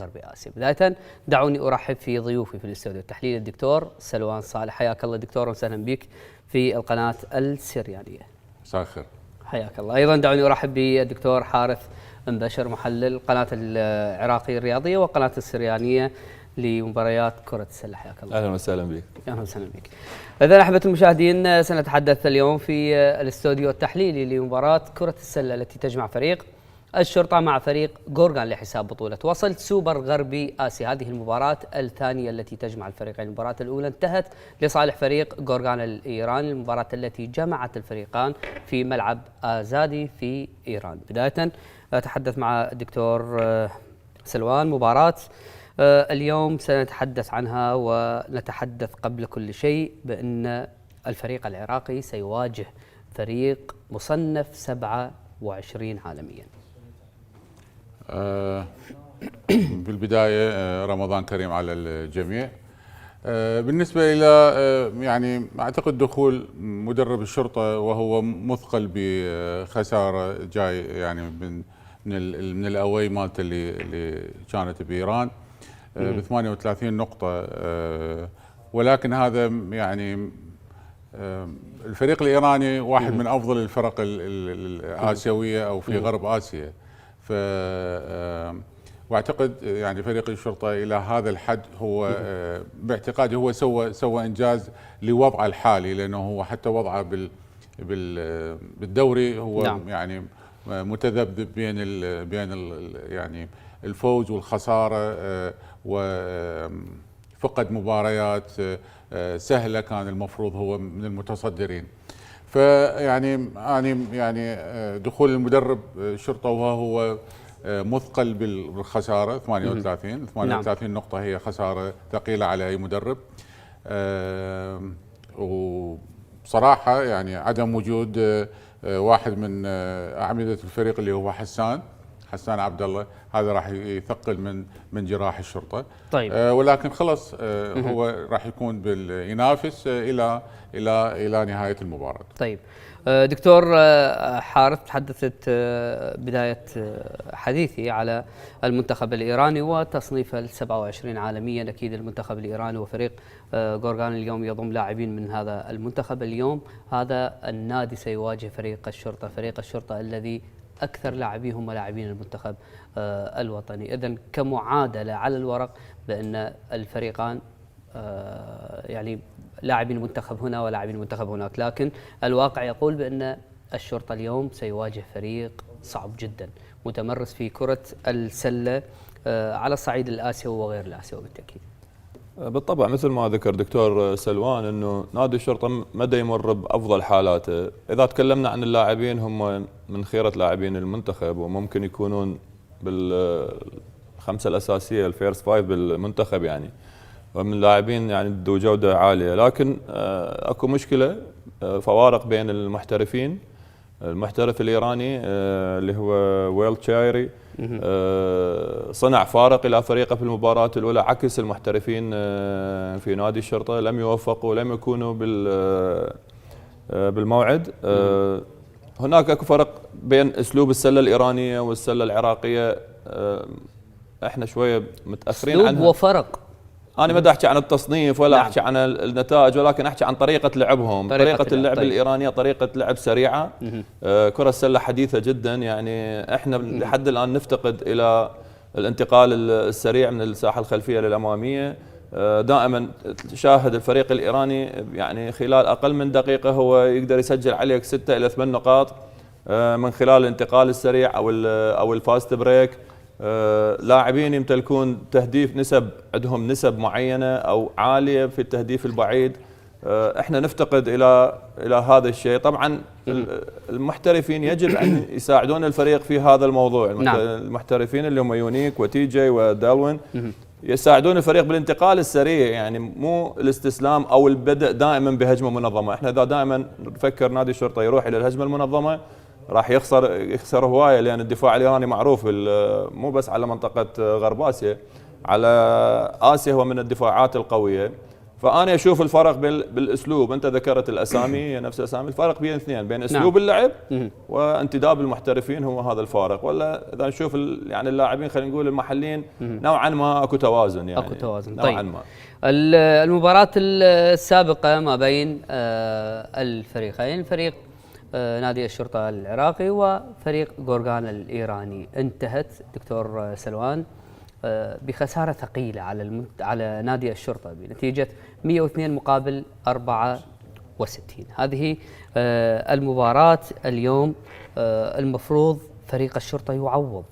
غرب آسيا. بداية دعوني أرحب في ضيوفي في الاستوديو التحليلي الدكتور سلوان صالح. حياك الله دكتور وسهلا بك في القناة السريانية. مساء الخير. حياك الله. أيضا دعوني أرحب بالدكتور حارث مبشر محلل قناة العراقية الرياضية وقناة السريانية لمباريات كرة السلة. حياك الله. أهلا وسهلا بك. أهلا وسهلا بك. إذا أحبة المشاهدين سنتحدث اليوم في الاستوديو التحليلي لمباراة كرة السلة التي تجمع فريق الشرطة مع فريق غورغان لحساب بطولة وصل سوبر غربي آسيا. هذه المباراة الثانية التي تجمع الفريقين. المباراة الأولى انتهت لصالح فريق غورغان الإيراني، المباراة التي جمعت الفريقان في ملعب آزادي في إيران. بداية أتحدث مع الدكتور سلوان. مباراة اليوم سنتحدث عنها، ونتحدث قبل كل شيء بأن الفريق العراقي سيواجه فريق مصنف 27 عالميا. بالبداية رمضان كريم على الجميع. بالنسبة إلى يعني أعتقد دخول مدرب الشرطة وهو مثقل بخسارة جاي يعني من الأوي مالته اللي كانت بإيران ب 38 نقطة، ولكن هذا يعني الفريق الإيراني واحد من أفضل الفرق الآسيوية أو في غرب آسيا. واعتقد يعني فريق الشرطه الى هذا الحد هو باعتقادي هو سوى انجاز لوضعه الحالي، لانه هو حتى وضعه بالدوري هو نعم. يعني متذبذب بين يعني الفوز والخساره، وفقد مباريات سهله كان المفروض هو من المتصدرين. فيعني يعني دخول المدرب الشرطه وهو مثقل بالخساره 38 نعم. نقطه هي خساره ثقيله على اي مدرب. وبصراحه يعني عدم وجود واحد من اعمده الفريق اللي هو حسان عبد الله، هذا راح يثقل من جراح الشرطه. طيب. ولكن خلص هو راح يكون ينافس الى نهايه المباراه. طيب دكتور حارث، تحدثت بداية حديثي على المنتخب الإيراني وتصنيف 27 عالميا. أكيد المنتخب الإيراني وفريق غورغان اليوم يضم لاعبين من هذا المنتخب. اليوم هذا النادي سيواجه فريق الشرطة الذي أكثر لاعبيه هم لاعبين المنتخب الوطني. إذن كمعادلة على الورق بأن الفريقان يعني لاعبين المنتخب هنا ولاعبين المنتخب هناك، لكن الواقع يقول بأن الشرطة اليوم سيواجه فريق صعب جدا متمرس في كرة السلة على الصعيد الآسيوي وغير الآسيوي بالتأكيد. بالطبع مثل ما ذكر دكتور سلوان انه نادي الشرطه مدى يمر بافضل حالاته. اذا تكلمنا عن اللاعبين هم من خيره لاعبين المنتخب، وممكن يكونون بالخمسه الاساسيه الفيرست فايف بالمنتخب يعني، ومن لاعبين يعني ذو جوده عاليه. لكن اكو مشكله فوارق بين المحترفين. المحترف الايراني اللي هو ويل تشايري صنع فارق الى فريقه في المباراه الاولى، عكس المحترفين في نادي الشرطه لم يوفقوا، لم يكونوا بالموعد. هناك اكو فرق بين اسلوب السله الايرانيه والسله العراقيه، احنا شويه متاخرين عنها. اسلوب وفرق. أنا ما أحكي عن التصنيف ولا أحكي عن النتائج، ولكن أحكي عن طريقة لعبهم. طريقة اللعب طيب. الإيرانية طريقة لعب سريعة. كرة السلة حديثة جدا، يعني إحنا لحد الآن نفتقد إلى الانتقال السريع من الساحة الخلفية للأمامية. دائما تشاهد الفريق الإيراني يعني خلال أقل من دقيقة هو يقدر يسجل عليك 6 إلى 8 نقاط من خلال الانتقال السريع أو الفاست بريك. لاعبين يمتلكون تهديف عندهم نسب معينه او عاليه في التهديف البعيد. احنا نفتقد الى هذا الشيء. طبعا المحترفين يجب ان يساعدون الفريق في هذا الموضوع. المحترفين اللي هم يونيك وتي جي وداروين يساعدون الفريق بالانتقال السريع، يعني مو الاستسلام او البدء دائما بهجمه منظمه. احنا اذا دائما نفكر نادي الشرطه يروح الى الهجمه المنظمه راح يخسر هوايه، لان الدفاع الايراني معروف مو بس على منطقه غرب اسيا، على اسيا هو من الدفاعات القويه. فانا اشوف الفرق بالاسلوب. انت ذكرت الاسامي هي نفس الاسامي، الفرق بين الاثنين، بين اسلوب اللعب وانتداب المحترفين، هو هذا الفارق. ولا اذا نشوف يعني اللاعبين خلينا نقول المحليين نوعا ما اكو توازن، يعني اكو توازن. نوعا طيب ما. المباراة السابقة ما بين الفريقين، فريق نادي الشرطة العراقي وفريق غورغان الإيراني، انتهت دكتور سلوان بخسارة ثقيلة على نادي الشرطة بنتيجة 102 مقابل 64. هذه المباراة اليوم المفروض فريق الشرطة يعوض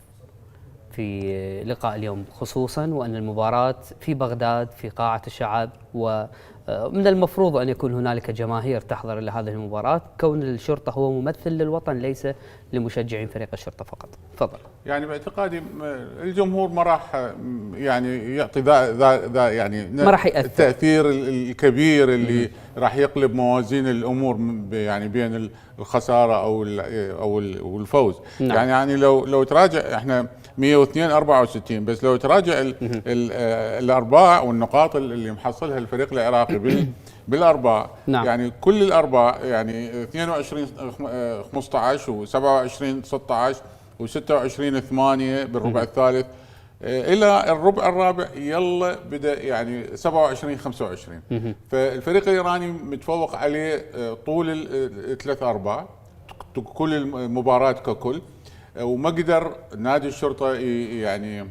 في لقاء اليوم، خصوصا وأن المباراة في بغداد في قاعة الشعب، ومن المفروض أن يكون هنالك جماهير تحضر إلى هذه المباراة، كون الشرطة هو ممثل للوطن ليس لمشجعين فريق الشرطة فقط. تفضل. يعني باعتقادي الجمهور ما راح يعني يعطي ذا يعني ما راح يأثر التأثير الكبير اللي راح يقلب موازين الأمور يعني بين الخسارة أو الفوز. نعم. يعني لو تراجع احنا 102-64، بس لو تراجع الارباع والنقاط اللي محصلها الفريق العراقي بالارباع، نعم. يعني كل الارباع يعني 22-15 و27-16 و26-8 بالربع الثالث الى الربع الرابع يلا بدا يعني 27-25. فالفريق الايراني متفوق عليه طول الثلاث ارباع كل المباراه ككل، وما قدر نادي الشرطه يعني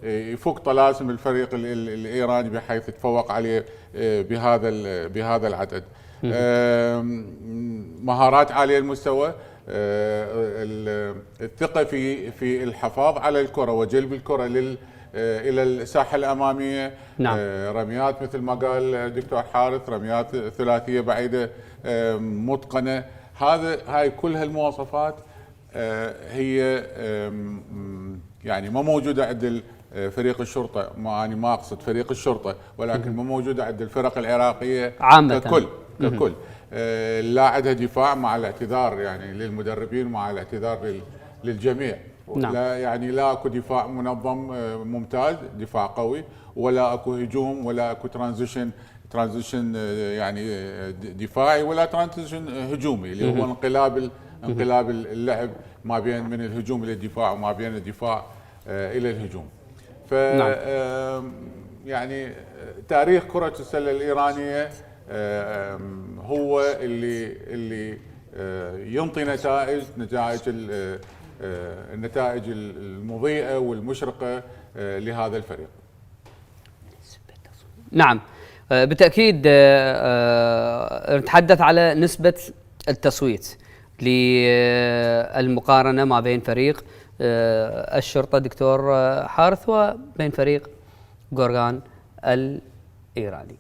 يفك طلاسم الفريق الايراني بحيث يتفوق عليه بهذا العدد. مهارات عاليه المستوى، الثقه في الحفاظ على الكره وجلب الكره الى الساحه الاماميه. نعم. رميات مثل ما قال الدكتور حارث، رميات ثلاثيه بعيده متقنه. هاي كل هالمواصفات هي يعني ما موجوده عند فريق الشرطه. انا ما اقصد فريق الشرطه، ولكن ما موجوده عند الفرق العراقيه عامه ككل. لا عندها دفاع مع الاعتذار يعني للمدربين، مع الاعتذار للجميع. نعم. لا يعني لا اكو دفاع منظم ممتاز، دفاع قوي، ولا اكو هجوم، ولا اكو ترانزيشن يعني دفاعي، ولا ترانزيشن هجومي اللي هو انقلاب اللعب ما بين من الهجوم الى الدفاع وما بين الدفاع الى الهجوم. ف يعني تاريخ كرة السلة الإيرانية هو اللي ينطي النتائج المضيئة والمشرقة لهذا الفريق. نعم بالتأكيد. نتحدث على نسبة التصويت للمقارنة ما بين فريق الشرطة دكتور حارث وبين فريق غورغان الإيراني.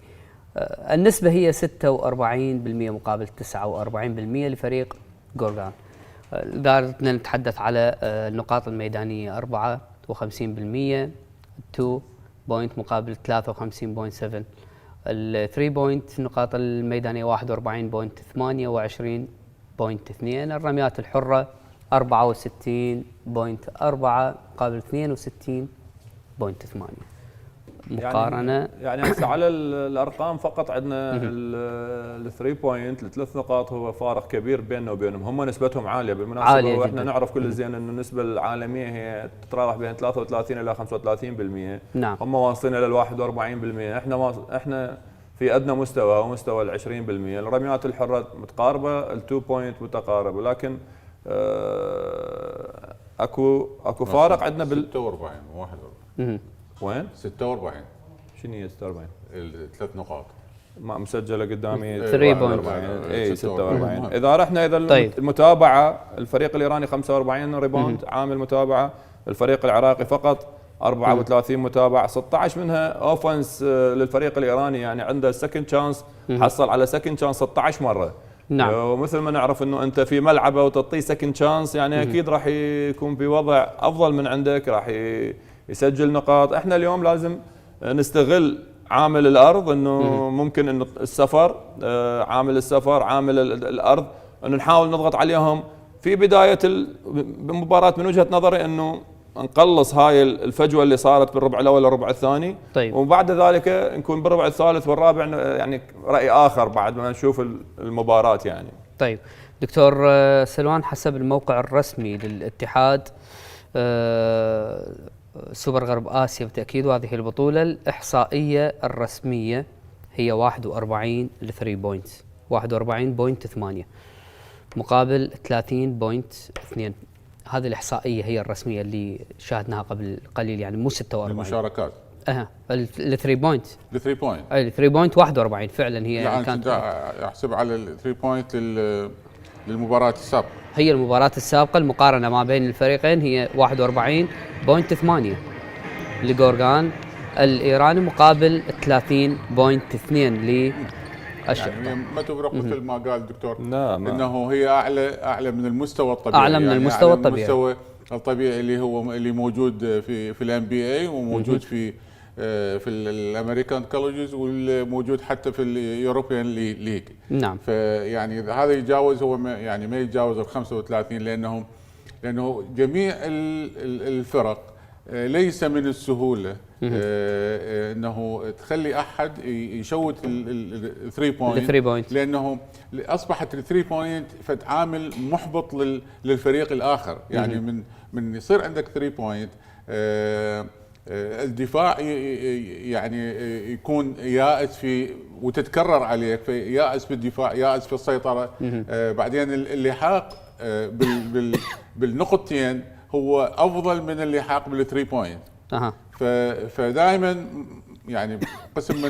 النسبة هي 46% مقابل 49% لفريق غورغان. إذا نتحدث على النقاط الميدانية 54%، 2 بوينت مقابل 53.7، ال 3 بوينت النقاط الميدانية 41.8 و20.2، الرميات الحرة 64.4 مقابل 62.8. مقارنة يعني هسه على الارقام فقط عندنا ال 3 بوينت الثلاث نقاط هو فارق كبير بيننا وبينهم، هم نسبتهم عاليه بالمناسبه، عالية واحنا جداً. نعرف كل زين انه النسبه العالميه هي تتراوح بين 33 الى 35%. نعم. هم واصلين الى 41%، احنا في ادنى مستوى ومستوى ال 20%. الرميات الحره متقاربه، ال 2 بوينت متقارب، ولكن اكو فارق عندنا 46 و41. وين؟ 46. شنو هي 46؟ الثلاث نقاط ما مسجله قدامي 3 بوينت. اي 46. اذا رحنا طيب. المتابعه، الفريق الايراني 45 ريباوند عامل متابعه، الفريق العراقي فقط 34 متابعه، 16 منها اوفنس للفريق الايراني، يعني عنده سكند شانس، حصل على سكند شانس 16 مره. نعم. ومثل ما نعرف انه انت في ملعبه وتعطيه سكند شانس، يعني اكيد راح يكون بوضع افضل من عندك، راح يسجل نقاط. احنا اليوم لازم نستغل عامل الارض، انه ممكن انه السفر، عامل السفر، عامل الارض، انه نحاول نضغط عليهم في بدايه المباراه. من وجهه نظري انه نقلص هاي الفجوه اللي صارت بالربع الاول والربع الثاني. طيب. وبعد ذلك نكون بالربع الثالث والرابع يعني راي اخر بعد ما نشوف المباراه يعني. طيب دكتور سلوان، حسب الموقع الرسمي للاتحاد سوبر غرب آسيا بالتأكيد، وهذه البطولة الإحصائية الرسمية هي 41 ل3 بوينتس، 41.8 مقابل 30.2. هذه الإحصائية هي الرسمية اللي شاهدناها قبل قليل، يعني مو 46 المشاركات. ال 3 بوينت، ال 3 بوينت اي 3 بوينت 41 فعلا هي يعني كانت احسب على ال 3 بوينت للمباراة السابقة. هي المباراة السابقة المقارنة ما بين الفريقين هي 41.8 لغورغان الإيراني مقابل 30.2 للشرطة. يعني ما تفرق مثل ما قال الدكتور. نعم. انه هي اعلى من المستوى الطبيعي، أعلى من يعني المستوى أعلى الطبيعي. من المستوى الطبيعي اللي موجود في الام بي اي، وموجود في الامريكان كولجز، والموجود حتى في اليوروبيان ليج. نعم. فيعني هذا يتجاوز، هو يعني ما يتجاوز ال 35، لانه جميع الفرق ليس من السهوله انه تخلي احد يشوت ال 3 بوينت، لانه اصبحت ال 3 بوينت فد عامل محبط للفريق الاخر. يعني من يصير عندك 3 بوينت الدفاع يعني يكون يائس في وتتكرر عليك، يائس في الدفاع، يائس في السيطره. بعدين اللحاق بالنقطتين هو افضل من اللحاق بال3 بوينت. فدائما يعني قسم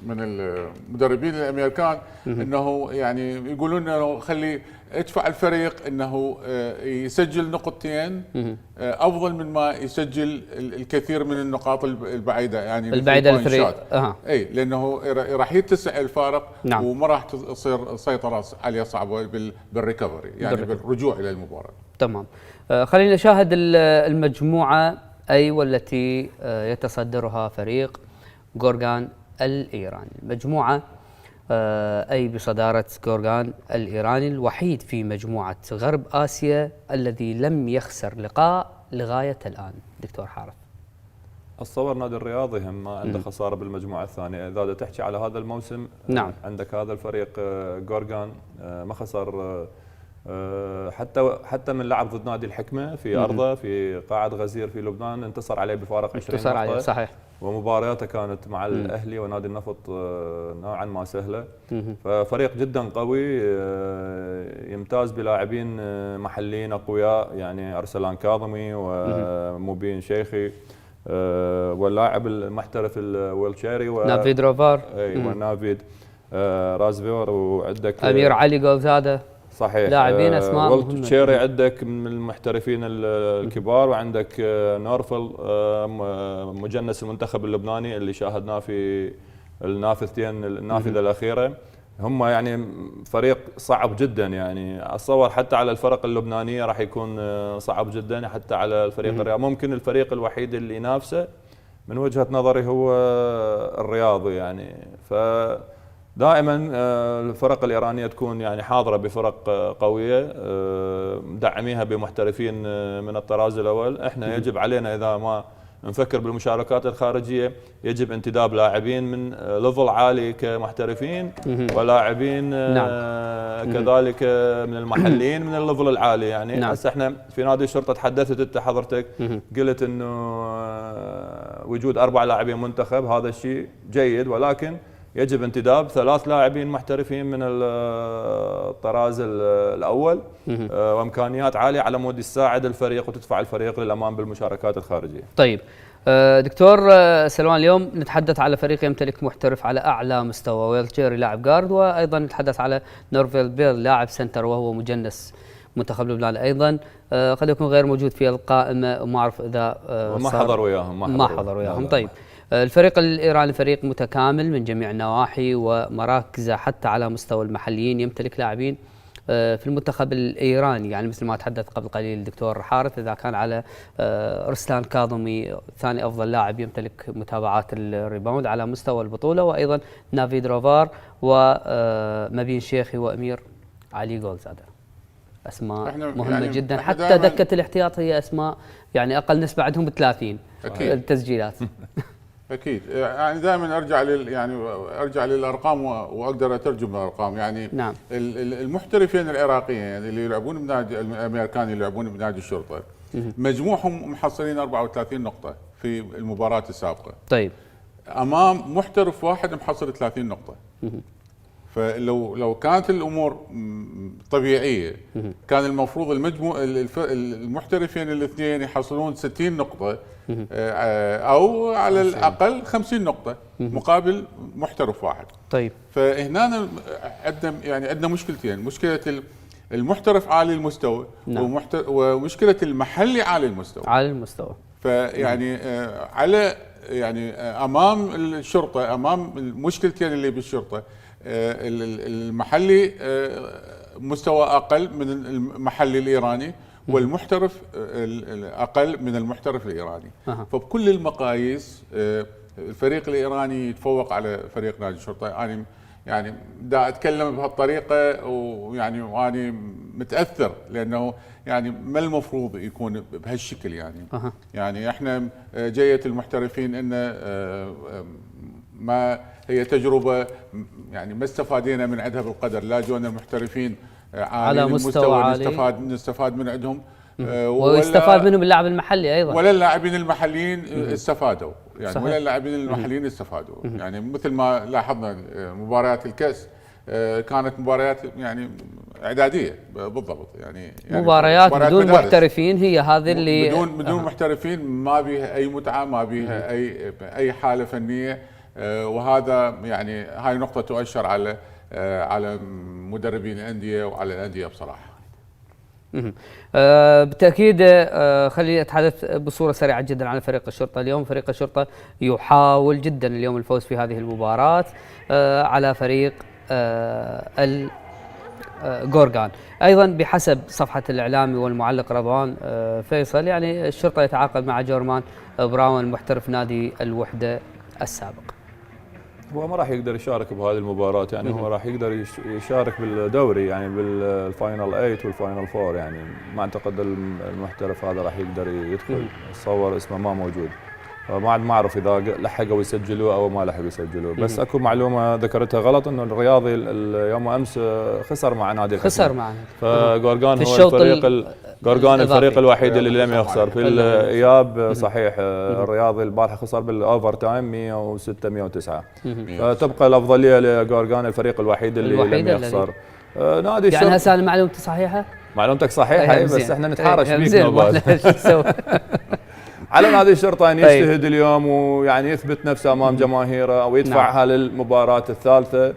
من المدربين الامريكان انه يعني يقولون انه خلي ادفع الفريق انه يسجل نقطتين افضل من ما يسجل الكثير من النقاط البعيده، يعني البعيده الفريق. اي لانه راح يتسع الفارق. نعم. وما راح تصير سيطره عليه صعبه بالريكفري، يعني بالرجوع الى المباراه. تمام. خلينا نشاهد المجموعه اي والتي يتصدرها فريق غورغان الإيراني. مجموعة أي بصدارة غورغان الإيراني، الوحيد في مجموعة غرب آسيا الذي لم يخسر لقاء لغاية الآن. دكتور حارث، الصور نادي الرياضي هم ما عنده خسارة بالمجموعة الثانية. إذا تحكي على هذا الموسم، نعم، عندك هذا الفريق غورغان ما خسر حتى من لعب ضد نادي الحكمة في أرضه في قاعة غزير في لبنان، انتصر عليه بفارق 20 نقطة. عليه صحيح. ومبارياته كانت مع الأهلي ونادي النفط نوعا ما سهلة. ففريق جدا قوي يمتاز بلاعبين محليين أقوياء، يعني أرسلان كاظمي ومبين شيخي واللاعب المحترف الويلشيري نافيد روفار ونافيد رازفيور، وعندك أمير علي جولزادة. صحيح، لاعبين اسماء مهمه. تشيري عندك من المحترفين الكبار، وعندك نورفل مجنس المنتخب اللبناني اللي شاهدناه في النافذه الاخيره. هم يعني فريق صعب جدا، يعني اتصور حتى على الفرق اللبنانيه راح يكون صعب جدا، حتى على الفريق الرياضي. ممكن الفريق الوحيد اللي ينافسه من وجهه نظري هو الرياضي يعني. دائما الفرق الإيرانية تكون يعني حاضرة بفرق قوية مدعميها بمحترفين من الطراز الأول. احنا يجب علينا إذا ما نفكر بالمشاركات الخارجية يجب انتداب لاعبين من ليفل عالي كمحترفين، ولاعبين كذلك من المحليين من الليفل العالي يعني. هسه احنا في نادي الشرطة تحدثت انت حضرتك قلت انه وجود 4 لاعبين منتخب هذا الشيء جيد، ولكن يجب انتداب 3 لاعبين محترفين من الطراز الأول وإمكانيات عالية على مود يساعد الفريق وتدفع الفريق للأمام بالمشاركات الخارجية. طيب دكتور سلوان، اليوم نتحدث على فريق يمتلك محترف على أعلى مستوى، ويلتشيري لاعب جارد، وأيضا نتحدث على نورفيل بيل لاعب سنتر وهو مجنس منتخب لبنان أيضا. قد يكون غير موجود في القائمة، وما أعرف إذا ما حضر وياهم. ما حضر وياهم. طيب الفريق الإيراني فريق متكامل من جميع النواحي ومراكزه، حتى على مستوى المحليين يمتلك لاعبين في المنتخب الإيراني، يعني مثل ما تحدث قبل قليل الدكتور حارث، إذا كان على رسلان كاظمي ثاني أفضل لاعب يمتلك متابعات الريباوند على مستوى البطولة، وأيضا نافيد روفار ومبين شيخي وأمير علي جولزادة. اسماء إحنا مهمه يعني جدا، إحنا حتى دائماً دكه الاحتياط هي اسماء يعني اقل نسبه عندهم 30 أكيد. تسجيلات. اكيد، يعني دائما ارجع للارقام واقدر اترجم الارقام. يعني نعم. المحترفين العراقيين يعني اللي يلعبون بنادي الامريكان اللي يلعبون بنادي الشرطه مجموعهم محصلين 34 نقطه في المباراه السابقه. طيب. امام محترف واحد محصل 30 نقطه. فلو كانت الامور طبيعيه كان المفروض المحترفين الاثنين يحصلون 60 نقطه او على الاقل 50 نقطه مقابل محترف واحد. طيب. فهنا عندنا مشكلتين، مشكله المحترف عالي المستوى، نعم. ومشكله المحلي عالي المستوى. عالي المستوى. فيعني على يعني امام الشرطه، امام المشكلتين اللي بالشرطه، المحلي مستوى اقل من المحلي الايراني، والمحترف اقل من المحترف الايراني. فبكل المقاييس الفريق الايراني يتفوق على فريق نادي الشرطه. انا يعني دا اتكلم بهالطريقه ويعني وانا متاثر، لانه يعني ما المفروض يكون بهالشكل يعني. يعني احنا جية المحترفين ان ما هي تجربه يعني ما استفادينا من عندها بالقدر، لا جونا المحترفين على مستوى عالي نستفاد من عندهم، ويستفاد منهم اللاعب المحلي ايضا، ولا اللاعبين المحليين استفادوا يعني. صحيح. ولا اللاعبين المحليين استفادوا يعني. مثل ما لاحظنا مباريات الكاس كانت مباريات يعني اعداديه بالضبط يعني مباريات بدون مدارس. محترفين هي هذه اللي بدون محترفين، ما بيها اي متعه، ما بيها اي حاله فنيه. وهذا يعني هاي نقطه تؤشر على مدربين الانديه وعلى الانديه بصراحه. بالتأكيد. خليني أتحدث بصورة سريعة جدا عن فريق الشرطة اليوم. فريق الشرطة يحاول جدا اليوم الفوز في هذه المباراة على فريق الجورغان. أيضا بحسب صفحة الإعلامي والمعلق رضوان فيصل، يعني الشرطة يتعاقد مع جورمان براون محترف نادي الوحدة السابق. هو ما راح يقدر يشارك بهذه المباراة يعني. هو راح يقدر يشارك بالدوري يعني بالفاينل 8 والفاينل 4 يعني. ما اعتقد المحترف هذا راح يقدر يدخل. اتصور اسمه ما موجود، فما عاد ما اعرف اذا لحقوا يسجلوه او ما لحقوا يسجلوه. بس اكو معلومه ذكرتها غلط، انه الرياضي يوم امس خسر مع نادي الحكم. خسر معنا. فجورغان هو جورغان الفريق الوحيد اللي لم يخسر في الاياب. صحيح الرياضي البارحه خسر بالاوفر تايم 106 109. فتبقى الافضليه لجورغان الفريق الوحيد اللي لم يخسر. نادي الشرطه يعني هسه معلومتي صحيحه؟ معلومتك صحيحه بس احنا نتحارش بيك نوبات. على نادي الشرطه ان يجتهد اليوم ويعني يثبت نفسه امام جماهيره ويدفعها للمباراه الثالثه.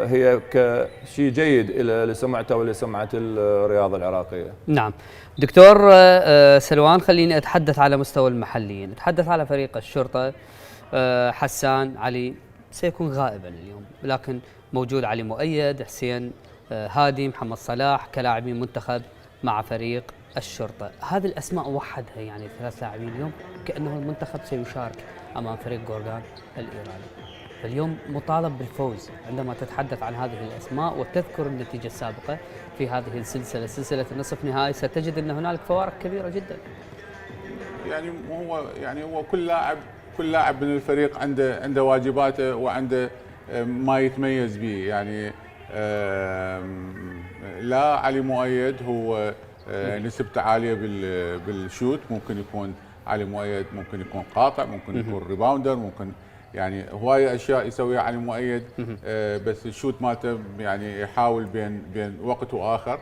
هي كشيء جيد لسمعته ولسمعه الرياضه العراقيه. نعم. دكتور سلوان، خليني اتحدث على مستوى المحليين. نتحدث على فريق الشرطه. حسان علي سيكون غائبا اليوم، لكن موجود علي مؤيد، حسين هادي، محمد صلاح كلاعبين منتخب مع فريق الشرطة. هذه الأسماء وحدها يعني 3 لاعبين اليوم كأنه المنتخب سيشارك أمام فريق جورغان الإيراني. فاليوم مطالب بالفوز عندما تتحدث عن هذه الأسماء وتذكر النتيجة السابقة في هذه السلسلة، سلسلة النصف نهائي. ستجد أن هنالك فوارق كبيرة جدا. يعني هو كل لاعب من الفريق عنده واجباته وعنده ما يتميز به يعني. لا علي مؤيد هو نسبته عاليه بالشوت، ممكن يكون علي مؤيد ممكن يكون قاطع، ممكن يكون ريباوندر، ممكن يعني هوايه اشياء يسويها علي مؤيد. بس الشوت مالته يعني يحاول بين وقت واخر.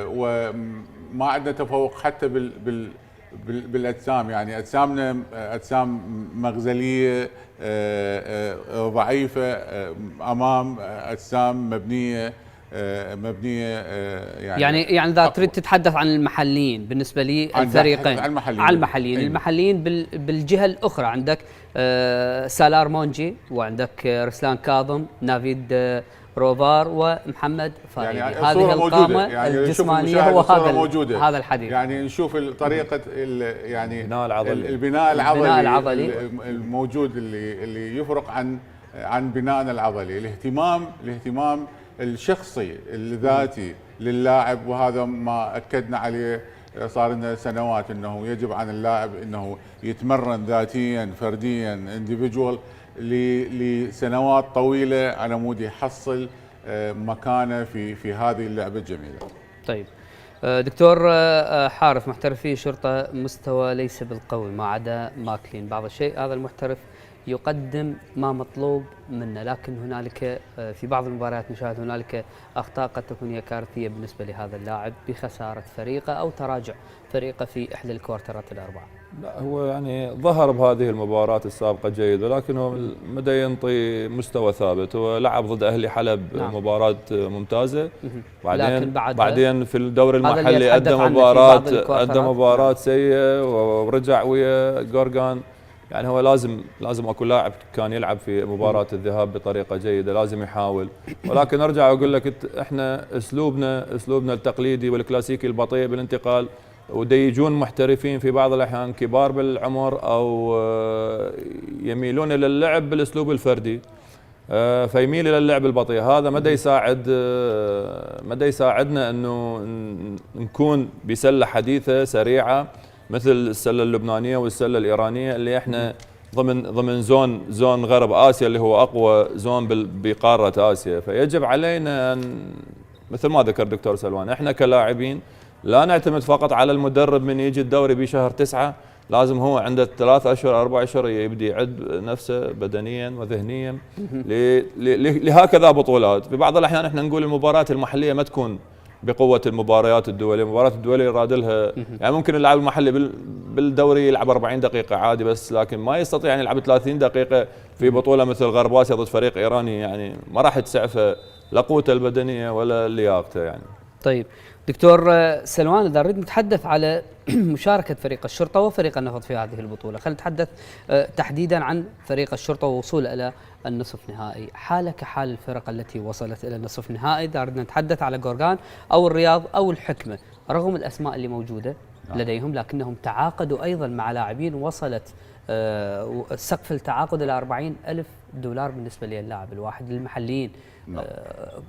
وما عندنا تفوق حتى بالاجسام يعني. اجسامنا اجسام مغزليه ضعيفه امام اجسام مبنيه يعني اذا تريد تتحدث عن المحليين بالنسبه لي الفريقين على المحليين بالجهه الاخرى عندك سالار مونجي، وعندك رسلان كاظم، نافيد روفار، ومحمد فايدي. يعني هذه القامه يعني الجسمانيه هو هذا الحديث. يعني نشوف طريقه يعني البناء العضلي الموجود اللي يفرق عن بنائنا العضلي. الاهتمام الشخصي الذاتي للاعب، وهذا ما اكدنا عليه صار لنا سنوات، انه يجب على اللاعب انه يتمرن ذاتيا فرديا انديفيدوال لسنوات طويله على مود يحصل مكانه في هذه اللعبه الجميله. طيب دكتور حارث، محترفي شرطة مستوى ليس بالقوي ما عدا ماكلين بعض الشيء، هذا المحترف يقدم ما مطلوب منه، لكن هنالك في بعض المباريات نشاهد هنالك أخطاء قد تكون هي كارثية بالنسبة لهذا اللاعب بخسارة فريقه أو تراجع فريقه في إحدى الكوارترات الأربعة. لا هو يعني ظهر بهذه المباراة السابقة جيد، ولكنه مدى ينطي مستوى ثابت. هو لعب ضد أهلي حلب نعم. مباراة ممتازة، لكن بعدين في الدوري هذا اللي المحلي يتحدث عنه في بعض أدى مباراة سيئة ورجع ويا جورجان. يعني هو لازم اكو لاعب كان يلعب في مباراة الذهاب بطريقة جيدة، لازم يحاول. ولكن ارجع اقول لك احنا اسلوبنا التقليدي والكلاسيكي البطيء بالانتقال، وديجون محترفين في بعض الاحيان كبار بالعمر او يميلون الى اللعب بالاسلوب الفردي، فيميل الى اللعب البطيء. هذا مدى يساعدنا انه نكون بسلة حديثة سريعة مثل السلة اللبنانية والسلة الإيرانية، اللي احنا ضمن زون غرب آسيا اللي هو أقوى زون بقارة آسيا. فيجب علينا أن مثل ما ذكر دكتور سلوان، احنا كلاعبين لا نعتمد فقط على المدرب من يجي الدوري بشهر 9، لازم هو عنده 3 أشهر 4 أشهر يبدي يعد نفسه بدنيا وذهنيا لهكذا بطولات. في بعض الأحيان احنا نقول المباريات المحلية ما تكون بقوة المباريات الدولية. المباريات الدولية يراد لها يعني ممكن اللاعب المحلي بالدوري يلعب 40 دقيقة عادي بس، لكن ما يستطيع أن يلعب 30 دقيقة في بطولة مثل غرب آسيا ضد فريق إيراني، يعني ما راح تسعفه لا قوته البدنية ولا لياقته يعني. طيب دكتور سلوان، إذا نريد نتحدث على مشاركة فريق الشرطة وفريق النفط في هذه البطولة، خلينا نتحدث تحديدا عن فريق الشرطة ووصوله إلى النصف نهائي. حاله كحال الفرق التي وصلت إلى النصف نهائي، إذا أردنا نتحدث على جورجان أو الرياض أو الحكمة، رغم الأسماء اللي موجودة لديهم لكنهم تعاقدوا أيضا مع لاعبين وصلت سقف التعاقد إلى 40,000 دولار بالنسبة للاعب الواحد للمحليين.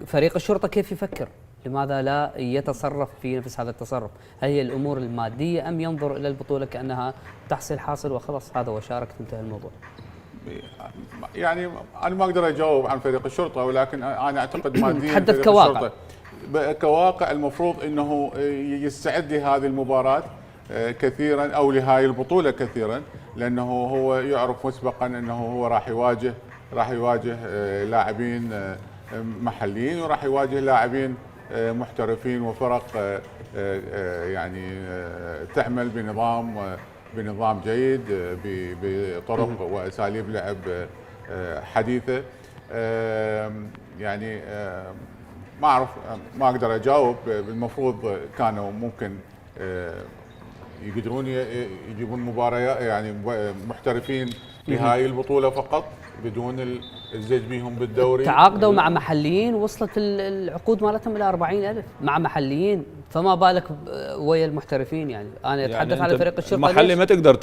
فريق الشرطة كيف يفكر؟ لماذا لا يتصرف في نفس هذا التصرف؟ هل هي الأمور المادية أم ينظر إلى البطولة كأنها تحصيل حاصل وخلص هذا وشاركت انتهى الموضوع؟ يعني أنا ما أقدر أجاوب عن فريق الشرطة، ولكن أنا أعتقد ماديا تحدث كواقع. كواقع المفروض أنه يستعد لهذه المباراة كثيرا أو لهذه البطولة كثيرا، لأنه هو يعرف مسبقا أنه هو راح يواجه لاعبين محليين وراح يواجه لاعبين محترفين وفرق يعني تعمل بنظام جيد بطرق واساليب لعب حديثه. يعني ما اعرف، ما اقدر اجاوب. المفروض كانوا ممكن يقدرون يجيبون مباريات يعني محترفين لهاي البطوله فقط بدون الزج بيهم بالدوري. تعاقدوا مع محليين وصلت العقود مالتهم الى 40,000 مع محليين، فما بالك ويا المحترفين. يعني انا اتحدث يعني على فريق الشرطه. المحلي ما تقدر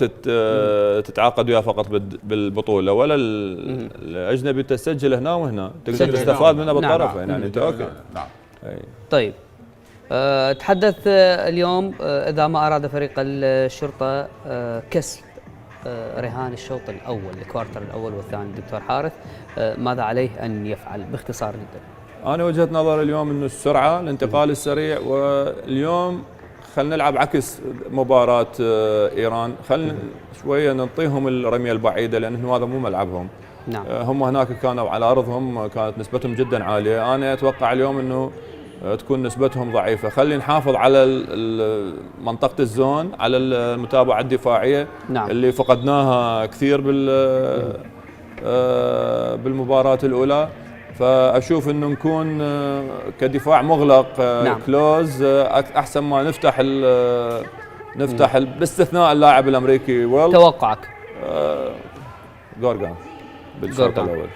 تتعاقد وياه فقط بالبطوله، ولا الاجنبي تسجل هنا وهنا تقدر تستفاد منه بالطرفين. يعني انت اوكي. نعم. طيب تحدث اليوم اذا ما اراد فريق الشرطه كسب رهان الشوط الاول الكوارتر الاول والثاني، دكتور حارث ماذا عليه ان يفعل باختصار جدا؟ انا وجهه نظر اليوم انه السرعه، الانتقال السريع، واليوم خلينا نلعب عكس مباراه ايران، خلينا شويه نعطيهم الرميه البعيده لان هذا مو ملعبهم. نعم. هم هناك كانوا على ارضهم كانت نسبتهم جدا عاليه، انا اتوقع اليوم انه تكون نسبتهم ضعيفه. خلي نحافظ على منطقه الزون، على المتابعه الدفاعيه. نعم. اللي اللي فقدناها كثير بالمباراه الاولى، فاشوف انه نكون كدفاع مغلق. نعم. كلوز احسن ما نفتح باستثناء اللاعب الامريكي ويل. توقعك؟ جورجان بالشوط الاول.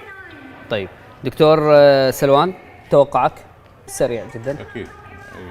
طيب دكتور سلوان، توقعك سريع جدا. اكيد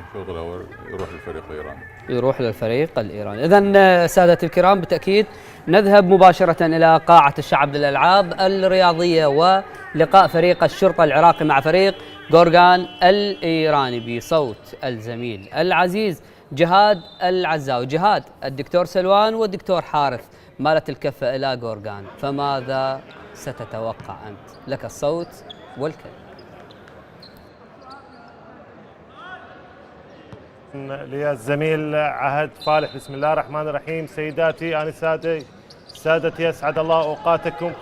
الشوط الاول يروح للفريق الايراني. يروح للفريق الايراني. اذا سادتي الكرام بالتاكيد نذهب مباشره الى قاعه الشعب للالعاب الرياضيه ولقاء فريق الشرطه العراقي مع فريق غورغان الإيراني بصوت الزميل العزيز جهاد العزاوي. جهاد، الدكتور سلوان والدكتور حارث مالت الكفة إلى غورغان، فماذا ستتوقع أنت؟ لك الصوت والكلمة. للزميل عهد فالح. بسم الله الرحمن الرحيم. سيداتي آنساتي سادتي، أسعد الله أوقاتكم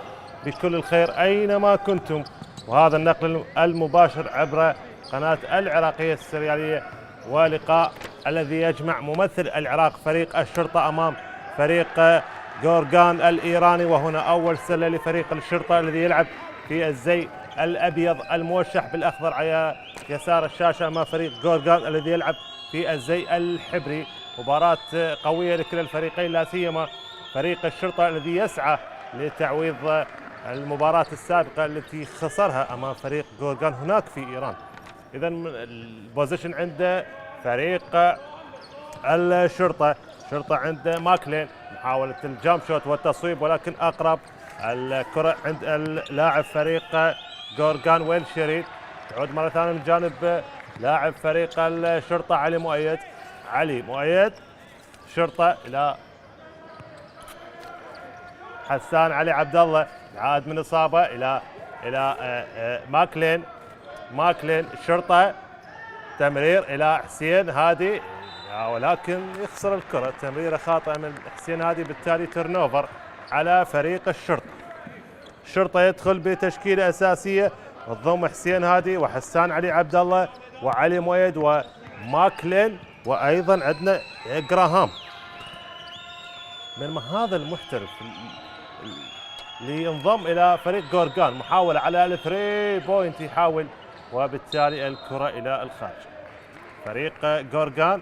بكل الخير أينما كنتم، وهذا النقل المباشر عبر قناة العراقية السريالية، ولقاء الذي يجمع ممثل العراق فريق الشرطة أمام فريق غورغان الإيراني. وهنا أول سلة لفريق الشرطة الذي يلعب في الزي الأبيض الموشح بالأخضر على يسار الشاشة، أمام فريق غورغان الذي يلعب في الزي الحبري. مباراة قوية لكلا الفريقين، لا سيما فريق الشرطة الذي يسعى لتعويض المباراة السابقة التي خسرها أمام فريق غورغان هناك في إيران. إذا البوزيشن عند فريق الشرطة عند ماكلين، محاولة الجامب شوت والتصويب، ولكن أقرب الكرة عند اللاعب فريق غورغان ويل شريد. تعود مرة ثانية من جانب لاعب فريق الشرطة علي مؤيد شرطة إلى حسان علي عبد الله، عاد من إصابة إلى ماكلين الشرطة، تمرير إلى حسين هادي، ولكن يخسر الكرة. تمريرة خاطئة من حسين هادي، بالتالي ترنوفر على فريق الشرطة يدخل بتشكيلة أساسية تضم حسين هادي وحسان علي عبد الله وعلي مؤيد وماكلين، وأيضا عندنا جراهام. من هذا المحترف لينضم إلى فريق غورغان، محاولة على الثري بوينت يحاول، وبالتالي الكرة إلى الخارج. فريق غورغان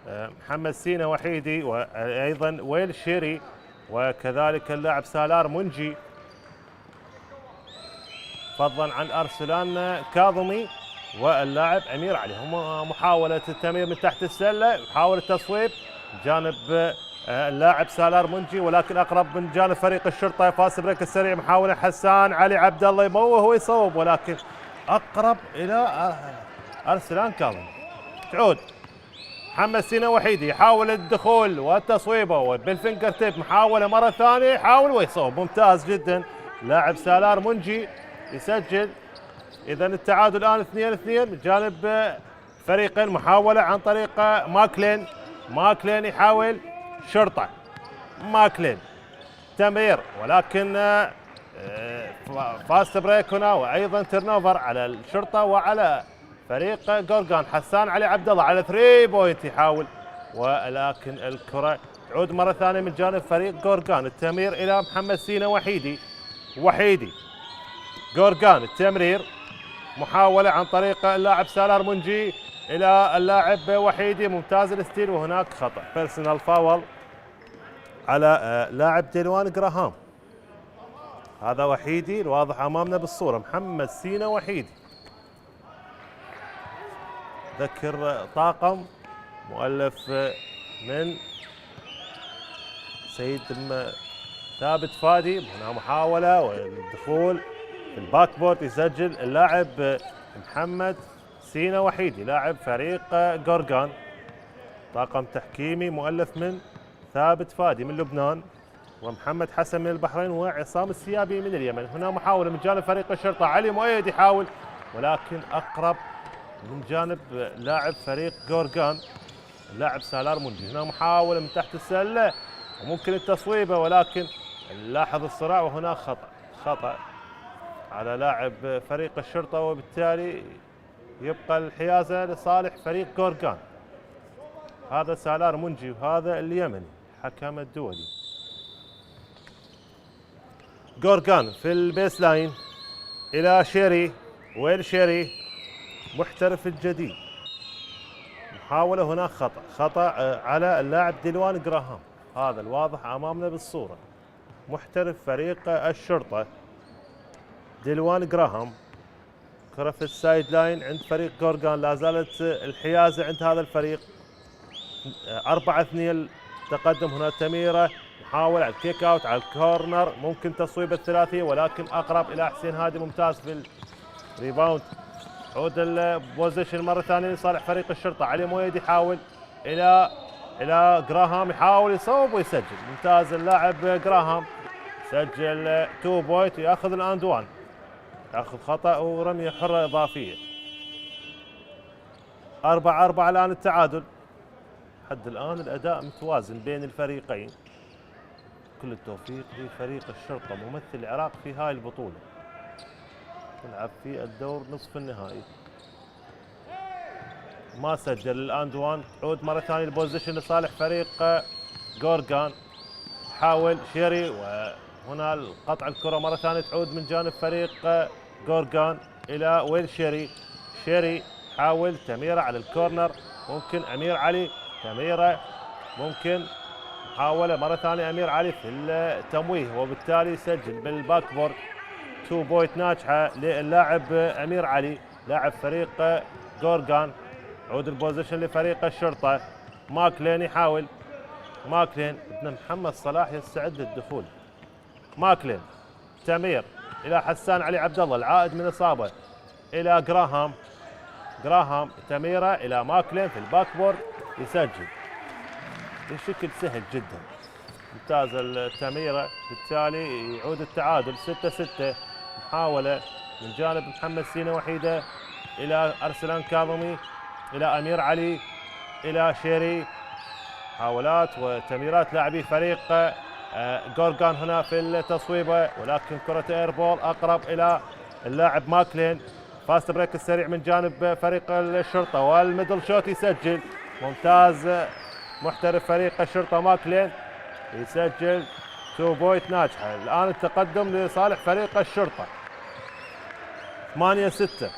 محمد سينا وحيدي، وأيضا ويل شيري، وكذلك اللاعب سالار منجي، فضلا عن أرسلان كاظمي واللاعب أمير علي. هم محاولة التمرير من تحت السلة، محاولة تصويب جانب اللاعب سالار منجي، ولكن أقرب من جانب فريق الشرطة. فاس بريك السريع، محاولة حسان علي عبد الله يموه ويصوب، ولكن أقرب إلى أرسلان كاظمي. تعود محمد سينا وحيدي يحاول الدخول والتصويبه بالفينجر تيب، محاولة مرة ثانية يحاول ويصوب، ممتاز جدا. لاعب سالار منجي يسجل. إذا التعادل الآن 2-2 بجانب فريقين. محاولة عن طريق ماكلين يحاول شرطة، ماكلين تمرير، ولكن فاست بريك هنا، وأيضا ترنوفر على الشرطة وعلى فريق غورغان. حسان علي عبد الله على 3 بوينت يحاول، ولكن الكرة تعود مرة ثانية من جانب فريق غورغان. التمرير إلى محمد سينا وحيدي غورغان، التمرير محاولة عن طريق اللاعب سالار منجي إلى اللاعب وحيدي، ممتاز الستيل، وهناك خطأ بيرسونال فاول على لاعب ديلوان جراهام. هذا وحيدي الواضح أمامنا بالصورة، محمد سينا وحيدي، ذكر طاقم مؤلف من سيد ثابت فادي. هنا محاولة والدخول في الباك بورد، يسجل اللاعب محمد سينا وحيدي لاعب فريق غورغان. طاقم تحكيمي مؤلف من ثابت فادي من لبنان، ومحمد حسن من البحرين، وعصام السيابي من اليمن. هنا محاولة من جانب فريق الشرطة، علي مؤيد يحاول، ولكن أقرب من جانب لاعب فريق غورغان اللاعب سالار منجي. هنا محاولة من تحت السلة وممكن التصويبة، ولكن نلاحظ الصراع، وهنا خطأ على لاعب فريق الشرطة، وبالتالي يبقى الحيازة لصالح فريق غورغان. هذا سالار منجي وهذا اليمني حكم الدولي. غورغان في البيس لاين إلى ويل شيري محترف الجديد. محاولة هنا خطأ على اللاعب ديلوان جراهام، هذا الواضح أمامنا بالصورة، محترف فريق الشرطة ديلوان جراهام. كرة في السايد لاين عند فريق غورغان، لا زالت الحيازة عند هذا الفريق. 4-2 تقدم. هنا تميرة، محاولة على الكيك اوت على الكورنر، ممكن تصويب الثلاثية، ولكن أقرب إلى حسين هادي، ممتاز في الريباوند عود البوزيشن مره ثانيه لصالح فريق الشرطه. علي مويد يحاول الى جراهام، يحاول يصوب ويسجل. ممتاز اللاعب جراهام، سجل 2 بوينت وياخذ الاند 1، ياخذ خطا ورميه حره اضافيه. 4-4 الان التعادل. حد الان الاداء متوازن بين الفريقين. كل التوفيق لفريق الشرطه ممثل العراق في هاي البطوله، يلعب في الدور نصف النهائي. ما سجل الاند 1. تعود مره ثانيه البوزيشن لصالح فريق جورجان. حاول شيري، وهنا قطع الكره مره ثانيه تعود من جانب فريق جورجان الى ويل شيري. شيري حاول تميره على الكورنر، ممكن امير علي تميره، ممكن محاوله مره ثانيه امير علي في التمويه، وبالتالي يسجل بالباك بورد. 2 بوينت ناجحه للاعب امير علي لاعب فريق جورجان. عود البوزيشن لفريق الشرطه. ماكلين يحاول، ماكلين ابن محمد صلاح يستعد للدخول. ماكلين تمير الى حسان علي عبد الله العائد من اصابه الى جراهام. جراهام تميره الى ماكلين في الباك بورد، يسجل بشكل سهل جدا. ممتاز التميره، بالتالي يعود التعادل 6-6. محاوله من جانب محمد سينا وحيده الى ارسلان كاظمي الى امير علي الى شيري. محاولات وتمريرات لاعبي فريق جورجان هنا في التصويبه، ولكن كره ايربول اقرب الى اللاعب ماكلين. فاست بريك السريع من جانب فريق الشرطه، والميدل شوت يسجل. ممتاز محترف فريق الشرطه ماكلين، يسجل 2 بوينت ناجحه. الان التقدم لصالح فريق الشرطه 8-6.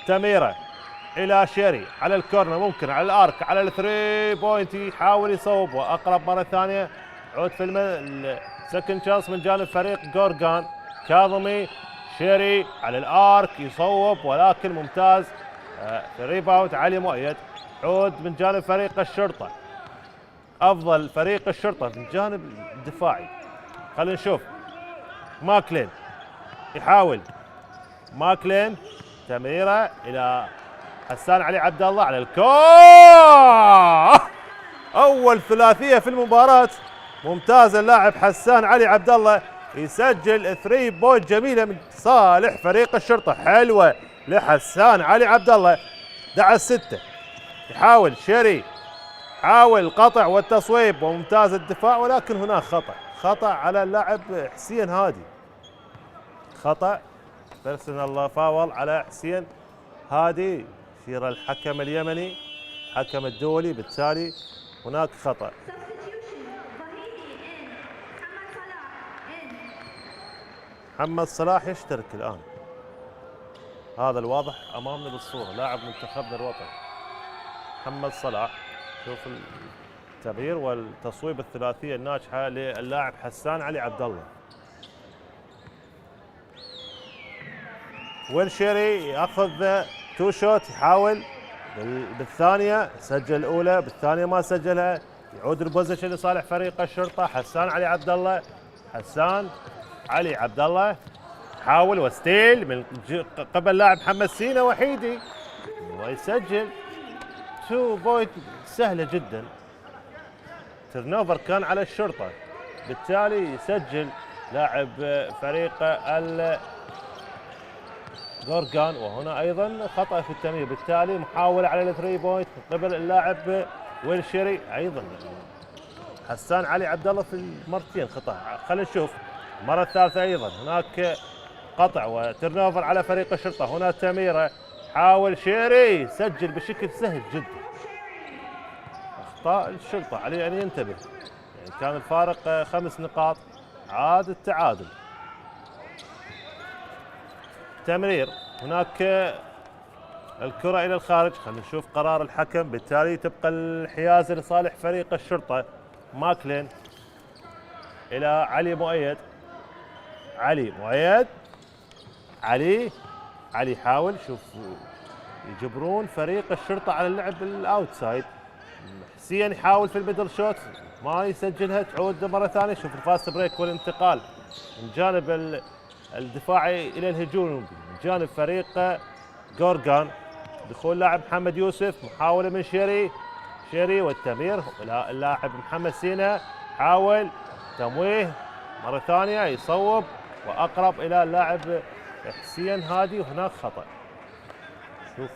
تميره الى شيري على الكورنر، ممكن على الارك، على الثري بوينت يحاول يصوب، واقرب مره ثانيه. عود في السكند شانس من جانب فريق جورجان. كاظمي، شيري على الارك يصوب، ولكن ممتاز في ريباوند علي مؤيد. عود من جانب فريق الشرطه، افضل فريق الشرطه من الجانب الدفاعي. خلينا نشوف. ماكلين يحاول، ماكلين تمريره الى حسان علي عبد الله على اول ثلاثيه في المباراه. ممتاز اللاعب حسان علي عبد الله، يسجل 3 بوينت جميله من صالح فريق الشرطه. حلوه لحسان علي عبد الله. 11-6. يحاول شيري، حاول القطع والتصويب، وممتاز الدفاع، ولكن هناك خطا على اللاعب حسين هادي. خطا بيرسونال فاول على حسين هادي، يشير الحكم اليمني الحكم الدولي، بالتالي هناك خطا. محمد صلاح يشترك الان، هذا الواضح امامنا بالصوره، لاعب منتخبنا الوطني محمد صلاح. شوف التغيير والتصويب الثلاثيه الناجحه للاعب حسان علي عبد الله. والشيري ياخذ 2 شوت، يحاول بالثانيه، سجل الاولى، بالثانيه ما سجلها. يعود البوزيشن لصالح فريق الشرطه. حسان علي عبد الله، حسان علي عبد الله حاول وستيل من قبل لاعب محمد سينا وحيدي، ويسجل 2 بوينت سهله جدا. ترنوفر كان على الشرطه، بالتالي يسجل لاعب فريق جورجان، وهنا ايضا خطا في التمرير، بالتالي محاوله على الثري بوينت من قبل اللاعب ويلشيري. ايضا حسان علي عبد الله في المرتين خطا. خلينا نشوف المره الثالثه ايضا هناك قطع وترنوفر على فريق الشرطه. هنا تميره، حاول شيري، سجل بشكل سهل جدا. اخطاء الشرطه عليه ان ينتبه، يعني كان الفارق 5 نقاط، عاد التعادل. تمرير، هناك الكرة إلى الخارج. خلينا نشوف قرار الحكم، بالتالي تبقى الحيازة لصالح فريق الشرطة. ماكلين إلى علي مؤيد، علي مؤيد، علي يحاول، شوف يجبرون فريق الشرطة على اللعب الأوتسايد. حسين يحاول في الميدل شوت، ما يسجلها. تعود مرة ثانية، شوف الفاست بريك والانتقال من جانب الدفاعي الى الهجوم من جانب فريق جورجان. دخول لاعب محمد يوسف، محاولة من شيري والتمرير إلى اللاعب محمد سينا، حاول تمويه مرة ثانية يصوب وأقرب إلى اللاعب حسين هادي، وهناك خطأ. شوف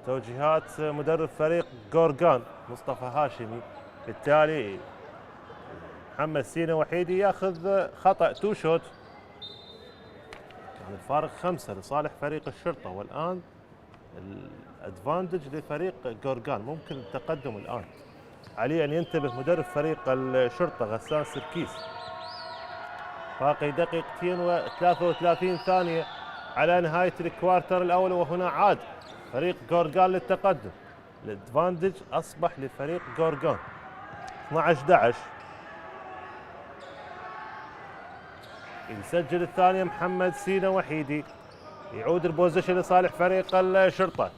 توجيهات مدرب فريق جورجان مصطفى هاشمي، بالتالي محمد سينا وحيدي ياخذ خطأ 2 شوت. يعني الفارق 5 لصالح فريق الشرطة، والآن الادفانتج لفريق جورجان، ممكن التقدم الآن. عليه أن ينتبه مدرب فريق الشرطة غسان سركيس. باقي دقيقتين و33 ثانية على نهاية الكوارتر الأول، وهنا عاد فريق جورجان للتقدم. الادفانتج أصبح لفريق جورجان 12-11. يسجل الثانية محمد سينا وحيدي، يعود البوزيشن لصالح فريق الشرطة.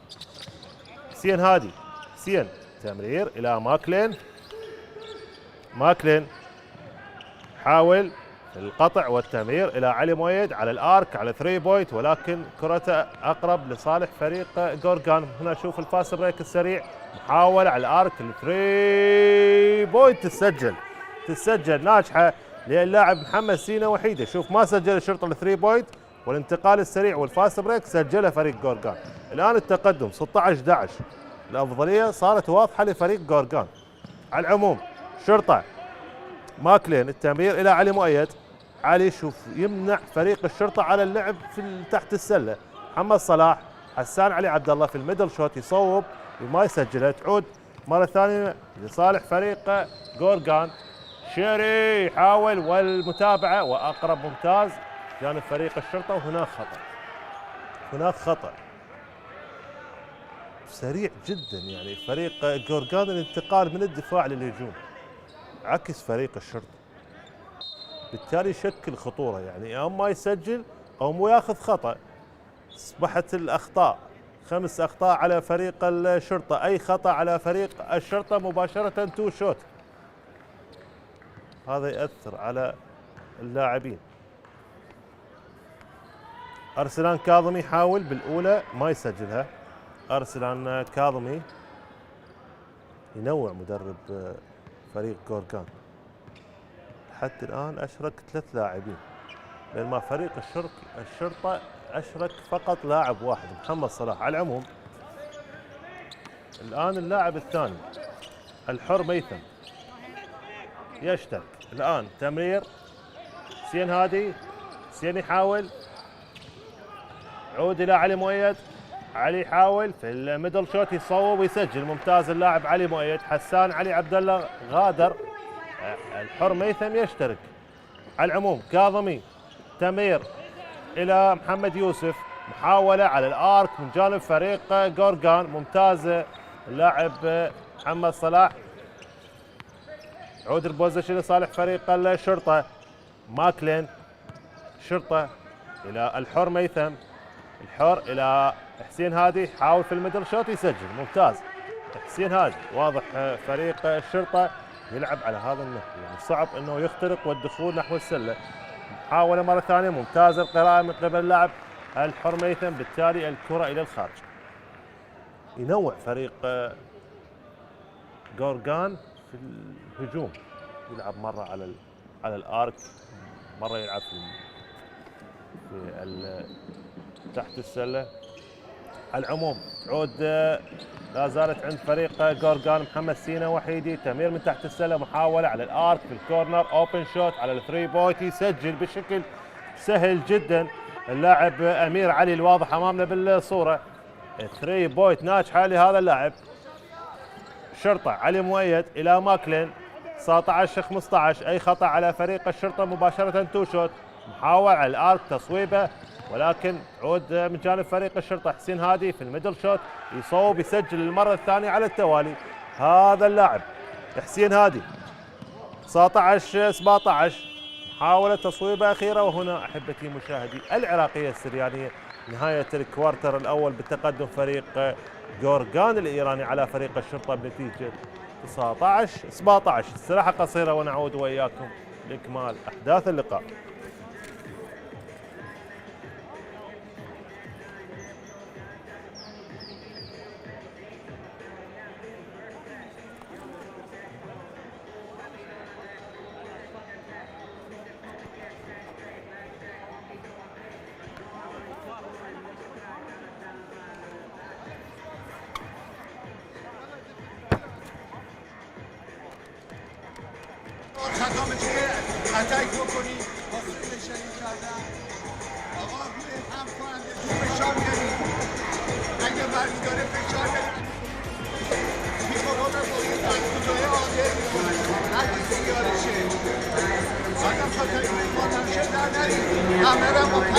حسين هادي، حسين تمرير إلى ماكلين حاول القطع والتمرير إلى علي مؤيد على الآرك على 3 بوينت، ولكن كرته أقرب لصالح فريق جورجان. هنا شوف الفاست بريك السريع، محاولة على الآرك 3 بوينت تسجل ناجحة للاعب محمد سينا وحيدة. شوف ما سجل الشرطة ال 3 بوينت، والانتقال السريع والفاست بريك سجلها فريق جورجان. الآن التقدم 16-11، الأفضلية صارت واضحة لفريق جورجان. على العموم شرطة ماكلين التمرير إلى علي مؤيد، علي شوف يمنع فريق الشرطة على اللعب في تحت السلة. محمد صلاح، حسان علي عبد الله في الميدل شوت يصوب وما يسجلها، تعود مرة ثانية لصالح فريق جورجان. شيري يحاول والمتابعة وأقرب ممتاز جانب فريق الشرطة، وهناك خطأ سريع جدا. يعني فريق جورجان الانتقال من الدفاع للهجوم عكس فريق الشرطة، بالتالي يشكل خطورة. يعني اما يسجل او مو ياخذ خطأ. اصبحت الاخطاء 5 اخطاء على فريق الشرطة، اي خطأ على فريق الشرطة مباشرة 2 شوت. هذا يأثر على اللاعبين. أرسلان كاظمي يحاول بالأولى ما يسجلها. أرسلان كاظمي ينوع مدرب فريق جورجان. حتى الآن أشرك 3 لاعبين، بينما فريق الشرطة أشرك فقط لاعب واحد محمد صلاح. على العموم الآن اللاعب الثاني الحر ميثم يشترك. الآن تمرير حسين هادي، حسين يحاول، عود إلى علي مؤيد، علي يحاول في الميدل شوت يصوب ويسجل، ممتاز اللاعب علي مؤيد. حسان علي عبد الله غادر، الحر ميثم يشترك. على العموم كاظمي تمرير إلى محمد يوسف، محاولة على الآرك من جانب فريق جورجان، ممتاز اللاعب محمد صلاح. عود البوزيشن لصالح فريق الشرطة. ماكلين شرطة إلى الحر ميثم، الحر إلى حسين هادي، حاول في الميدل شوت يسجل، ممتاز حسين هادي. واضح فريق الشرطة يلعب على هذا النحو، يعني صعب انه يخترق والدخول نحو السلة. محاولة مرة ثانية، ممتاز القراءة من قبل اللاعب الحر ميثم، بالتالي الكرة إلى الخارج. ينوع فريق جورجان في الهجوم، يلعب مرة على الارك، مرة يلعب في تحت السلة. على العموم عود لا زالت عند فريق جورجان. محمد سينا وحيدي تمرير من تحت السلة، محاولة على الارك في الكورنر، اوبن شوت على الثري بوينت، يسجل بشكل سهل جدا اللاعب امير علي الواضح امامنا بالصورة. 3 بوينت ناجحة لهذا اللاعب. شرطة علي مؤيد الى ماكلين، 19-15، اي خطأ على فريق الشرطة مباشرة 2 شوت. محاول على الارك تصويبه، ولكن عود من جانب فريق الشرطة. حسين هادي في الميدل شوت يصوب يسجل للمرة الثانية على التوالي. هذا اللاعب حسين هادي 19-17، محاولة تصويبة أخيرة. وهنا أحبتي مشاهدي العراقية السريانية نهاية الكوارتر الأول بتقدم فريق جورجان الإيراني على فريق الشرطة بنتيجة 19-17. استراحة قصيرة ونعود وإياكم لإكمال أحداث اللقاء. خطا میشه اتک بکنی واسه شهید کردن آقا روی هم کننده فشار بیارید اگه مرمی داره فشار بیارید میکروفون رو باید در کجای آده اگه سیارشه آدم خاطری به مادم شد در نرید همه رو با 5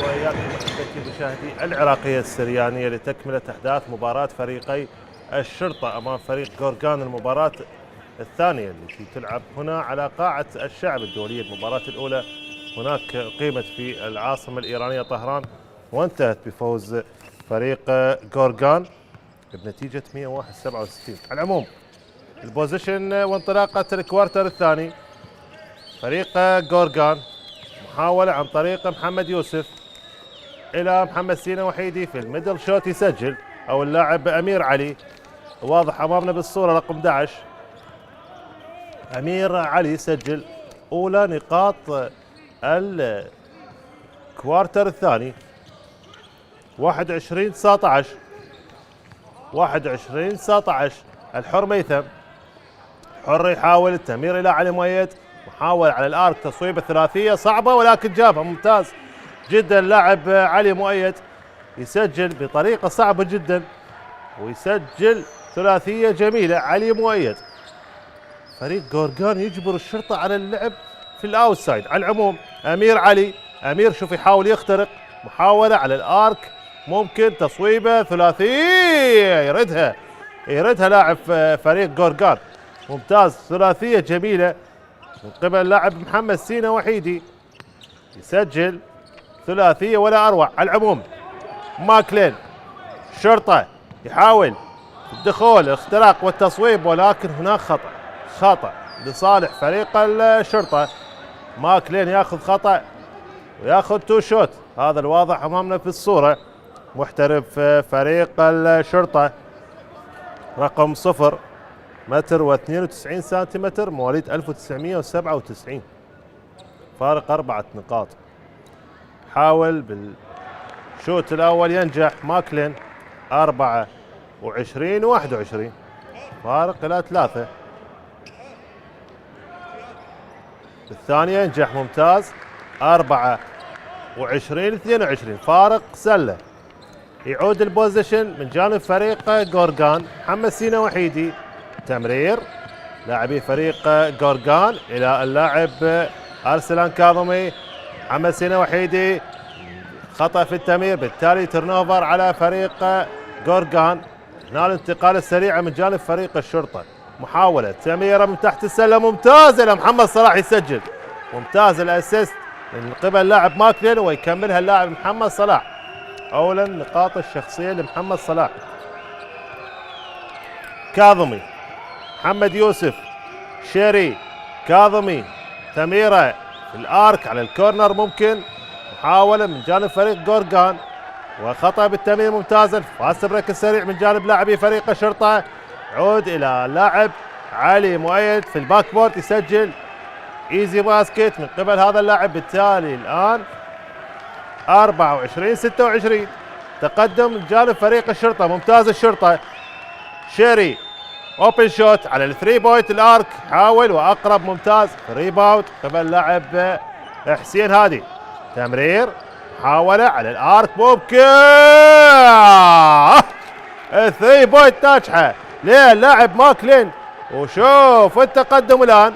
وإياكم أحبتي مشاهدي العراقية السريانية لتكملة أحداث مباراة فريقي الشرطة أمام فريق غورغان. المباراة الثانية التي تلعب هنا على قاعة الشعب الدولية. المباراة الأولى هناك قيمت في العاصمة الإيرانية طهران وانتهت بفوز فريق غورغان بنتيجة 101-67. على العموم البوزيشن وانطلاقة الكوارتر الثاني فريق غورغان محاولة عن طريق محمد يوسف إلى محمد سينا وحيدي في الميدل شوت يسجل أو اللاعب أمير علي واضح أمامنا بالصورة رقم 11. أمير علي سجل أولى نقاط الكوارتر الثاني 21-19 21-19. الحر ميثم حر يحاول التمرير إلى علي مؤيد محاول على الارك تصويبه ثلاثيه صعبه ولكن جابها ممتاز جدا لاعب علي مؤيد يسجل بطريقه صعبه جدا ويسجل ثلاثيه جميله علي مؤيد. فريق غورغان يجبر الشرطه على اللعب في الاوتسايد. على العموم امير علي امير شوف يحاول يخترق محاوله على الارك ممكن تصويبه ثلاثيه يردها لاعب فريق غورغان ممتاز ثلاثيه جميله من قبل لاعب محمد سينا وحيدي يسجل ثلاثيه ولا اروع. على العموم ماكلين شرطه يحاول الدخول الاختراق والتصويب ولكن هناك خطا لصالح فريق الشرطه. ماكلين ياخذ خطا وياخذ تو شوت هذا الواضح امامنا في الصوره. محترف فريق الشرطه رقم 0 متر و92 سنتيمتر مواليد 1997 فارق 4 نقاط. حاول بالشوت الاول ينجح ماكلين 24 21 فارق الى 3. الثانية ينجح ممتاز 24 22 فارق سلة. يعود البوزيشن من جانب فريق غورغان محمد سينا وحيدي تمرير لاعبي فريق غورغان الى اللاعب ارسلان كاظمي. محمد سينا وحيدي خطا في التمرير بالتالي ترنوفر على فريق غورغان. هنا الانتقال السريع من جانب فريق الشرطه محاوله تمريره من تحت السله ممتازه لمحمد صلاح يسجل ممتاز الاسيست من قبل لاعب ماكلين ويكملها اللاعب محمد صلاح. اولا النقاط الشخصيه لمحمد صلاح. كاظمي محمد يوسف شيري كاظمي تمريره في الارك على الكورنر ممكن محاوله من جانب فريق غورغان وخطا بالتمرير ممتازا. فاست بريك السريع من جانب لاعبي فريق الشرطه عود الى اللاعب علي مؤيد في الباك بورد يسجل ايزي باسكت من قبل هذا اللاعب. بالتالي الان 24 26 تقدم من جانب فريق الشرطه. ممتاز الشرطه شيري اوبن شوت على الثري بوينت الارك حاول واقرب ممتاز ريباوند قبل لاعب حسين هادي. تمرير محاوله على الارك ممكن الثري بوينت ناجحه للاعب ماكلين. وشوف التقدم الان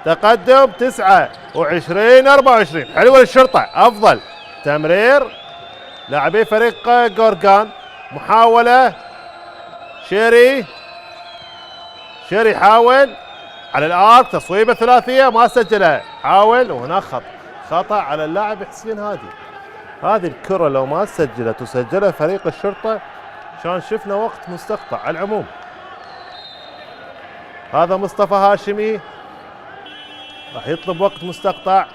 تقدم 29 24 حلوه للشرطه افضل تمرير لاعبي فريق غورغان. محاوله شيري حاول على الارك تصويبه ثلاثيه ما سجلها حاول وهناك خطا على اللاعب حسين هادي. هذه الكره لو ما سجلت وسجلها فريق الشرطه كان شفنا وقت مستقطع. على العموم هذا مصطفى هاشمي راح يطلب وقت مستقطع.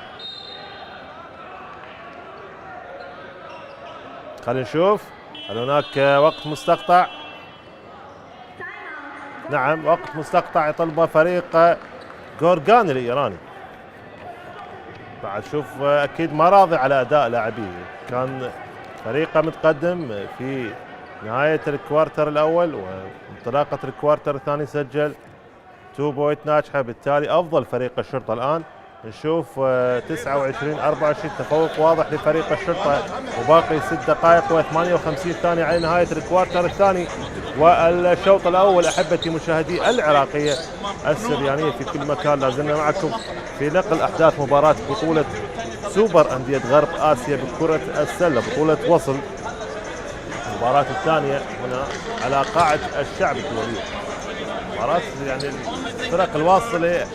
خلينا نشوف هل هناك وقت مستقطع. نعم وقت مستقطع يطلبه فريق غورغان الإيراني. بعد شوف أكيد ما راضي على أداء لاعبيه، كان فريقه متقدم في نهاية الكوارتر الأول وانطلاقة الكوارتر الثاني سجل 2 بوينت ناجحة، بالتالي أفضل فريق الشرطة. الآن نشوف 29-24 تفوق واضح لفريق الشرطة، وباقي 6 دقائق و58 ثانية على نهاية الكوارتر الثاني والشوط الأول. أحبتي مشاهدي العراقية السريانية في كل مكان، لازلنا معكم في نقل أحداث مباراة بطولة سوبر أندية غرب آسيا بكرة السلة، بطولة وصل. المباراة الثانية هنا على قاعة الشعب الدولية، مباراة يعني الفرق الواصلة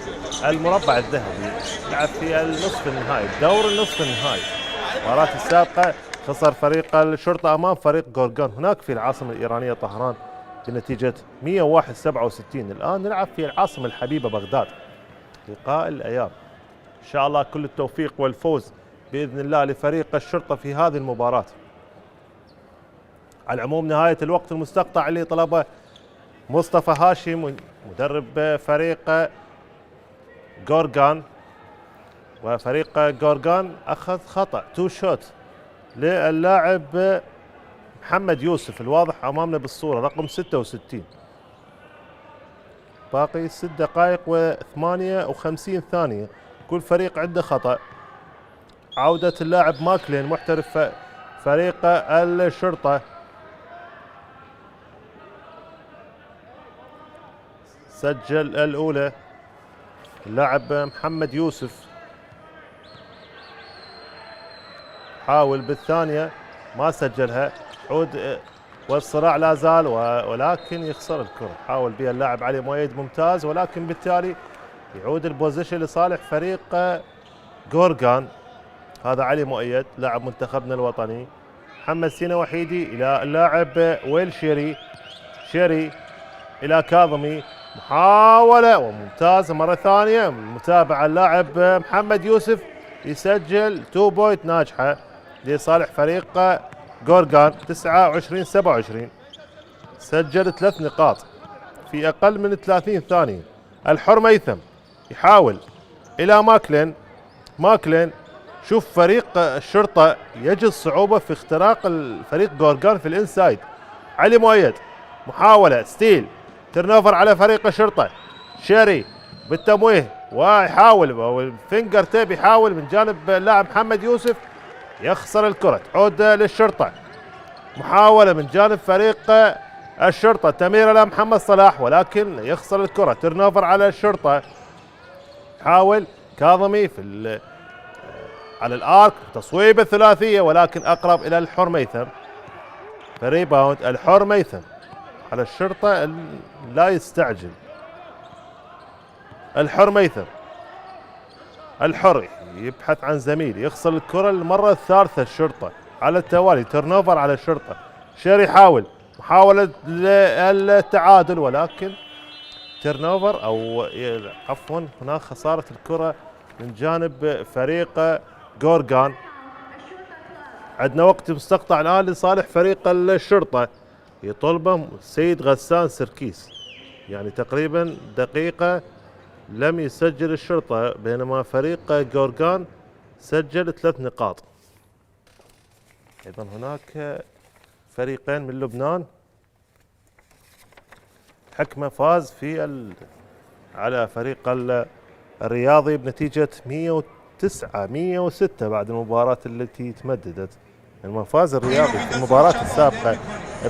المربع الذهبي لعب في النصف النهائي، دور النصف النهائي. المباراة السابقة خسر فريق الشرطة أمام فريق غورغان هناك في العاصمة الإيرانية طهران بنتيجة 101-67. الآن نلعب في العاصمة الحبيبة بغداد، لقاء الأيام. إن شاء الله كل التوفيق والفوز بإذن الله لفريق الشرطة في هذه المباراة. على العموم نهاية الوقت المستقطع اللي طلبه مصطفى هاشم مدرب فريق غورغان، وفريق غورغان أخذ خطأ 2 شوت للاعب محمد يوسف الواضح أمامنا بالصورة رقم 66. باقي 6 دقائق و58 ثانية، كل فريق عنده خطأ. عودة اللاعب ماكلين محترف فريق الشرطة، سجل الأولى اللاعب محمد يوسف، حاول بالثانية ما سجلها. عود والصراع لا زال ولكن يخسر الكرة، حاول بها اللاعب علي مؤيد ممتاز، ولكن بالتالي يعود البوزيشن لصالح فريق غورغان. هذا علي مؤيد لاعب منتخبنا الوطني. محمد سينا وحيدي إلى اللاعب ويل شيري إلى كاظمي، محاولة وممتازة مرة ثانية متابعة اللاعب محمد يوسف يسجل 2 بوينت ناجحة لصالح فريق غورغان 29-27. سجل 3 نقاط في أقل من 30 ثانية. الحر ميثم يحاول إلى ماكلين. شوف فريق الشرطة يجد صعوبة في اختراق الفريق غورغان في الانسايد. علي مؤيد محاولة ستيل ترنوفر على فريق الشرطة، شيري بالتمويه ويحاول والفينجر تيب يحاول من جانب اللاعب محمد يوسف، يخسر الكرة. تعود للشرطة، محاولة من جانب فريق الشرطة، تمرير إلى محمد صلاح ولكن يخسر الكرة. ترنوفر على الشرطة، حاول كاظمي في على الارك تصويبة ثلاثية ولكن اقرب الى الحر ميثم. فريباوند الحر ميثم على الشرطة لا يستعجل. الحر ميثم، الحر يبحث عن زميل، يخسر الكرة المرة الثالثة. الشرطة على التوالي، ترنوفر على الشرطة. شيري يحاول محاولة للتعادل ولكن ترنوفر او عفوا هناك خسارة الكرة من جانب فريق غورغان. عندنا وقت مستقطع الآن لصالح فريق الشرطة، يطلبه سيد غسان سركيس، يعني تقريبا دقيقة لم يسجل الشرطة، بينما فريق غورغان سجل 3 نقاط. أيضا هناك فريقين من لبنان. حكمة فاز في على فريق الرياضي بنتيجة 109-106 بعد المباراة التي تمددت. لما فاز الرياضي في المباراة السابقة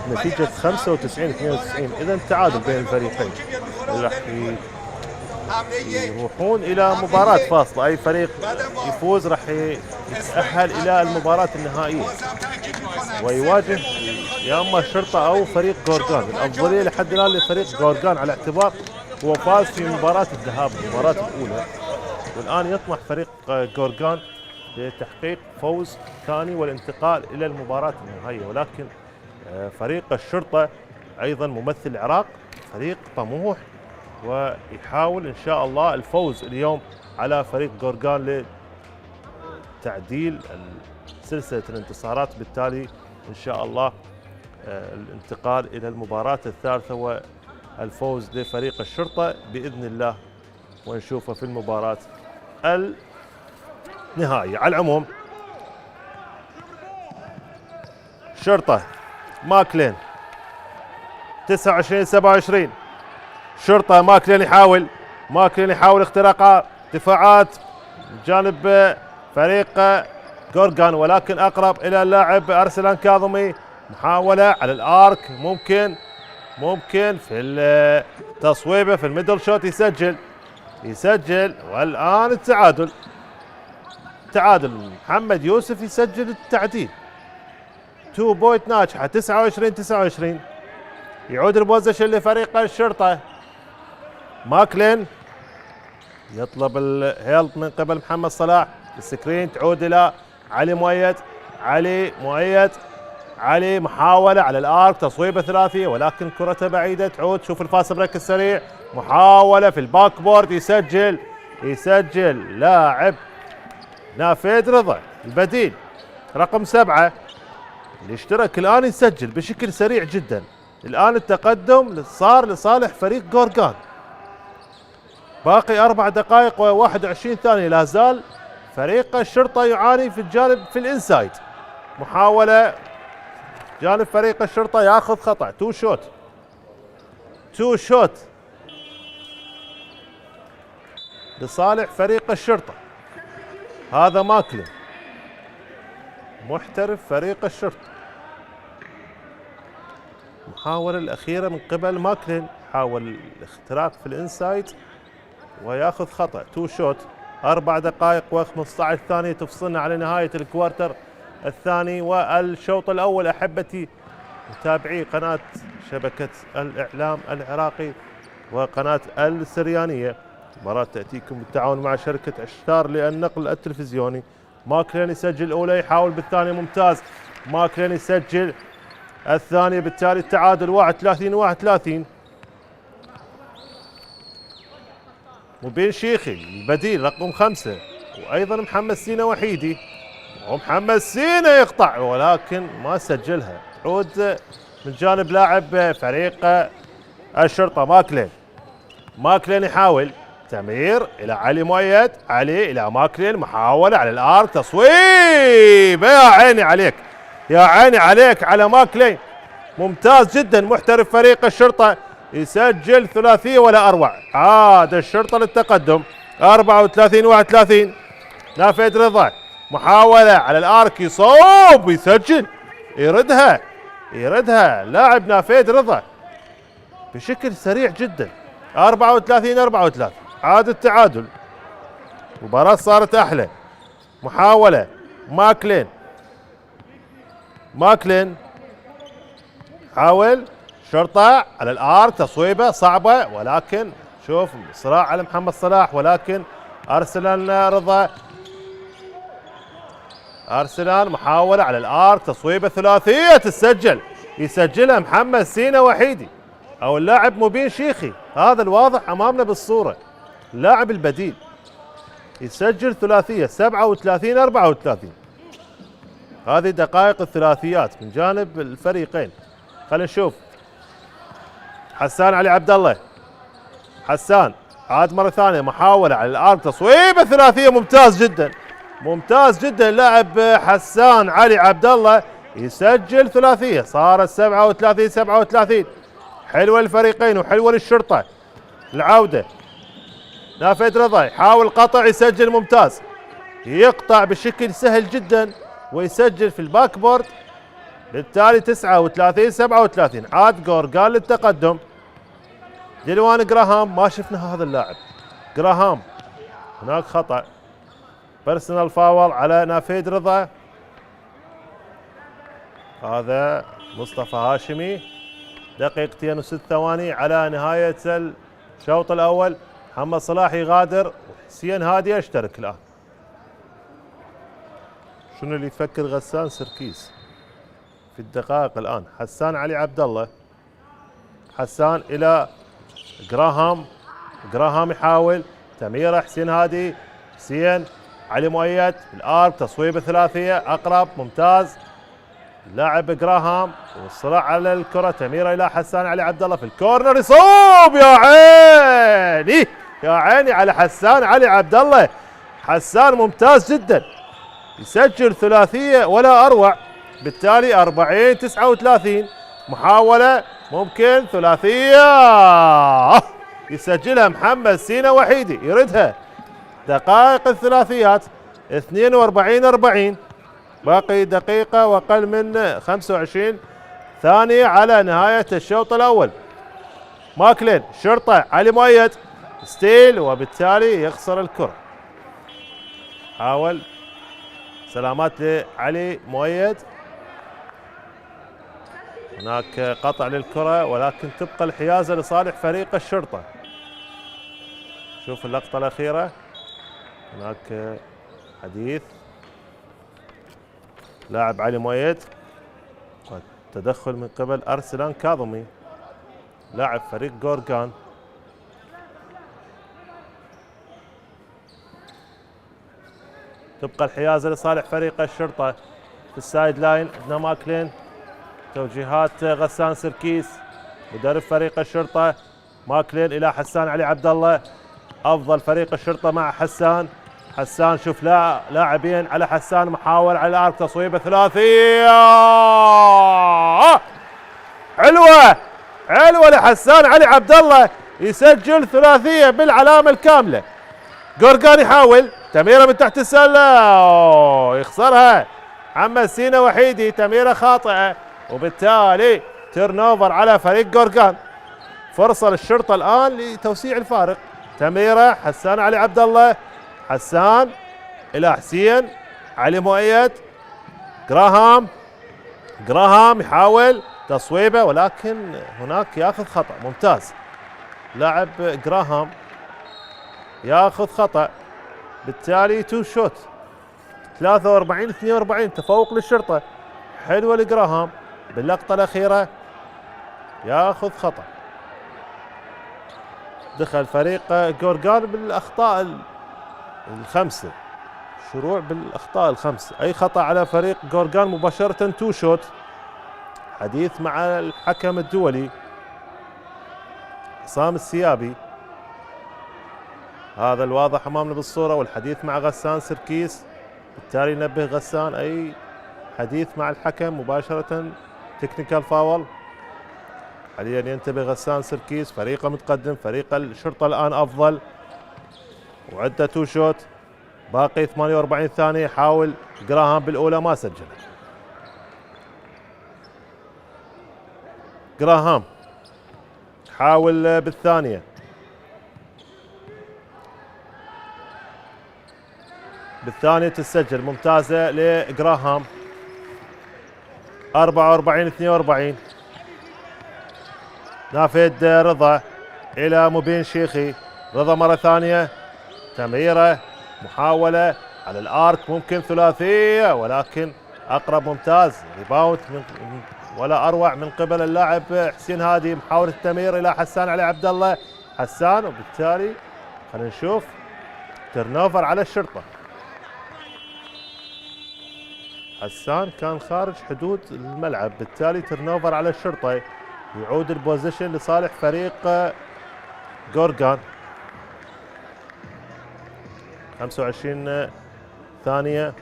بنتيجة 95-92. إذا تعادل بين الفريقين، راح يروحون إلى مباراة فاصلة. أي فريق يفوز راح يتأهل إلى المباراة النهائية ويواجه يا اما الشرطة او فريق غورغان. الافضلية لحد الان لفريق غورغان على اعتبار هو فاز في مباراة الذهاب المباراة الاولى، والان يطمح فريق غورغان لتحقيق فوز ثاني والانتقال الى المباراة النهائية. ولكن فريق الشرطة ايضا ممثل العراق فريق طموح ويحاول ان شاء الله الفوز اليوم على فريق غورغان لتعديل سلسلة الانتصارات، بالتالي ان شاء الله الانتقال الى المباراة الثالثة الفوز لفريق الشرطة بإذن الله، ونشوفه في المباراة النهائية. على العموم شرطة ماكلين 29-27. شرطة ماكلين يحاول اختراق دفاعات جانب فريق غورغان، ولكن اقرب الى اللاعب ارسلان كاظمي. محاولة على الارك، ممكن في التصويبة في الميدل شوت يسجل والان التعادل. محمد يوسف يسجل التعديل. 2 بوينت ناجحة 29-29. يعود البوزيشن لفريق الشرطة. ماكلين يطلب الهيلب من قبل محمد صلاح. السكرين تعود الى علي محاولة على الارك، تصويبة ثلاثية ولكن كرته بعيدة. تعود، شوف الفاست بريك السريع، محاولة في الباك بورد، يسجل لاعب نافيد رضا البديل رقم 7 اللي اشترك الان، يسجل بشكل سريع جدا. الان التقدم صار لصالح فريق غورغان. باقي 4 دقائق و21 ثانية. لا زال فريق الشرطة يعاني في الجانب في الانسايد. محاولة جانب فريق الشرطة، ياخذ خطأ. 2 شوت لصالح فريق الشرطة. هذا ماكلين محترف فريق الشرطة. المحاولة الأخيرة من قبل ماكلين، حاول الاختراق في الانسايد وياخذ خطأ. 2 شوت. 4 دقائق و15 ثانية تفصلنا على نهاية الكوارتر الثاني والشوط الأول. أحبتي متابعي قناة شبكة الإعلام العراقي وقناة السريانية، مباراة تأتيكم بالتعاون مع شركة عشتار للنقل التلفزيوني. ماكلين يسجل الأولى، يحاول بالثانية، ممتاز. ماكلين يسجل الثانية، بالتالي التعادل 31-31. مبين شيخي البديل رقم 5، وأيضا محمد سينا وحيدي، ومحمد سينا يقطع ولكن ما سجلها. عود من جانب لاعب فريق الشرطة. ماكلين يحاول تمرير إلى علي مؤيد، علي إلى ماكلين، محاولة على الارك، تصويب. يا عيني عليك على ماكلين، ممتاز جدا. محترف فريق الشرطة يسجل ثلاثية ولا أروع. عاد الشرطة للتقدم 34-31. نافذ رضا محاولة على الارك، يصوب ويسجل، يردها لاعب نافذ رضا بشكل سريع جدا. 34-34. عاد التعادل، المباراة صارت أحلى. محاولة ماكلين حاول شرطة على الارك، تصويبة صعبة ولكن شوف صراع على محمد صلاح، ولكن أرسلان محاولة على الارك، تصويبة ثلاثية يسجلها محمد سينا وحيدي او اللاعب مبين شيخي. هذا الواضح امامنا بالصورة، اللاعب البديل يسجل ثلاثية 37-34. هذه دقائق الثلاثيات من جانب الفريقين. خلينا نشوف حسان علي عبد الله. حسان عاد مرة ثانية، محاولة على الارك، تصويبة ثلاثية، ممتاز جدا لاعب حسان علي عبد الله يسجل ثلاثية. صارت 37-37. حلوة الفريقين وحلوة للشرطة. العودة نافذ رضا يحاول قطع، يسجل، ممتاز. يقطع بشكل سهل جدا ويسجل في الباك بورد، بالتالي 39-37. عاد غورغان للتقدم. ديلوان جراهام، ما شفنا هذا اللاعب جراهام، هناك خطأ، بيرسونال فاول على نافيد رضا. هذا مصطفى هاشمي. دقيقتين و6 ثواني على نهاية الشوط الأول. محمد صلاح يغادر وحسين هادي يشترك الآن. شنو اللي يفكر غسان سركيس في الدقائق الآن؟ حسان علي عبد الله، حسان إلى جراهام يحاول تميره، حسين هادي، حسين علي مؤيد الارك، تصويبه ثلاثيه، اقرب، ممتاز. لاعب جراهام والصراع على الكرة، تميرة إلى حسان علي عبد الله في الكورنر، يصوب. يا عيني يا عيني على حسان علي عبد الله. حسان ممتاز جدا، يسجل ثلاثية ولا أروع، بالتالي 40-39. محاولة ممكن ثلاثية يسجلها محمد سينا وحيدي، يردها. دقائق الثلاثيات 42-40، باقي دقيقة وأقل من 25 ثانية على نهاية الشوط الأول. ماكلين شرطة علي مؤيد ستيل، وبالتالي يخسر الكرة. حاول سلامات لعلي مؤيد، هناك قطع للكرة ولكن تبقى الحيازة لصالح فريق الشرطة. شوف اللقطة الأخيرة، هناك حديث لاعب علي مؤيد والتدخل من قبل أرسلان كاظمي لاعب فريق جورجان. تبقى الحيازة لصالح فريق الشرطة في السايد لاين. عندنا ماكلين، توجيهات غسان سركيس مدرب فريق الشرطة. ماكلين إلى حسان علي عبد الله، أفضل فريق الشرطة مع حسان. حسان شوف لاعبين على حسان، محاول على الارك، تصويبه ثلاثيه علوه لحسان علي عبد الله، يسجل ثلاثيه بالعلامه الكامله. جورجان يحاول تميره من تحت السله، يخسرها محمد سينا وحيدي، تميره خاطئه وبالتالي تيرن اوفر على فريق جورجان. فرصه للشرطه الان لتوسيع الفارق. تميره حسان علي عبد الله، حسان إلى حسين علي مؤيد. جراهام يحاول تصويبه ولكن هناك ياخذ خطأ. ممتاز لاعب جراهام ياخذ خطأ، بالتالي تو شوت 43-42 تفوق للشرطة. حلوة لجراهام باللقطة الأخيرة، ياخذ خطأ. دخل فريق جورجان بالأخطاء الخمسة، شروع بالأخطاء الخمسة. أي خطأ على فريق جورجان مباشرة تو شوت. حديث مع الحكم الدولي حسام السيابي، هذا الواضح أمامنا بالصورة، والحديث مع غسان سركيس، بالتالي نبه غسان أي حديث مع الحكم مباشرة تكنيكال فاول. حاليا ينتبه غسان سركيس، فريقه متقدم، فريق الشرطة الآن أفضل وعدة تو شوت. باقي 48 ثانية، حاول جراهام بالأولى ما سجل. جراهام حاول بالثانية، تسجل ممتازة لجراهام. 44-42. نافذ رضا إلى مبين شيخي، رضا مرة ثانية، تمريرة، محاولة على الارك، ممكن ثلاثية ولكن اقرب. ممتاز ريباوند ولا اروع من قبل اللاعب حسين هادي. محاولة التمرير الى حسان علي عبد الله، حسان، وبالتالي خلينا نشوف تيرن اوفر على الشرطة. حسان كان خارج حدود الملعب، بالتالي تيرن اوفر على الشرطة. يعود البوزيشن لصالح فريق جورجان. 25 ثانية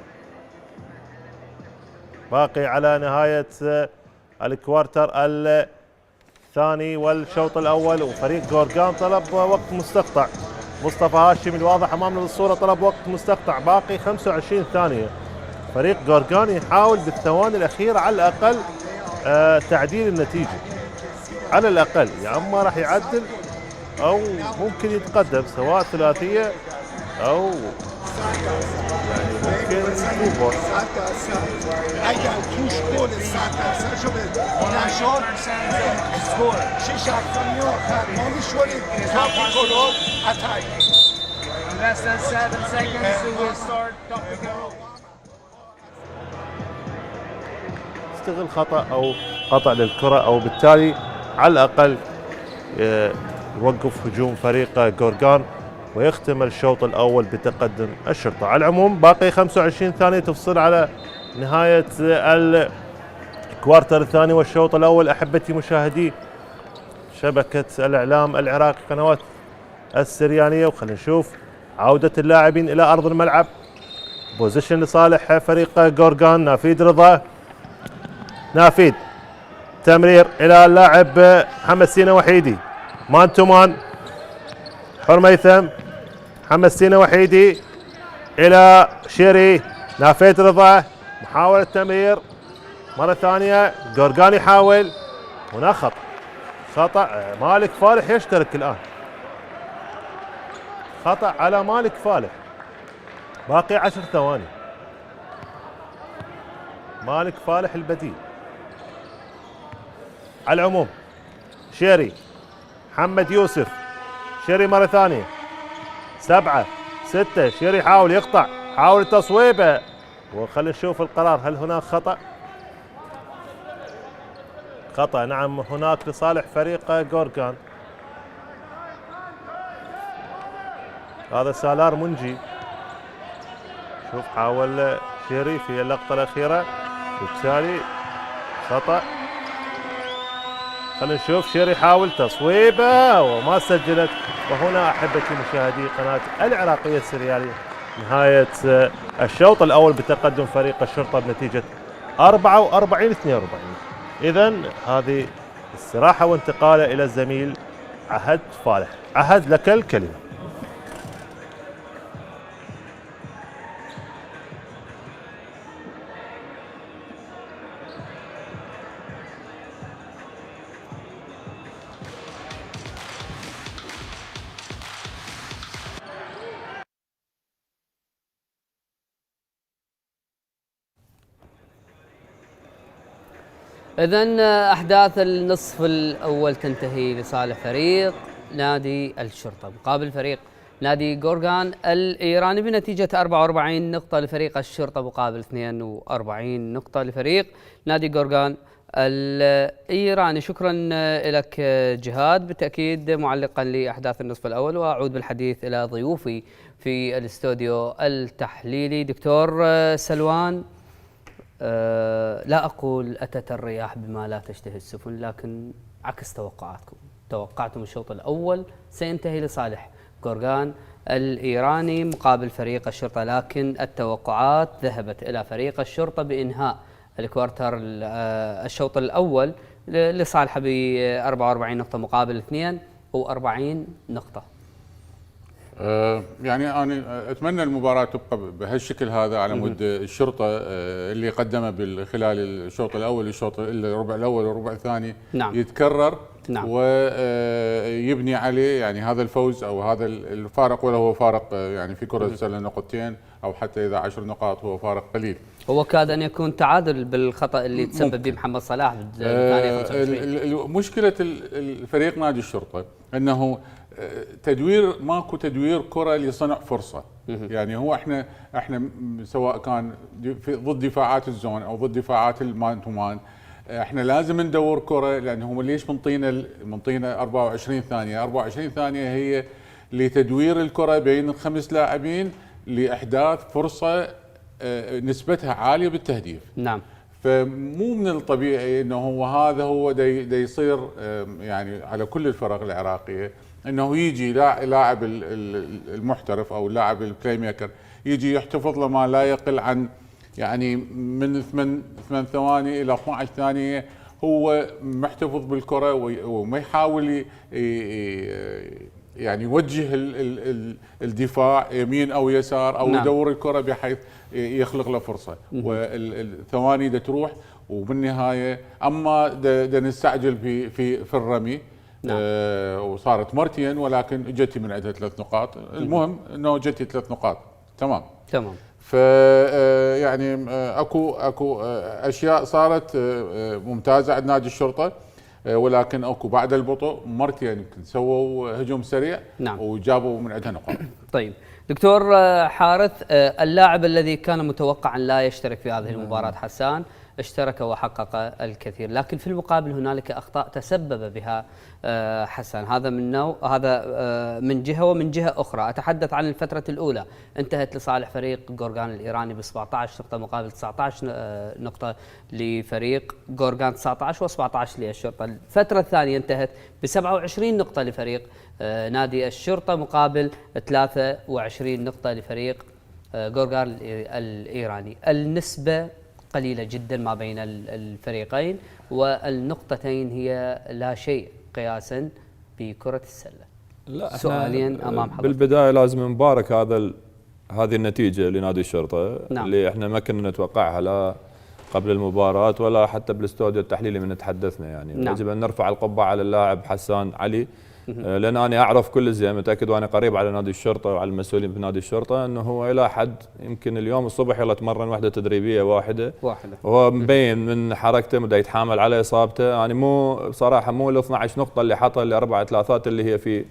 باقي على نهاية الكوارتر الثاني والشوط الأول، وفريق جورجان طلب وقت مستقطع. مصطفى هاشم الواضح أمامنا بالصورة طلب وقت مستقطع. باقي 25 ثانية، فريق جورجان يحاول بالثواني الأخيرة على الأقل تعديل النتيجة، على الأقل يا أما راح يعدل أو ممكن يتقدم، سواء ثلاثية أو يعني ممكن سوبر. اگر توش گل 100% شو نشد اسکور 6 ثانیه آخر ما میشوریم تاپیکولو اتاک. Less than 7 seconds we will start Topicolo. استغل خطأ أو قطع للكرة، أو بالتالي على الأقل يوقف هجوم فريق جورجان ويختم الشوط الأول بتقدم الشرطة. على العموم باقي 25 ثانية تفصل على نهاية الكوارتر الثاني والشوط الأول أحبتي مشاهدي شبكة الإعلام العراقي قنوات السريانية. وخلينا نشوف عودة اللاعبين إلى أرض الملعب. بوزيشن لصالح فريق جورجان. نافيد رضا، نافيد تمرير إلى اللاعب محمد سينا وحيدي، مان تو مان حرميثم، محمد سينا وحيدي إلى شيري، نافيد رضا محاولة تمرير مرة ثانية، جورجان يحاول، هنا خطأ مالك فالح يشترك الآن، خطأ على مالك فالح، باقي 10 ثواني. مالك فالح البديل. على العموم شيري، محمد يوسف، شيري مرة ثانية، 7 6، شيري يحاول يقطع، حاول تصويبه، وخلينا نشوف القرار. هل هناك خطأ؟ خطأ نعم هناك لصالح فريق جورجان. هذا سالار منجي. شوف حاول شيري في اللقطة الأخيرة، بالتالي خطأ. خلينا نشوف شيري يحاول تصويبه وما سجلت. وهنا أحبتي مشاهدي قناة العراقية السريالية نهاية الشوط الأول بتقدم فريق الشرطة بنتيجة 44-42. إذن هذه استراحة وانتقال إلى الزميل عهد فالح. عهد لك الكلمة. إذن أحداث النصف الأول تنتهي لصالح فريق نادي الشرطة مقابل فريق نادي جورجان الإيراني بنتيجة 44 نقطة لفريق الشرطة مقابل 42 نقطة لفريق نادي جورجان الإيراني. شكرا لك جهاد، بالتأكيد معلقا لأحداث النصف الأول. وأعود بالحديث إلى ضيوفي في الاستوديو التحليلي. دكتور سلوان، لا أقول أتت الرياح بما لا تشتهي السفن، لكن عكس توقعاتكم. توقعتم الشوط الأول سينتهي لصالح جورجان الإيراني مقابل فريق الشرطة، لكن التوقعات ذهبت إلى فريق الشرطة بإنهاء الكوارتر الشوط الأول لصالحه ب 44 نقطة مقابل 42 نقطة. يعني أنا أتمنى المباراة تبقى بهالشكل هذا على مود الشرطة اللي قدمه خلال الشوط الأول الربع الأول والربع الثاني. نعم. يتكرر. نعم. ويبني عليه يعني هذا الفوز أو هذا الفارق، ولا هو فارق يعني في كرة السلة نقطتين أو حتى إذا 10 نقاط هو فارق قليل. هو كاد أن يكون تعادل بالخطأ اللي تسبب به محمد صلاح بالثانية 25. مشكلة الفريق نادي الشرطة أنه ماكو تدوير كرة لصنع فرصة. يعني هو احنا سواء كان ضد دفاعات الزون او ضد دفاعات المان تو مان، احنا لازم ندور كرة، لان هم ليش منطينا 24 ثانية. 24 ثانية هي لتدوير الكرة بين الخمس لاعبين لاحداث فرصة نسبتها عالية بالتهديف. نعم. فمو من الطبيعي انه هذا هو دا يصير يعني على كل الفرق العراقية، انه يجي لاعب المحترف او اللاعب البلاي ميكر يجي يحتفظ له ما لا يقل عن يعني من 8 ثواني الى 12 ثانيه، هو محتفظ بالكره وما يحاول يعني يوجه الدفاع يمين او يسار او يدور الكره بحيث يخلق له فرصه. والثواني دا تروح وبالنهايه اما دا نستعجل في الرمي. نعم. وصارت مرتين، ولكن جتي من عندها 3 نقاط. المهم انه جتي 3 نقاط. تمام. ف يعني اكو اشياء صارت ممتازه عند نادي الشرطه، ولكن اكو بعد البطء مرتين يمكن سووا هجوم سريع. نعم. وجابوا من عندها نقاط. طيب دكتور حارث، اللاعب الذي كان متوقعا لا يشترك في هذه المباراة حسان اشترك وحقق الكثير، لكن في المقابل هنالك أخطاء تسبب بها حسن. هذا من نوع، هذا من جهة، ومن جهة أخرى أتحدث عن الفترة الأولى انتهت لصالح فريق غورغان الإيراني ب 17 نقطة مقابل 19 نقطة لفريق غورغان 19 و17 للشرطة. الفترة الثانية انتهت ب 27 نقطة لفريق نادي الشرطة مقابل 23 نقطة لفريق غورغان الإيراني. النسبة قليلة جدا ما بين الفريقين، والنقطتين هي لا شيء قياسا بكرة السلة. لا سؤالين أمام حضرتك. بالبداية لازم نبارك هذه النتيجة لنادي الشرطة. نعم. اللي احنا ما كنا نتوقعها لا قبل المباراة ولا حتى بالاستوديو التحليلي من تحدثنا يعني. نعم. يجب أن نرفع القبعة على اللاعب حسان علي، لأن أنا أعرف كل زين، متأكد وأنا قريب على نادي الشرطة وعلى المسؤولين في نادي الشرطة، أنه هو إلى حد يمكن اليوم الصبح يلا تمرن وحدة تدريبية واحدة. وهو مبين من حركته بدا يتحامل على إصابته. يعني مو بصراحة مو ال 12 نقطة اللي حطها اللي 4 ثلاثات اللي هي في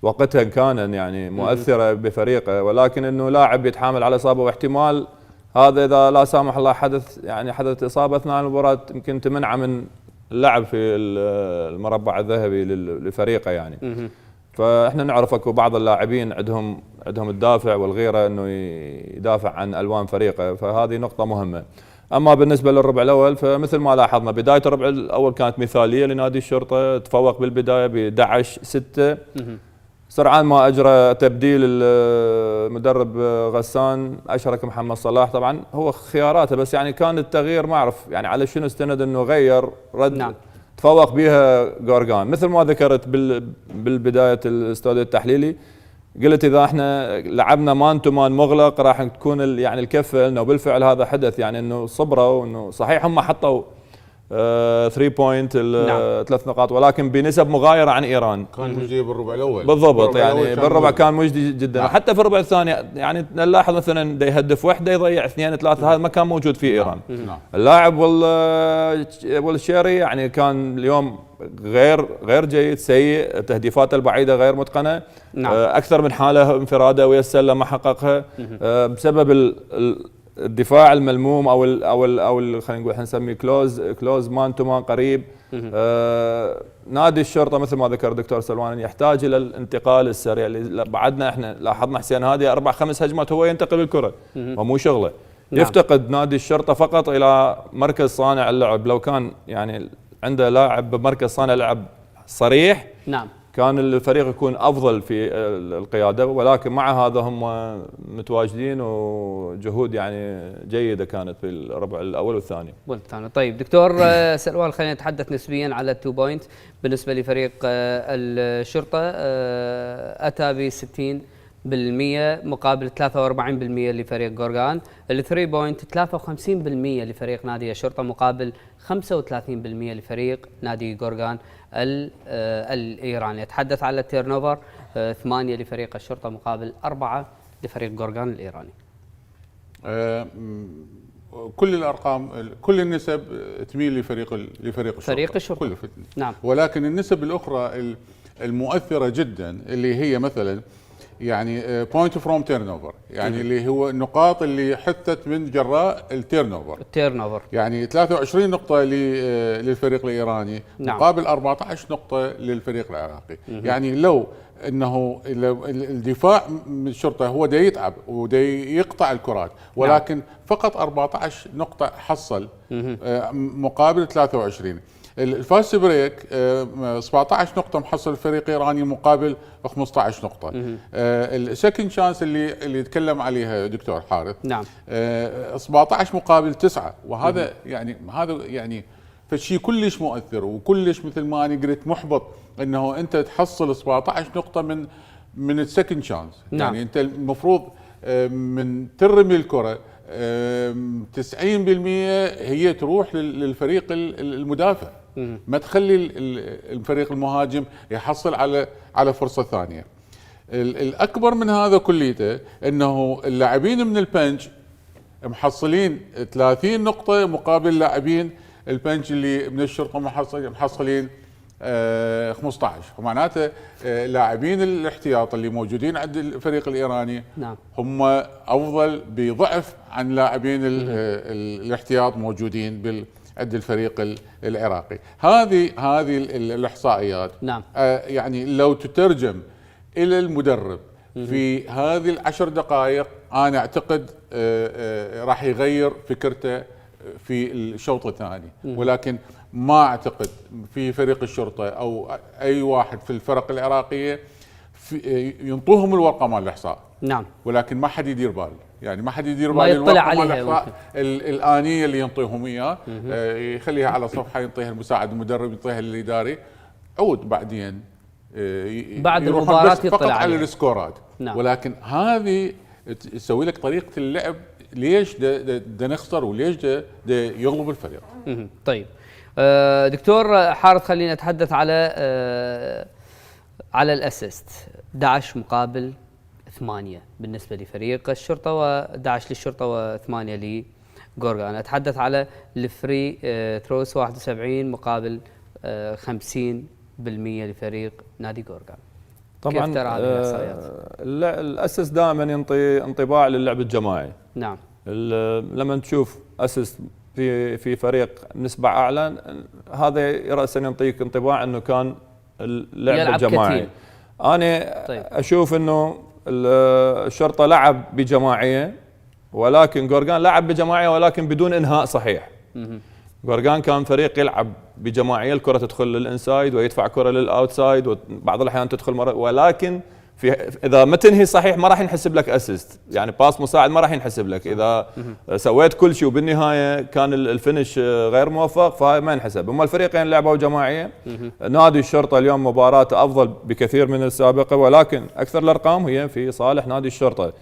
وقتها كان يعني مؤثرة بفريقه، ولكن أنه لاعب يتحامل على إصابة، واحتمال هذا إذا لا سامح الله حدث إصابة أثناء المباراة يمكن تمنعه من اللعب في المربع الذهبي لفريقه يعني. فاحنا نعرف اكو بعض اللاعبين عندهم الدافع والغيره انه يدافع عن الوان فريقه، فهذه نقطه مهمه. اما بالنسبه للربع الاول فمثل ما لاحظنا بدايه الربع الاول كانت مثاليه لنادي الشرطه، تفوق بالبدايه ب 11-6. سرعان ما اجرى تبديل المدرب غسان، اشرك محمد صلاح. طبعا هو خياراته، بس يعني كان التغيير ما اعرف يعني على شنو استند انه غير رد. نعم. تفوق بها غورغان مثل ما ذكرت بالبدايه الاستوديو التحليلي. قلت اذا احنا لعبنا مان تو مان مغلق راح تكون يعني الكفه لنا، وبالفعل هذا حدث. يعني انه صبروا، انه صحيح هم حطوا 3 بوينت 3 نقاط، ولكن بنسب مغايره عن ايران. كان مجدي بالربع الاول بالضبط، يعني بالربع كان مجدي جدا. نعم. حتى في الربع الثاني يعني نلاحظ مثلا دا يهدف وحده يضيع 2 3، هذا ما كان موجود في ايران. نعم. اللاعب والشيري يعني كان اليوم غير جيد، سيء، تهديفاته البعيده غير متقنه. نعم. اكثر من حاله انفراده ويا السله ما حققها بسبب الدفاع الملموم او خلينا نقول نسميه كلوز مان تو مان قريب. نادي الشرطه مثل ما ذكر دكتور سلوان يحتاج الى الانتقال السريع اللي بعدنا احنا لاحظنا حسين هذه 4-5 هجمات هو ينتقل الكره ومو شغله. نعم. يفتقد نادي الشرطه فقط الى مركز صانع اللعب. لو كان يعني عنده لاعب بمركز صانع لعب صريح، نعم، كان الفريق يكون افضل في القياده، ولكن مع هذا هم متواجدين وجهود يعني جيده كانت في الربع الاول والثاني. طيب دكتور سلوان، خلينا نتحدث نسبيا على التو بوينت بالنسبه لفريق الشرطه. اتى ب 60% مقابل 43% لفريق غورغان. الثري بوينت 53% لفريق نادي الشرطه مقابل 35% لفريق نادي غورغان الإيراني. يتحدث على التيرن اوفر 8 لفريق الشرطة مقابل 4 لفريق غورغان الإيراني. كل الأرقام كل النسب تميل لفريق الشرطة كله. نعم. ولكن النسب الأخرى المؤثرة جدا اللي هي مثلا يعني بوينت فروم تيرن اوفر، يعني اللي هو النقاط اللي حثت من جراء التيرن اوفر. يعني 23 نقطة للفريق الإيراني. نعم. مقابل 14 نقطة للفريق العراقي. يعني لو انه الدفاع من الشرطة هو دا يتعب ودا يقطع الكرات، ولكن نعم. فقط 14 نقطة حصل مقابل 23. الفاست بريك 17 نقطة محصل الفريق الإيراني مقابل 15 نقطة. السكند شانس اللي يتكلم عليها دكتور حارث، نعم، 17 مقابل 9، وهذا يعني فشي كلش مؤثر وكلش مثل ما أنا قلت محبط انه انت تحصل 17 نقطة من السكند شانس. نعم. يعني انت المفروض من ترمي الكرة 90% هي تروح للفريق المدافع، ما تخلي الفريق المهاجم يحصل على فرصة ثانية. الأكبر من هذا كليته أنه اللاعبين من البنش محصلين 30 نقطة مقابل لاعبين البنش اللي من الشرطة محصلين 15. ومعناته لاعبين الاحتياط اللي موجودين عند الفريق الايراني نعم. هم افضل بضعف عن لاعبين الاحتياط موجودين عند الفريق العراقي. هذه الاحصائيات نعم. يعني لو تترجم الى المدرب في هذه العشر دقائق انا اعتقد راح يغير فكرته في الشوط الثاني، ولكن ما اعتقد في فريق الشرطه او اي واحد في الفرق العراقيه ينطوهم الورقه مال الاحصاء. نعم. ولكن ما حد يدير بال، يعني ما حد يدير ما بال يطلع الورقه مال عليها الاحصاء الانيه اللي ينطيهم اياه، يخليها على صفحه، ينطيها المساعد المدرب، ينطيها الاداري، عود بعدين بعد يروحون المباراة بس فقط يطلع على عليها. السكورات. نعم. ولكن هذه تسوي لك طريقه اللعب، ليش دا نخسر وليش دا يغلب الفريق. طيب دكتور حارث، خلينا نتحدث على الاسيست. 11 مقابل 8 بالنسبه لفريق الشرطه، و11 للشرطه و8 لجورغان. اتحدث على الفري ثروس 71 مقابل 50% لفريق نادي جورغان. طبعا كيف ترى هذه الاحصائيات؟ الاسس دائما ينطي انطباع للعب الجماعي. نعم. لما تشوف اسس في فريق نسبة اعلى، هذا راسا ينطيك انطباع انه كان اللعب الجماعي. كتير. انا طيب. اشوف انه الشرطه لعب بجماعيه، ولكن جورغان لعب بجماعيه ولكن بدون انهاء صحيح. جورغان كان فريق يلعب بجماعيه، الكره تدخل للانسايد ويدفع كره للاوتسايد، وبعض الاحيان تدخل مره، ولكن اذا ما تنهي صحيح ما راح ينحسب لك اسيست، يعني باس مساعد ما راح ينحسب لك. اذا سويت كل شيء وبالنهايه كان الفينش غير موفق فما ينحسب. هم الفريقين لعبوا جماعيه. نادي الشرطه اليوم مباراته افضل بكثير من السابقه، ولكن اكثر الارقام هي في صالح نادي الشرطه.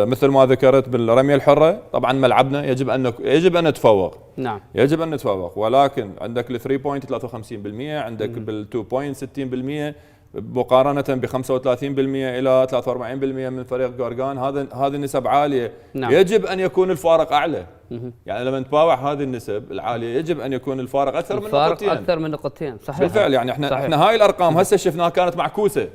مثل ما ذكرت بالرميه الحره، طبعا ملعبنا يجب ان نتفوق. نعم. يجب ان نتفوق، ولكن عندك ال 3 بوينت 53%، عندك بال 2 بوينت 60%، مقارنة ب 35% إلى 43% من فريق جورغان. هذه النسب عالية. نعم. يجب أن يكون الفارق أعلى. يعني لما نتباوع هذه النسب العالية يجب أن يكون الفارق أكثر من نقطتين. أكثر من نقطتين، صحيح. بالفعل، يعني احنا هاي الأرقام هسه شفناها كانت معكوسة،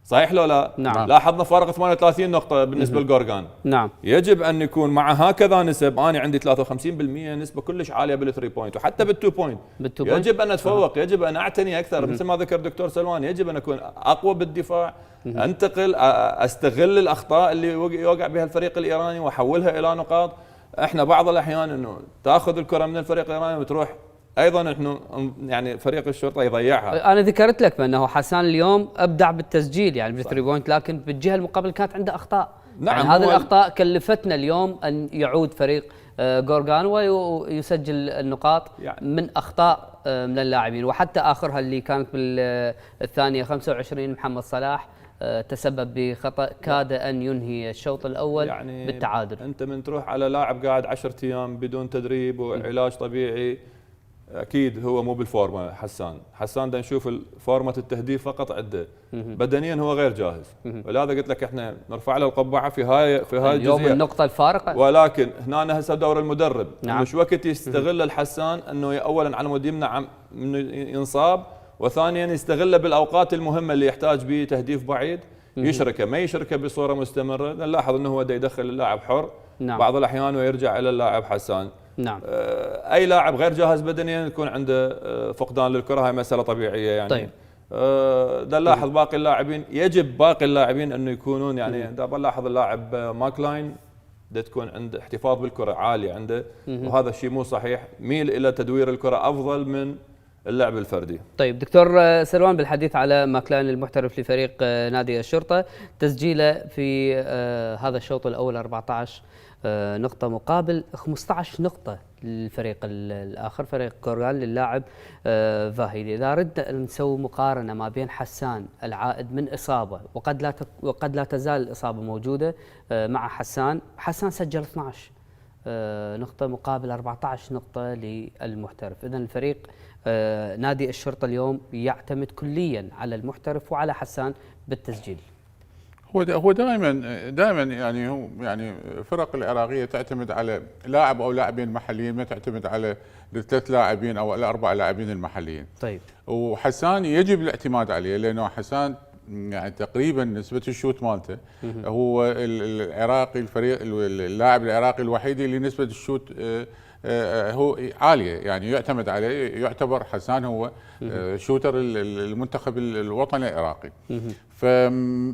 صحيح لو لا؟ نعم. لاحظنا فارق 38 نقطة بالنسبة لجورغان. نعم. يجب أن يكون مع هكذا نسب. أنا عندي 53% نسبة كلش عالية بال3 بوينت وحتى بال2 بوينت. يجب أن أتفوق، يجب أن أعتني أكثر. مثل ما ذكر دكتور سلوان، يجب أن أكون أقوى بالدفاع، أنتقل، أستغل الأخطاء اللي يوقع بها الفريق الإيراني وأحولها إلى نقاط. احنا بعض الأحيان إنه تأخذ الكرة من الفريق الإيراني وتروح ايضا نحن يعني فريق الشرطه يضيعها. انا ذكرت لك بانه حسان اليوم ابدع بالتسجيل يعني بالثري بوينت، لكن بالجهه المقابل كانت عنده اخطاء. نعم. يعني هذه الاخطاء كلفتنا اليوم ان يعود فريق جورغان ويسجل النقاط يعني من اخطاء من اللاعبين، وحتى اخرها اللي كانت بالثانيه 25 محمد صلاح تسبب بخطأ كاد أن ينهي الشوط الأول يعني بالتعادل. أنت من تروح على لاعب قاعد 10 أيام بدون تدريب وعلاج طبيعي، اكيد هو مو بالفورمه. حسان دا نشوف فورمه التهديف فقط عنده، بدنيا هو غير جاهز، ولهذا قلت لك احنا نرفع له القبعه في هاي اليوم النقطه الفارقه. ولكن هنا هسه دور المدرب. نعم. شو وقت يستغل الحسان انه اولا على مود يمنع انه ينصاب، وثانيا يستغله بالاوقات المهمه اللي يحتاج به تهديف بعيد، يشركه ما يشركه بصوره مستمره. نلاحظ انه هو دا يدخل اللاعب حر. نعم. بعض الاحيان ويرجع الى اللاعب حسان. نعم. اي لاعب غير جاهز بدنيا يكون عنده فقدان للكره، هاي مساله طبيعيه يعني. طيب. نلاحظ باقي اللاعبين، يجب باقي اللاعبين انه يكونون يعني بنلاحظ اللاعب ماكلاين تكون عنده احتفاظ بالكره عالي عنده، وهذا الشيء مو صحيح. ميل الى تدوير الكره افضل من اللعب الفردي. طيب دكتور سلوان، بالحديث على ماكلاين المحترف لفريق نادي الشرطه، تسجيله في هذا الشوط الاول 14 نقطة مقابل 15 نقطة للفريق الآخر فريق جورغان للاعب فاهيدي. إذا ردنا نسوي مقارنة ما بين حسان العائد من إصابة وقد لا تزال الإصابة موجودة مع حسان سجل 12 نقطة مقابل 14 نقطة للمحترف. إذن الفريق نادي الشرطة اليوم يعتمد كليا على المحترف وعلى حسان بالتسجيل. هو دائما يعني هو يعني الفرق العراقيه تعتمد على لاعب او لاعبين محليين، ما تعتمد على الثلاث لاعبين او الاربع لاعبين المحليين. طيب. وحسان يجب الاعتماد عليه لانه حسان يعني تقريبا نسبه الشوت مالته هو العراقي الفريق اللاعب العراقي الوحيد اللي نسبه الشوت هو عاليه، يعني يعتمد عليه، يعتبر حسان هو شوتر المنتخب الوطني العراقي.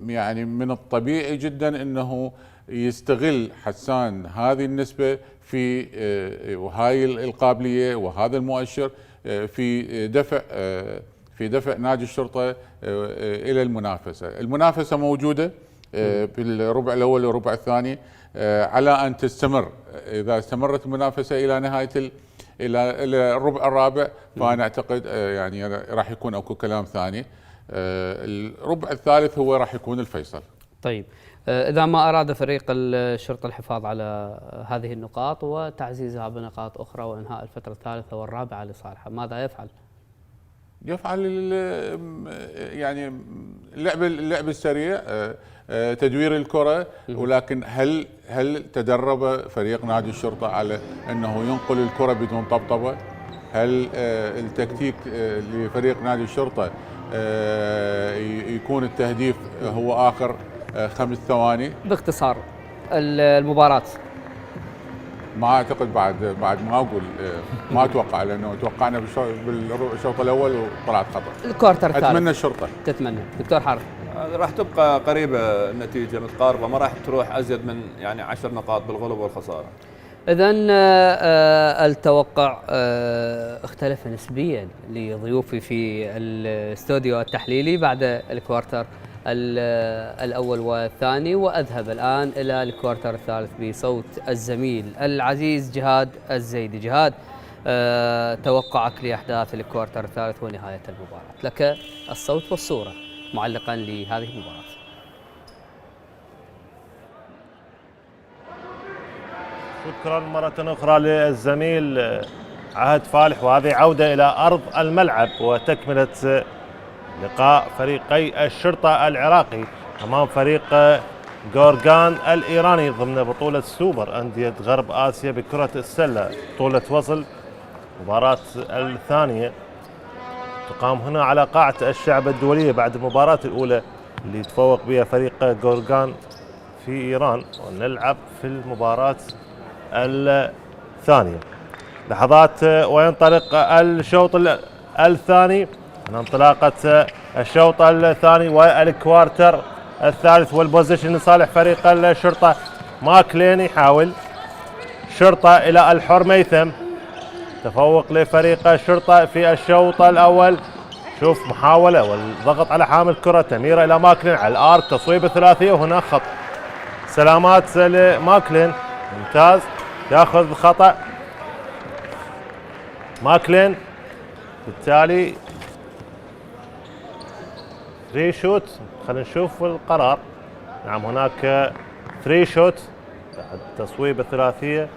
يعني من الطبيعي جدا انه يستغل حسان هذه النسبه في وهاي القابليه وهذا المؤشر في دفع نادي الشرطه الى المنافسه. المنافسه موجوده بالربع الاول والربع الثاني على ان تستمر. اذا استمرت المنافسه الى نهايه الى الربع الرابع فانا اعتقد يعني راح يكون اكو كلام ثاني. الربع الثالث هو راح يكون الفيصل. طيب، اذا ما اراد فريق الشرطه الحفاظ على هذه النقاط وتعزيزها بنقاط اخرى وانهاء الفتره الثالثه والرابعه لصالحه، ماذا يفعل؟ يفعل يعني اللعب السريع، تدوير الكره، ولكن هل تدرب فريق نادي الشرطه على انه ينقل الكره بدون طبطبه؟ هل التكتيك لفريق نادي الشرطه يكون التهديف هو اخر 5 ثواني؟ باختصار المباراه ما اعتقد بعد ما اقول ما اتوقع، لانه توقعنا بالشوط الاول وطلعت خطا. الكوارتر الثالث اتمنى الشرطه. تتمنى دكتور حارث؟ راح تبقى قريبه، النتيجه متقاربه، ما راح تروح ازيد من يعني 10 نقاط بالغلب والخساره. إذا التوقع اختلف نسبيا لضيوفي في الاستوديو التحليلي بعد الكوارتر الأول والثاني، وأذهب الآن إلى الكوارتر الثالث بصوت الزميل العزيز جهاد الزيدي. جهاد، توقعك لأحداث الكوارتر الثالث ونهاية المباراة، لك الصوت والصورة معلقا لهذه المباراة. شكرا مرة أخرى للزميل عهد فالح، وهذه عودة إلى أرض الملعب وتكملة لقاء فريقي الشرطة العراقي أمام فريق غورغان الإيراني ضمن بطولة سوبر أندية غرب آسيا بكرة السلة، بطولة وصل. المباراة الثانية تقام هنا على قاعة الشعب الدولية بعد المباراة الأولى اللي تفوق بها فريق غورغان في إيران، ونلعب في المباراة الثانية. لحظات وينطلق الشوط الثاني، من انطلاقة الشوط الثاني والكوارتر الثالث، والبوزيشن لصالح فريق الشرطة. ماكلين يحاول شرطة إلى الحر ميثم، تفوق لفريق الشرطة في الشوط الأول. شوف محاولة والضغط على حامل كرة، تميرة إلى ماكلين على الآرك، تصويب الثلاثية وهنا خط. سلامات لماكلين، ممتاز، ياخذ خطأ ماكلين، بالتالي 3 شوت. خلينا نشوف القرار. نعم هناك 3 شوت بعد تصويب الثلاثية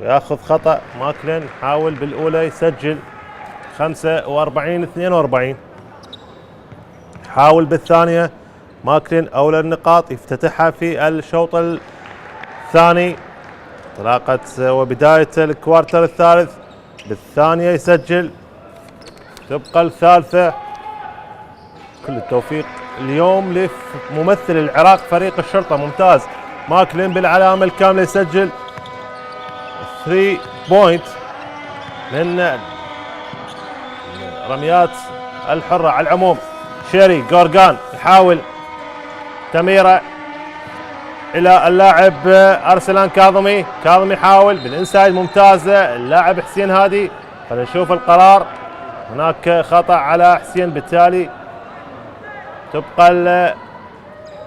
وياخذ خطأ ماكلين. حاول بالأولى يسجل 45-42، حاول بالثانية ماكلين أولى النقاط يفتتحها في الشوط الثاني. انطلاقة وبداية الكوارتر الثالث، بالثانية يسجل، تبقى الثالثة. كل التوفيق اليوم لممثل العراق فريق الشرطة، ممتاز. ماكلين بالعلامة الكاملة يسجل 3 بوينت من رميات الحرة. على العموم شيري غورغان يحاول تميرة إلى اللاعب أرسلان كاظمي، كاظمي يحاول بالإنسايد، ممتازة اللاعب حسين هادي. خلينا نشوف القرار، هناك خطأ على حسين، بالتالي تبقى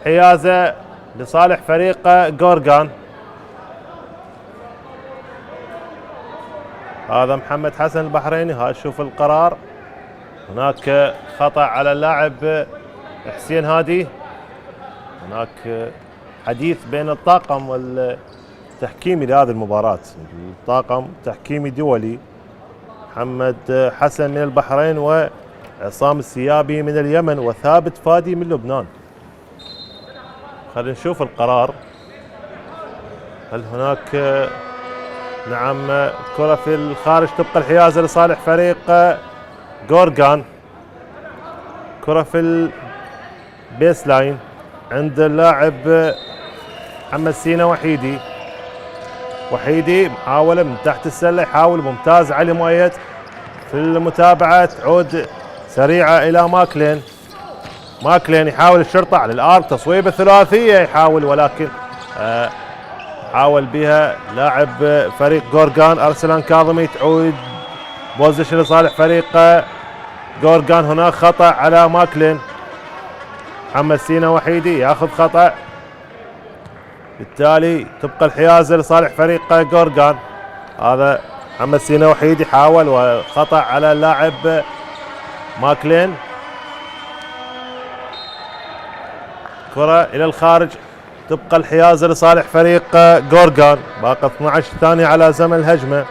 الحيازة لصالح فريق غورغان. هذا محمد حسن البحريني، ها شوف القرار، هناك خطأ على اللاعب حسين هادي. هناك حديث بين الطاقم والتحكيمي لهذه المباراة، الطاقم تحكيمي دولي محمد حسن من البحرين وعصام السيابي من اليمن وثابت فادي من لبنان. خلينا نشوف القرار. هل هناك نعم كرة في الخارج تبقى الحيازة لصالح فريق جورجان. كرة في البيس لاين عند اللاعب محمد سينا وحيدي. وحيدي محاولة من تحت السلة يحاول، ممتاز علي مؤيد في المتابعة، تعود سريعة إلى ماكلين. ماكلين يحاول الشرطة على الارك، تصويبة ثلاثية يحاول، ولكن حاول بها لاعب فريق جورجان ارسلان كاظمي. تعود بوزيشن لصالح فريق جورجان. هناك خطأ على ماكلين. محمد سينا وحيدي ياخذ خطأ، بالتالي تبقى الحيازة لصالح فريق جورجان. هذا محمد سينا وحيدي حاول، وخطأ على اللاعب ماكلين. كرة إلى الخارج تبقى الحيازة لصالح فريق جورجان. باقي 12 ثانية على زمن الهجمة.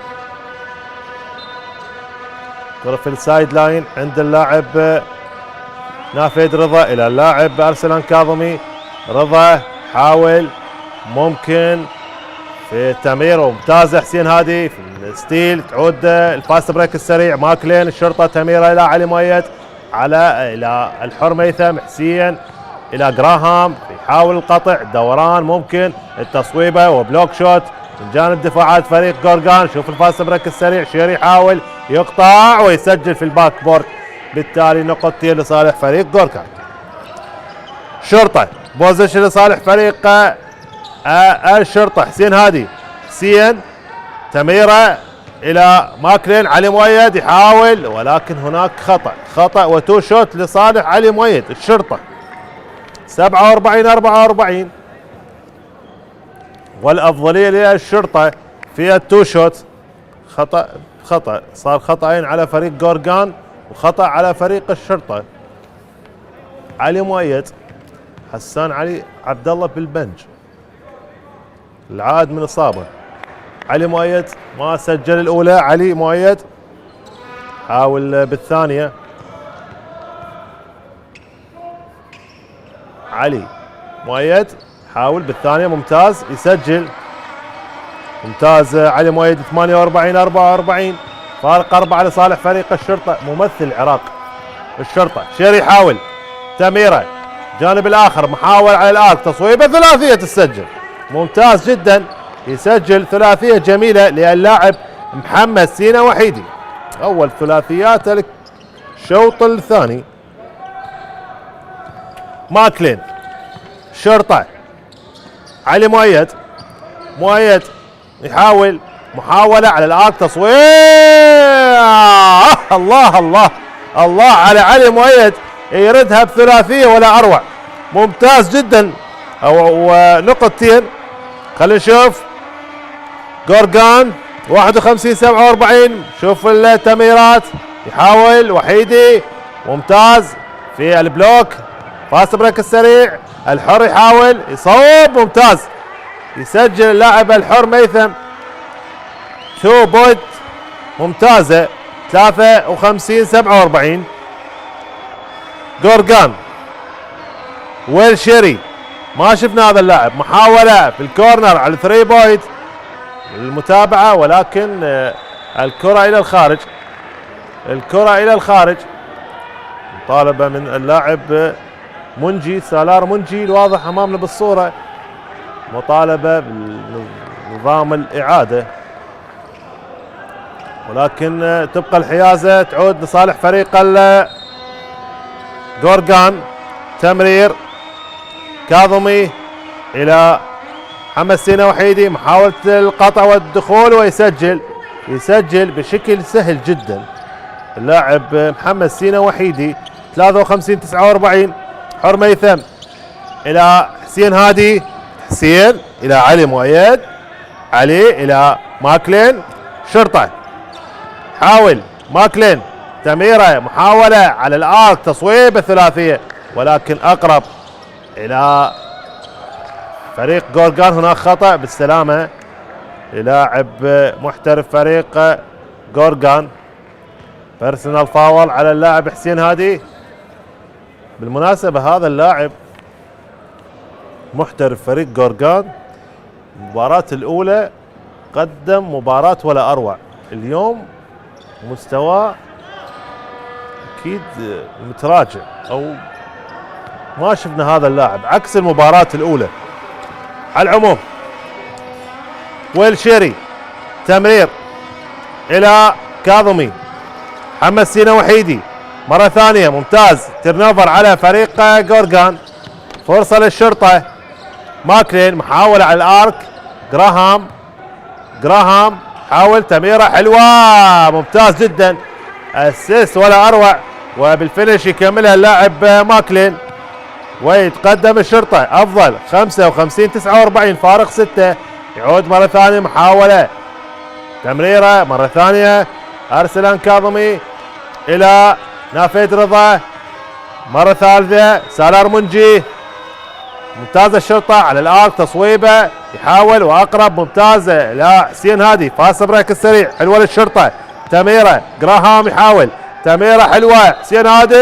كرة في السايد لاين عند اللاعب نافذ رضا إلى اللاعب أرسلان كاظمي. رضا حاول، ممكن في التمرير وممتازة حسين هادي في الستيل. تعود الفاست بريك السريع ماكلين. الشرطة تمريرة إلى علي مؤيد، إلى الحر ميثم. حسين إلى جراهام يحاول القطع، دوران ممكن التصويبة وبلوك شوت من جانب دفاعات فريق جورجان. شوف الفاست بريك السريع، شيري يحاول يقطع ويسجل في الباك بورد، بالتالي نقطتين لصالح فريق جورجان. شرطة بوزيشن لصالح فريق الشرطة. حسين هادي، حسين تمريرة إلى ماكلين. علي مؤيد يحاول، ولكن هناك خطأ وتو شوت لصالح علي مؤيد. الشرطة 47-44 والأفضلية للشرطة في التو شوت. خطأ صار خطأين على فريق جورجان وخطأ على فريق الشرطة. علي مؤيد، حسان علي عبد الله بالبنج، العاد من إصابة. علي مؤيد ما سجل الأولى. علي مؤيد حاول بالثانية. علي مؤيد حاول بالثانية، ممتاز يسجل، ممتاز علي مؤيد. 48-44 فارق 4 لصالح فريق الشرطة. ممثل العراق الشرطة شيري يحاول تميرة جانب الآخر، محاول على الآرك، تصويبة ثلاثية تسجل، ممتاز جدا، يسجل ثلاثية جميلة للاعب محمد سينا وحيدي. أول ثلاثيات الشوط الثاني. ماكلين، شرطة، علي مؤيد يحاول محاولة على الآرك، تصوير. الله الله الله على علي مؤيد، يردها بثلاثية ولا أروع، ممتاز جدا. ونقطتين. خلينا نشوف جورجان 51-47. شوف التمريرات، يحاول وحيدي، ممتاز في البلوك، فاست بريك السريع، الحر يحاول يصوب، ممتاز يسجل اللاعب الحر ميثم 2 بوينت ممتازة 53-47. جورجان ويل شيري، ما شفنا هذا اللاعب، محاولة في الكورنر على 3 بوينت المتابعة، ولكن الكرة إلى الخارج، الكرة إلى الخارج. مطالبة من اللاعب منجي، سالار منجي الواضح أمامنا بالصورة، مطالبة بنظام الإعادة، ولكن تبقى الحيازة تعود لصالح فريق جورجان. تمرير كاظمي إلى محمد سينا وحيدي، محاولة القطع والدخول ويسجل، يسجل بشكل سهل جدا اللاعب محمد سينا وحيدي 53-49. حر ميثم إلى حسين هادي، حسين إلى علي مؤيد، علي إلى ماكلين، شرطة حاول ماكلين، تميرة محاولة على الآرك، تصويب الثلاثية، ولكن أقرب إلى فريق جورجان. هناك خطأ بالسلامة للاعب محترف فريق جورجان، بيرسونال فاول على اللاعب حسين هادي. بالمناسبة هذا اللاعب محترف فريق جورجان. المباراة الأولى قدم مباراة ولا أروع. اليوم مستواه أكيد متراجع أو ما شفنا هذا اللاعب عكس المباراة الأولى. على العموم ويل شيري تمرير إلى كاظمي. محمد سينا وحيدي مرة ثانية ممتاز. ترنوفر على فريق جورجان. فرصة للشرطة. ماكلين محاولة على الارك. جراهام حاول تمريرة حلوة ممتاز جدا. اسيست ولا اروع. وبالفينش يكملها اللاعب ماكلين ويتقدم الشرطة. افضل 55-49 فارق 6. يعود مرة ثانية محاولة تمريرة مرة ثانية. ارسلان كاظمي الى نافيد رضا. مرة ثالثة سالار منجي. ممتازة الشرطة على الارك. تصويبة يحاول واقرب ممتازة. لا حسين هادي فاست بريك السريع حلوة للشرطة. تميرة جراهام يحاول تميرة حلوة. حسين هادي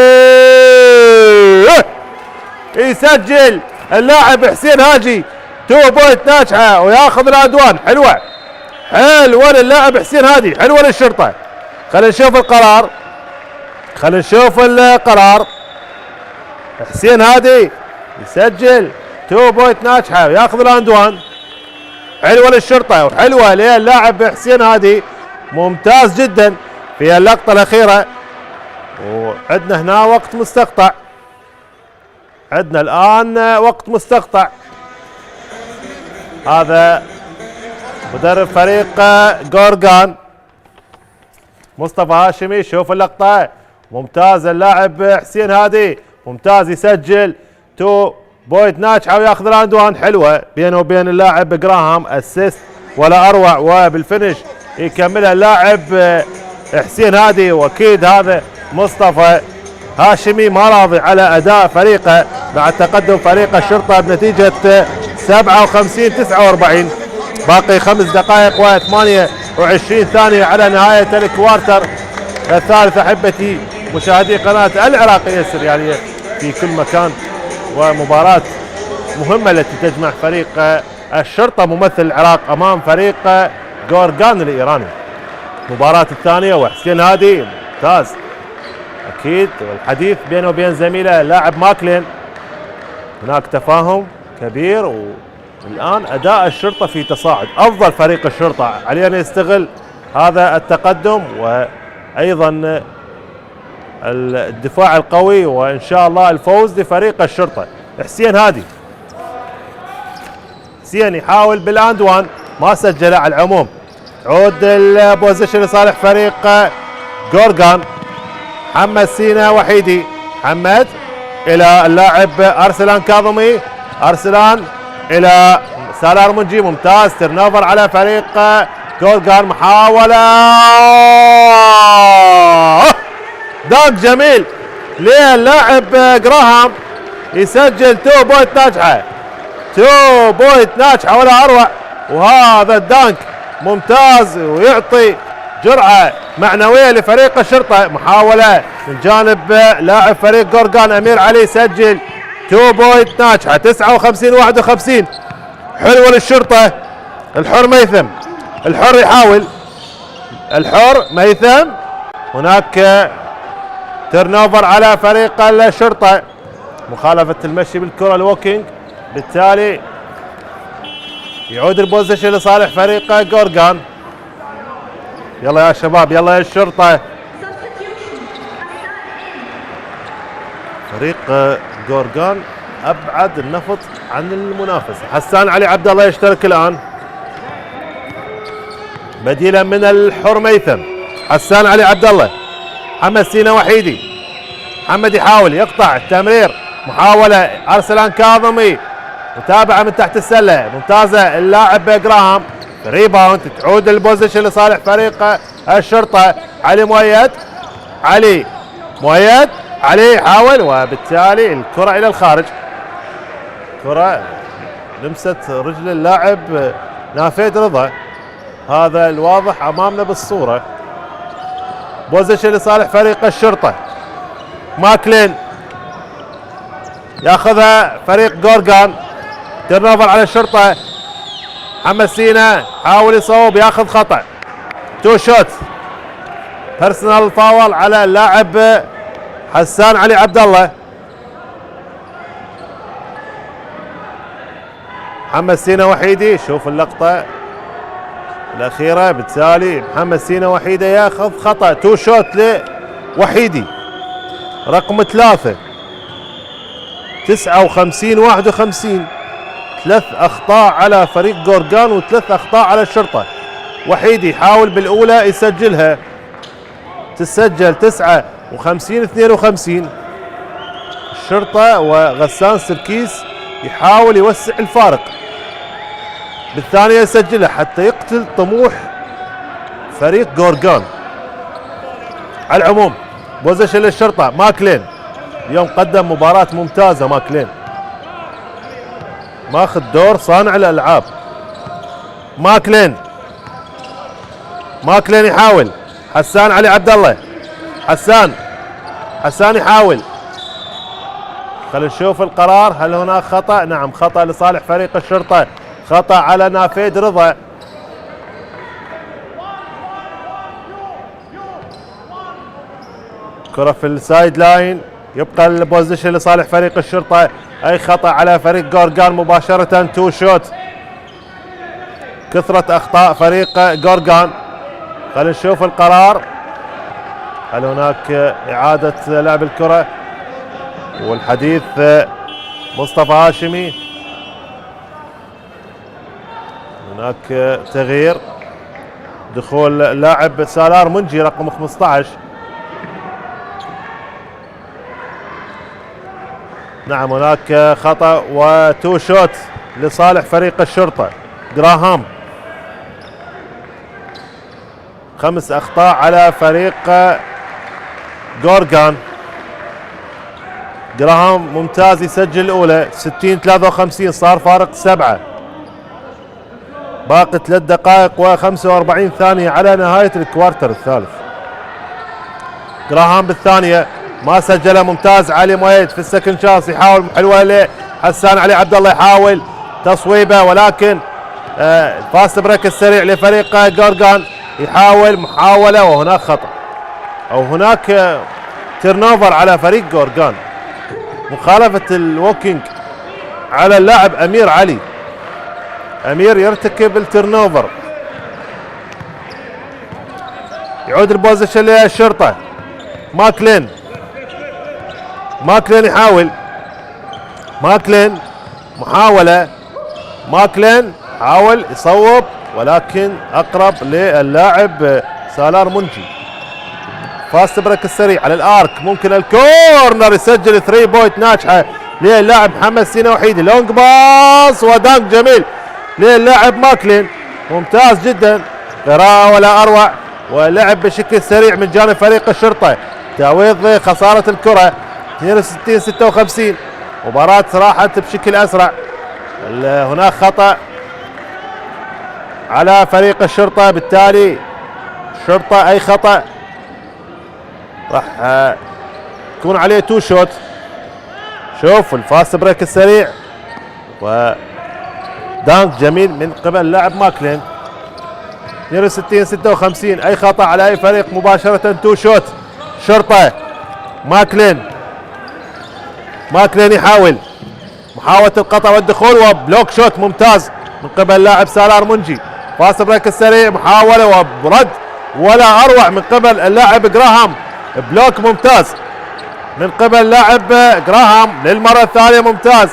يسجل اللاعب حسين هاجي 2 بوينت ناجحة وياخذ العدوان. حلوة للاعب حسين هادي. حلوة للشرطة. خلينا نشوف القرار. حسين هادي يسجل 2 بوينت ناجحة وياخذ العدوان. حلوة للشرطة وحلوة للاعب حسين هادي. ممتاز جدا في اللقطة الأخيرة. وعندنا هنا وقت مستقطع. عندنا الآن وقت مستقطع. هذا مدرب فريق جورجان مصطفى هاشمي. شوف اللقطة ممتاز. اللاعب حسين هادي ممتاز يسجل 2 بوينت ناجحة وياخذ العدوان. حلوة بينه وبين اللاعب جراهام. اسيست ولا اروع. وبالفينش يكملها اللاعب حسين هادي. واكيد هذا مصطفى هاشمي ما راضي على اداء فريقه بعد تقدم فريق الشرطة بنتيجة 57-49. باقي 5 دقائق و28 ثانية على نهاية الكوارتر الثالث. احبتي مشاهدي قناة العراقية السريالية في كل مكان. ومباراة مهمة التي تجمع فريق الشرطة ممثل العراق امام فريق جورجان الايراني. المباراة الثانية وحسين هادي ممتاز. اكيد الحديث بينه وبين زميله اللاعب ماكلين. هناك تفاهم كبير. والان اداء الشرطة في تصاعد. افضل فريق الشرطة عليه ان يستغل هذا التقدم وايضا الدفاع القوي وان شاء الله الفوز لفريق الشرطة. حسين هادي يحاول بالاند وان ما سجل. على العموم عود البوزيشن لصالح فريق جورجان. محمد سينا وحيدي. محمد الى اللاعب ارسلان كاظمي. ارسلان الى سالار منجي. ممتاز. ترنوفر على فريق جورجان. محاولة دانك جميل للاعب جراهام يسجل 2 بوينت ناجحة. 2 بوينت ناجحة ولا اروع. وهذا الدانك ممتاز ويعطي جرعة معنوية لفريق الشرطة. محاولة من جانب لاعب فريق جورجان امير علي يسجل 2 بوينت ناجحة 59-51. حلوة للشرطة. الحر ميثم. الحر يحاول. الحر ميثم. هناك ترنوفر على فريق الشرطة. مخالفة المشي بالكرة الووكينج. بالتالي يعود البوزيشن لصالح فريق جورجان. يلا يا شباب يلا يا الشرطة. فريق جورجان ابعد النفط عن المنافسة. حسان علي عبد الله يشترك الان بديلا من الحر ميثم. حسان علي عبد الله. محمد سينا وحيدي. محمد يحاول يقطع التمرير. محاولة ارسلان كاظمي. متابعة من تحت السلة ممتازة. اللاعب جراهام. ريباوند. تعود البوزيشن لصالح فريق الشرطة. علي مؤيد. علي يحاول وبالتالي الكرة الى الخارج. كرة لمست رجل اللاعب نافيد رضا. هذا الواضح امامنا بالصورة. بوزيشن لصالح فريق الشرطة. ماكلين ياخذها فريق جورجان. تيرن اوفر على الشرطه. محمد سينا حاول يصوب ياخذ خطا. تو شوت بيرسونال فاول على اللاعب حسان علي عبد الله. محمد سينا وحيدي، شوف اللقطه الاخيره، بالتالي محمد سينا وحيدي ياخذ خطا. تو شوت لوحيدي رقم 3 59 51. 3 اخطاء على فريق جورجان و3 اخطاء على الشرطه. وحيدي حاول بالاولى يسجلها، تسجل 59 52. الشرطه وغسان سركيس يحاول يوسع الفارق، بالثانيه يسجلها حتى يقتل طموح فريق جورجان. على العموم بوزيشن للشرطه. ماكلين اليوم قدم مباراه ممتازه. ماكلين ماخذ دور صانع الالعاب. ماكلين يحاول. حسان علي عبد الله. حسان يحاول. خلينا نشوف القرار، هل هناك خطا؟ نعم، خطا لصالح فريق الشرطه، خطا على نافيد رضا. كرة في السايد لاين، يبقى البوزيشن لصالح فريق الشرطه. اي خطا على فريق جورجان مباشره. تو شوت. كثرة اخطاء فريق جورجان. خلينا نشوف القرار، هل هناك اعادة لعب الكرة؟ والحديث مصطفى هاشمي. هناك تغيير، دخول اللاعب سالار منجي رقم 15. نعم هناك خطأ وتو شوت لصالح فريق الشرطة. جراهام 5 اخطاء على فريق جورجان. جراهام ممتاز يسجل الاولى 60 53. صار فارق 7. باقي 3 دقائق و45 ثانية على نهاية الكوارتر الثالث. جراهام بالثانية ما سجلها. ممتاز علي مويد في السكند شانس، يحاول حلوة لحسان علي عبد الله، يحاول تصويبه ولكن فاست بريك السريع لفريق جورجان. يحاول محاولة وهناك خطأ، او هناك تيرن اوفر على فريق جورجان. مخالفة الووكينج على اللاعب امير علي. امير يرتكب التيرن اوفر. يعود البوزيشن للشرطة. ماكلين يحاول. ماكلين محاولة. ماكلين حاول يصوب ولكن اقرب للاعب سالار منجي. فاست بريك السريع على الارك، ممكن الكورنر يسجل 3 بوينت ناجحه للاعب محمد سينا وحيدي. لونج باص ودانك جميل للاعب ماكلين، ممتاز جدا، قراءة ولا اروع، ولعب بشكل سريع من جانب فريق الشرطه. تعويض خساره الكره 62 56. مباراة راحت بشكل اسرع. هناك خطأ على فريق الشرطة، بالتالي الشرطة اي خطأ راح يكون عليه تو شوت. شوف الفاست بريك السريع ودانك جميل من قبل لاعب ماكلين. 62 56. اي خطأ على اي فريق مباشرة تو شوت. شرطة. ماكلين يحاول محاولة القطع والدخول وبلوك شوت ممتاز من قبل لاعب سالار منجي. فاست بريك السريع، محاولة وبرد ولا اروع من قبل اللاعب جراهام. بلوك ممتاز من قبل لاعب جراهام للمرة الثانية، ممتاز.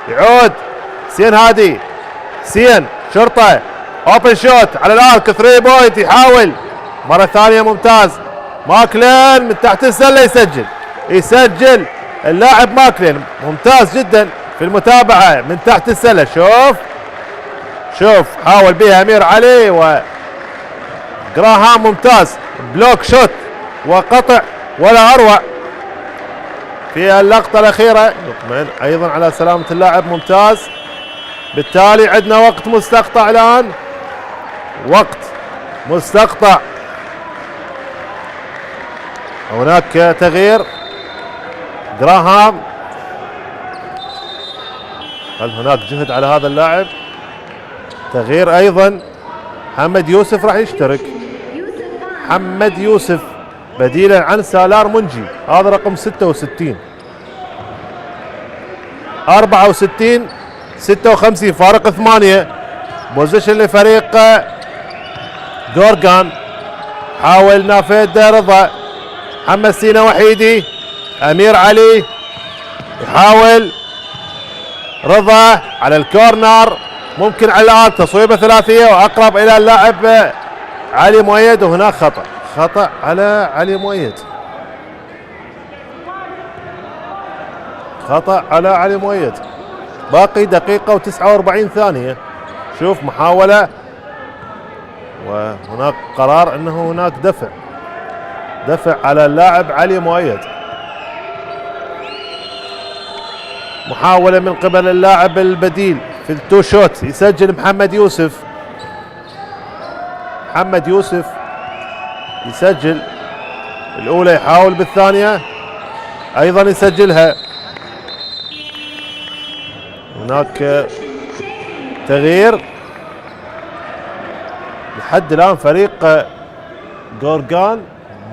يعود سين هادي. سين شرطة اوبن شوت على الارك 3 بوينت، يحاول مرة ثانية ممتاز. ماكلين من تحت السلة يسجل اللاعب ماكلين، ممتاز جدا في المتابعة من تحت السلة. شوف حاول بها امير علي وجراهام، ممتاز. بلوك شوت وقطع ولا اروع في اللقطة الأخيرة. يطمئن أيضا على سلامة اللاعب، ممتاز. بالتالي عندنا وقت مستقطع الآن، وقت مستقطع. هناك تغيير. جراهام هل هناك جهد على هذا اللاعب؟ تغيير ايضا، محمد يوسف راح يشترك. محمد يوسف بديلا عن سالار منجي، هذا رقم 66. 64 56 فارق 8. بوزيشن لفريق جورجان. حاول نافذ رضا. محمد سينا وحيدي. امير علي يحاول. رضا على الكورنر، ممكن على الآن تصويبه ثلاثيه واقرب الى اللاعب علي مؤيد، وهناك خطأ على علي مؤيد. خطأ على علي مؤيد. باقي دقيقة و49 ثانية. شوف محاولة، وهناك قرار انه هناك دفع على اللاعب علي مؤيد. محاولة من قبل اللاعب البديل في التو شوت، يسجل محمد يوسف. محمد يوسف يسجل الأولى، يحاول بالثانية أيضا يسجلها. هناك تغيير. لحد الآن فريق جورجان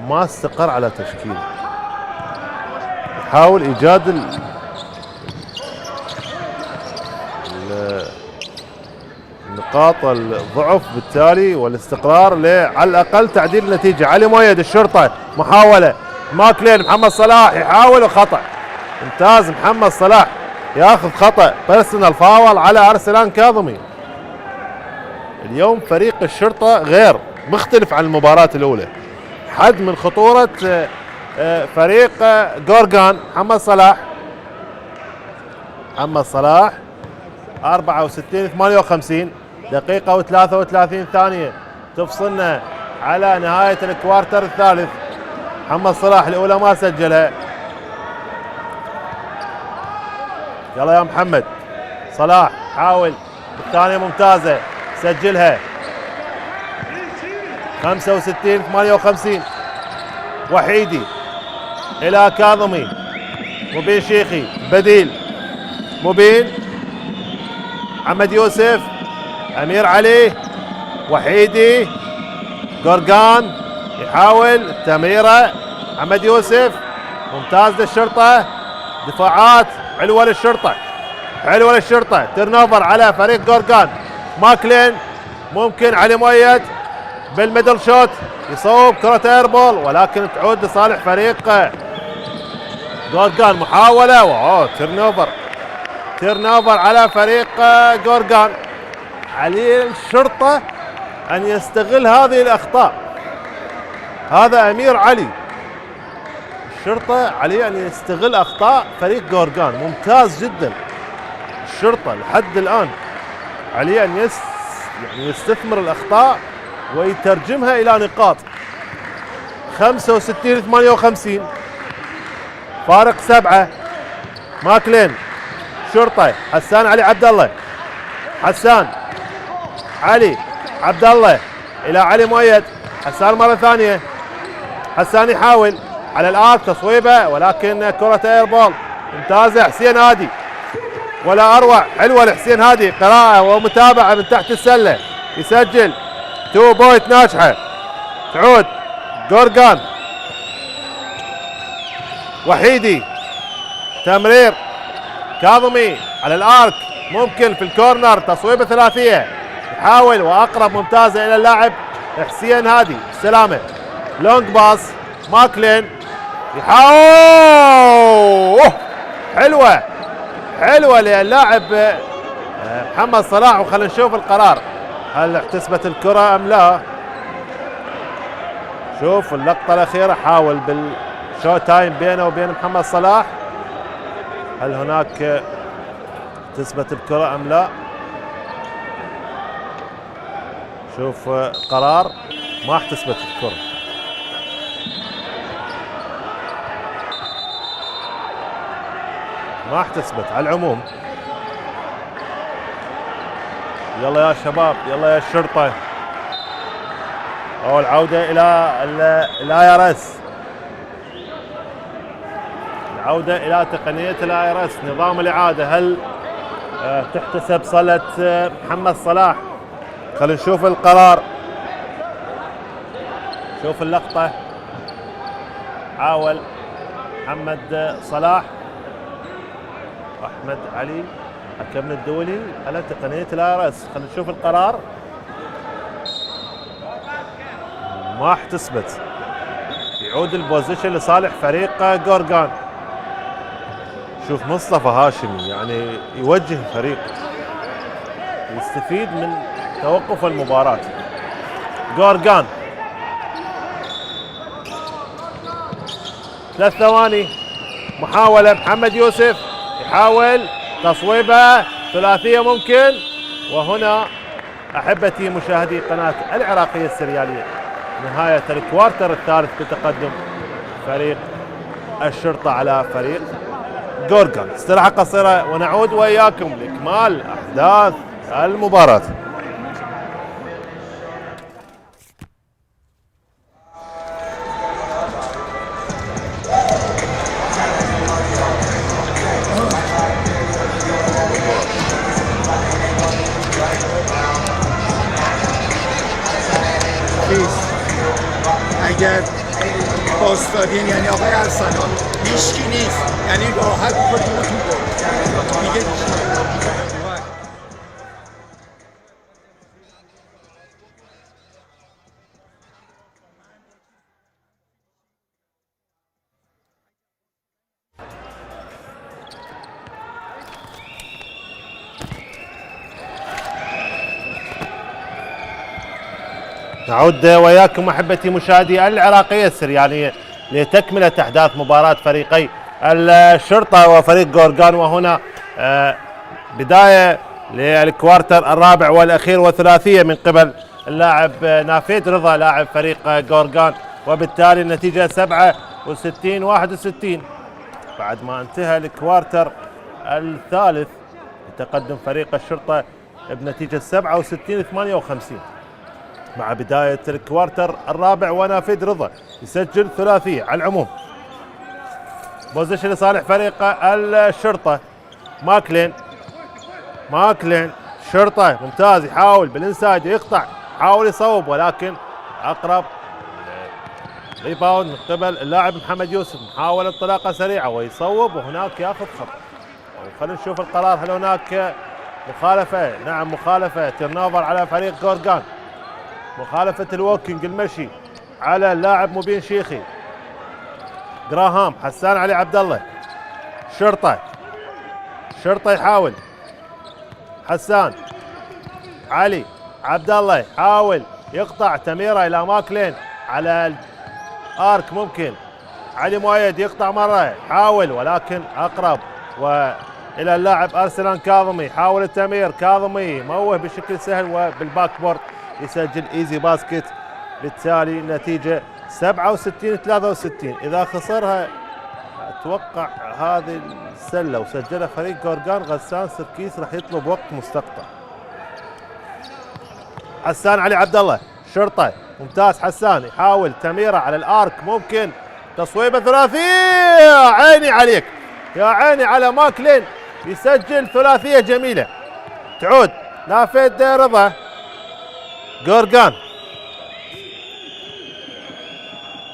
ما استقر على تشكيله، يحاول إيجاد نقاط الضعف بالتالي والاستقرار على الأقل تعديل النتيجة. علي مؤيد الشرطة، محاولة ماكلين. محمد صلاح يحاول وخطأ. ممتاز، محمد صلاح ياخذ خطأ بيرسونال فاول على أرسلان كاظمي. اليوم فريق الشرطة غير مختلف عن المباراة الأولى، حد من خطورة فريق جورجان. محمد صلاح 64 58 دقيقة و33 ثانية تفصلنا على نهاية الكوارتر الثالث. محمد صلاح الأولى ما سجلها. يلا يا محمد صلاح حاول الثانية ممتازة، سجلها. 65 58 وحيدي إلى كاظمي. مبين شيخي بديل. مبين محمد يوسف. أمير علي. وحيدي. جورجان يحاول التمريرة. محمد يوسف ممتاز للشرطة. دفاعات حلوة للشرطة. تيرنوفر على فريق جورجان. ماكلين ممكن علي مؤيد بالميدل شوت يصوب كرة ايربول، ولكن تعود لصالح فريق جورجان. محاولة تيرنوفر على فريق جورجان. عليه الشرطة أن يستغل هذه الأخطاء. هذا أمير علي. الشرطة عليه أن يستغل أخطاء فريق جورجان. ممتاز جدا الشرطة لحد الآن، عليه أن يستثمر الأخطاء ويترجمها إلى نقاط. 65 58 فارق 7. ماكلين شرطة. حسان علي عبد الله. حسان علي عبد الله إلى علي مؤيد. حسان مرة ثانية. حسان يحاول على الآرك تصويبه، ولكن كرة ايربول ممتازة. حسين هادي ولا أروع. حلوة لحسين هادي، قراءة ومتابعة من تحت السلة، يسجل 2 بوينت ناجحة. تعود جورجان. وحيدي تمرير. كاظمي على الآرك، ممكن في الكورنر تصويبة ثلاثية، يحاول وأقرب ممتازة إلى اللاعب حسين هادي. السلامة. لونج باس. ماكلين يحاول. حلوة للاعب محمد صلاح. وخلينا نشوف القرار، هل احتسبت الكرة أم لا. شوف اللقطة الأخيرة، حاول بالشو تايم بينه وبين محمد صلاح، هل هناك احتسبت الكرة أم لا. شوف قرار ما احتسبت الكرة. ما احتسبت على العموم. يلا يا شباب، يلا يا الشرطة. أو العودة إلى الآيرس. العودة إلى تقنية الآيرس، نظام الإعادة. هل تحتسب صلة محمد صلاح. خلينا نشوف القرار، شوف اللقطة. حاول محمد صلاح أحمد علي حكمنا الدولي على تقنية الآرس. خلينا نشوف القرار. ما احتسبت، يعود البوزيشن لصالح فريق جورجان. شوف مصطفى هاشمي يعني يوجه فريقه، يستفيد من توقف المباراة. جورجان 3 ثواني محاولة. محمد يوسف يحاول تصويبة ثلاثية ممكن. وهنا أحبتي مشاهدي قناة العراقية السريالية نهاية الكوارتر الثالث بتقدم فريق الشرطة على فريق جورجان. استراحة قصيرة ونعود وإياكم لإكمال أحداث المباراة. اگر باستادین یعنی آقای ارسلان هیچکی نیست، یعنی راحت خودتون برد دیگه. نعود وياكم احبتي مشاهدي العراقيه السرياليه لتكمله احداث مباراه فريقي الشرطه وفريق جورجان. وهنا بدايه للكوارتر الرابع والاخير وثلاثيه من قبل اللاعب نافيد رضا لاعب فريق جورجان، وبالتالي النتيجه 67-61. بعد ما انتهى الكوارتر الثالث يتقدم فريق الشرطه بنتيجه 67-58 مع بداية الكوارتر الرابع. ونافيد رضا يسجل ثلاثية على العموم. بوزيشن لصالح فريق الشرطة. ماكلين شرطة ممتاز، يحاول بالانسايد يقطع، يحاول يصوب ولكن أقرب. ريباوند من قبل اللاعب محمد يوسف، محاول انطلاقة سريعة ويصوب وهناك ياخذ خطأ. خلينا نشوف القرار، هل هناك مخالفة؟ نعم مخالفة، تيرنوفر على فريق جورجان. مخالفة الووكينج المشي على اللاعب مبين شيخي. جراهام حسان علي عبد الله. شرطة يحاول، حسان علي عبد الله يحاول يقطع، تميرة الى ماكلين على الارك ممكن. علي مؤيد يقطع مرة، يحاول ولكن اقرب، والى اللاعب ارسلان كاظمي يحاول التمير. كاظمي موه بشكل سهل وبالباك بورد يسجل ايزي باسكت. بالتالي النتيجة 67-63. اذا خسرها اتوقع هذه السلة وسجلها فريق جورجان، غسان سركيس راح يطلب وقت مستقطع. حسان علي عبد الله شرطة ممتاز، حسان يحاول تميرة على الارك ممكن، تصويبة ثلاثية. يا عيني عليك، يا عيني على ماكلين يسجل ثلاثية جميلة. تعود نافيد رضا. جورجان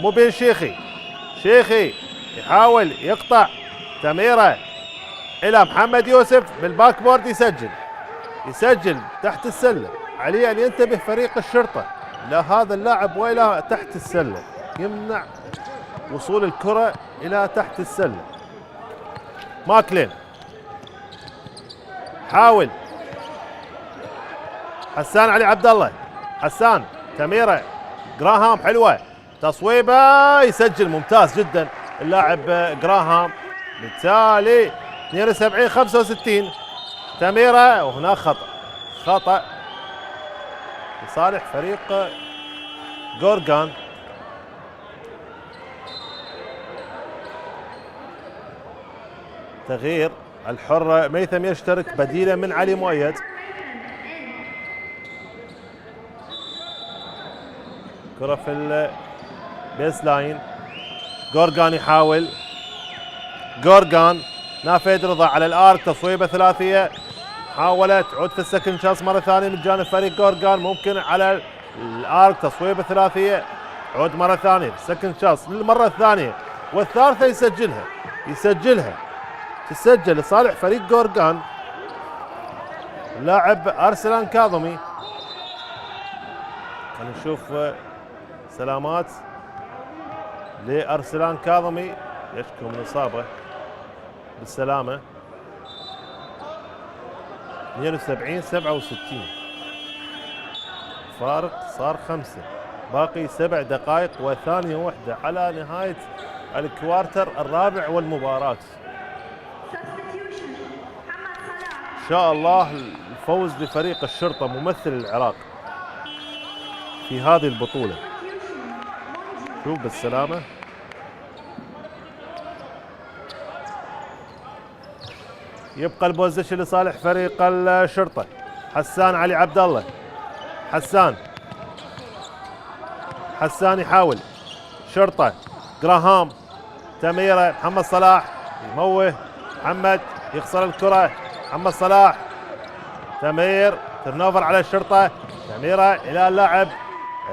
مبين شيخي يحاول يقطع، تميرة الى محمد يوسف بالباك بورد يسجل تحت السلة. عليه ان ينتبه فريق الشرطة الى هذا اللاعب والى تحت السلة، يمنع وصول الكرة الى تحت السلة. ماكلين حاول، حسان علي عبد الله، حسان تميرة جراهام حلوة، تصويبة يسجل ممتاز جدا اللاعب جراهام. بالتالي 72-65 تميرة، وهناك خطأ لصالح فريق جورجان. تغيير الحر ميثم يشترك بديلا من علي مؤيد. كرة في البيس لاين. جورجان يحاول، نافيد رضا على الارك، تصويبه ثلاثيه محاولة تعود في السكند شانس مرة ثانية من جانب فريق جورجان، ممكن على الارك تصويبة ثلاثية، عود مرة ثانية سكند شانس للمرة الثانية والثالثة يسجلها تسجل لصالح فريق جورجان اللاعب أرسلان كاظمي. خلينا نشوف سلامات لأرسلان كاظمي، يشكو من إصابة بالسلامة. 72-67 فارق صار 5، باقي 7 دقائق وثانية واحدة على نهاية الكوارتر الرابع والمباراة. إن شاء الله الفوز لفريق الشرطة ممثل العراق في هذه البطولة. شوف بالسلامة. يبقى البوزيشن لصالح فريق الشرطة. حسان علي عبد الله، حسان يحاول، شرطة جراهام، تميرة محمد صلاح يموه، محمد يخسر الكرة، محمد صلاح تمير ترنوفر على الشرطة، تميرة إلى اللاعب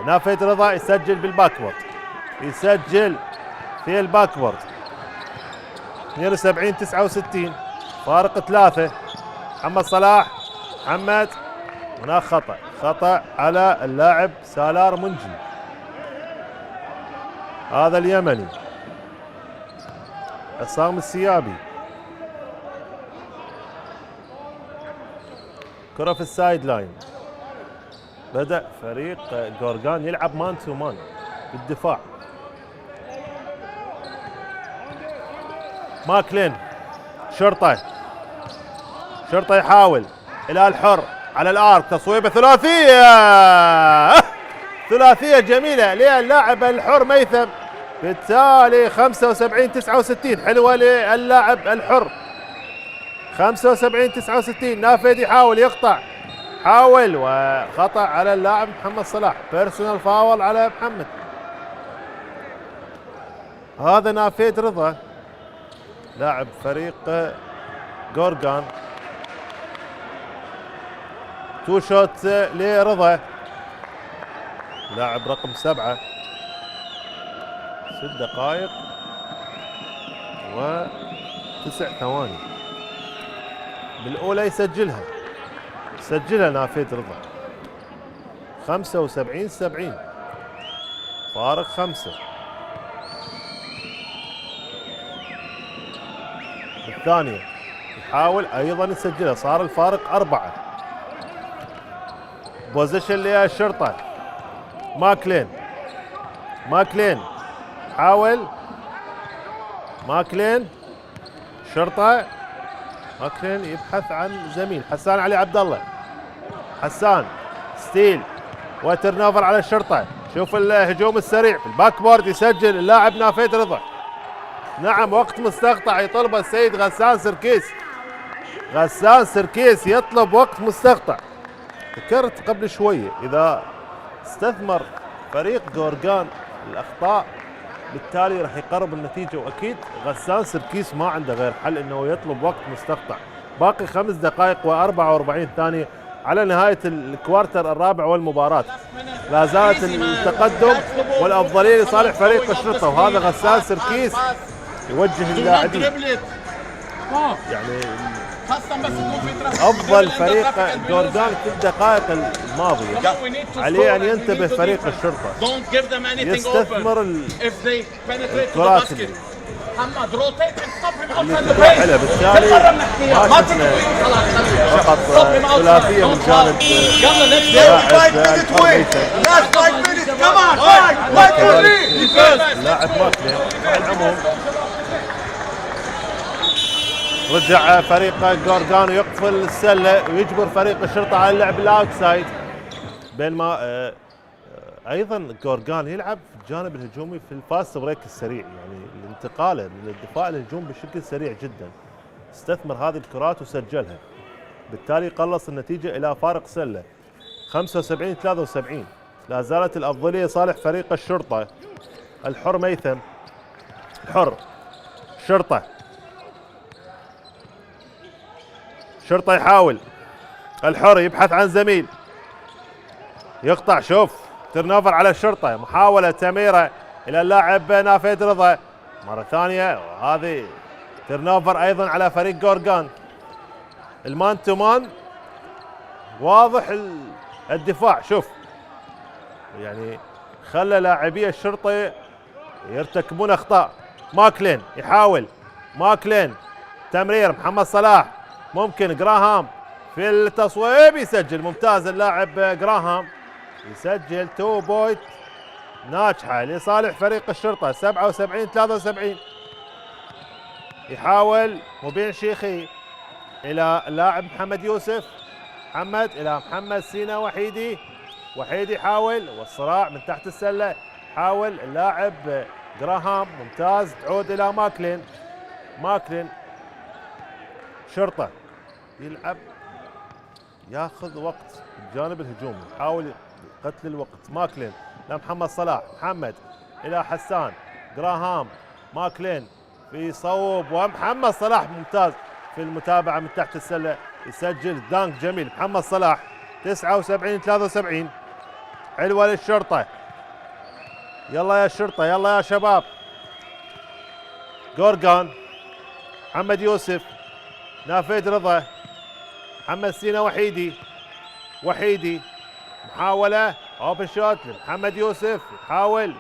نافيت رضا يسجل بالباكورد، يسجل في الباكورد. 72-69 فارق 3. محمد صلاح، محمد هناك خطأ على اللاعب سالار منجي، هذا اليمني عصام السيابي. كرة في السايد لاين. بدأ فريق جورجان يلعب مان تو مان بالدفاع. ماكلين، شرطة يحاول إلى الحر على الارك، تصويبة ثلاثية جميلة للاعب الحر ميثم، بالتالي 75-69 حلوة للاعب الحر. 75-69 نافذ يحاول يقطع، حاول وخطأ على اللاعب محمد صلاح، بيرسونال فاول على محمد. هذا نافذ رضا لاعب فريق جورجان. تو شوت لرضا لاعب رقم 7. 6 دقائق و9 ثواني. بالأولى يسجلها نافذ رضا. 75-70 فارق 5. الثانية يحاول أيضا يسجلها، صار الفارق 4. بوزيشن للشرطة. ماكلين حاول، شرطة ماكلين يبحث عن زميل. حسان علي عبد الله، حسان ستيل وترنوفر على الشرطة. شوف الهجوم السريع في الباك بورد، يسجل اللاعب نافيت رضا. نعم وقت مستقطع يطلبه السيد غسان سركيس يطلب وقت مستقطع. ذكرت قبل شوية إذا استثمر فريق جورجان الأخطاء بالتالي راح يقرب النتيجة، وأكيد غسان سركيس ما عنده غير حل إنه يطلب وقت مستقطع. باقي 5 دقائق و44 ثانية على نهاية الكوارتر الرابع والمباراة. لا زالت التقدم والأفضلية لصالح فريق الشرطة، وهذا غسان سركيس يوجه اللاعبين يعني أفضل فريق جورجان في الدقائق الماضية. عليه أن ينتبه فريق الشرطة، يستثمر الكرات اللي تروح له، بالتالي ما شفنا فقط ثلاثية من جانب لاعب ماكلين. على العموم رجع فريق جورجان يقفل السله ويجبر فريق الشرطه على اللعب الاوتسايد، بينما ايضا جورجان يلعب في الجانب الهجومي في الفاست بريك السريع، يعني الانتقاله من الدفاع للهجوم بشكل سريع جدا. استثمر هذه الكرات وسجلها، بالتالي قلص النتيجه الى فارق سله 75-73. لا زالت الافضليه صالح فريق الشرطه. الحر ميثم، شرطه يحاول الحر يبحث عن زميل، يقطع. شوف ترنوفر على الشرطة، محاولة تمريرة إلى اللاعب نافيد رضا مرة ثانية، وهذه ترنوفر أيضا على فريق جورجان. المان تو مان واضح الدفاع، شوف يعني خلى لاعبي الشرطة يرتكبون أخطاء. ماكلين يحاول، ماكلين تمرير محمد صلاح، ممكن جراهام في التصويب يسجل. ممتاز اللاعب جراهام، يسجل 2 بوينت ناجحة لصالح فريق الشرطة 77-73. يحاول مبين شيخي إلى اللاعب محمد يوسف، محمد إلى محمد سينا وحيدي، وحيدي يحاول والصراع من تحت السلة، حاول اللاعب جراهام. ممتاز، تعود إلى ماكلين. ماكلين شرطة يلعب، ياخذ وقت الجانب الهجومي، يحاول قتل الوقت. ماكلين لمحمد صلاح، محمد إلى حسان، جراهام، ماكلين في صوب، ومحمد صلاح ممتاز في المتابعة من تحت السلة، يسجل دانك جميل. محمد صلاح 79-73. حلوة للشرطة، يلا يا شرطة، يلا يا شباب. جورجان، محمد يوسف، نافيد رضا، محمد سينا وحيدي، وحيدي محاولة اوبن شوت لمحمد يوسف، يحاول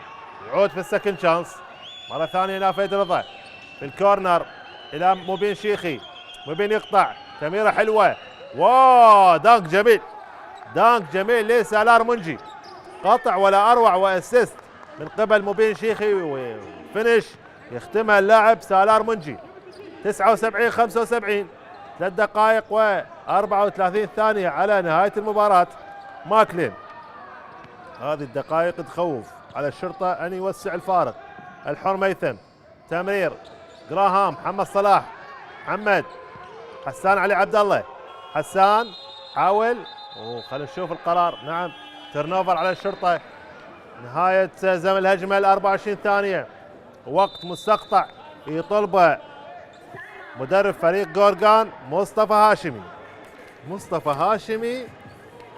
يعود في السكند شانس مرة ثانية. نافيد رضا في الكورنر إلى مبين شيخي، مبين يقطع تمريرة حلوة، واو دانك جميل، دانك جميل لسالار منجي، قطع ولا أروع، وأسيست من قبل مبين شيخي، وفينش يختمها اللاعب سالار منجي. 79-75، 3 دقائق و34 ثانية على نهاية المباراة. ماكلين، هذه الدقائق تخوف على الشرطة أن يوسع الفارق. الحر ميثم، تمرير جراهام، محمد صلاح، محمد، حسان علي عبد الله، حسان حاول، خلينا نشوف القرار. نعم، ترنوفر على الشرطة. نهاية زمن الهجمة 24 ثانية، وقت مستقطع يطلبه مدرب فريق جورجان مصطفى هاشمي. مصطفى هاشمي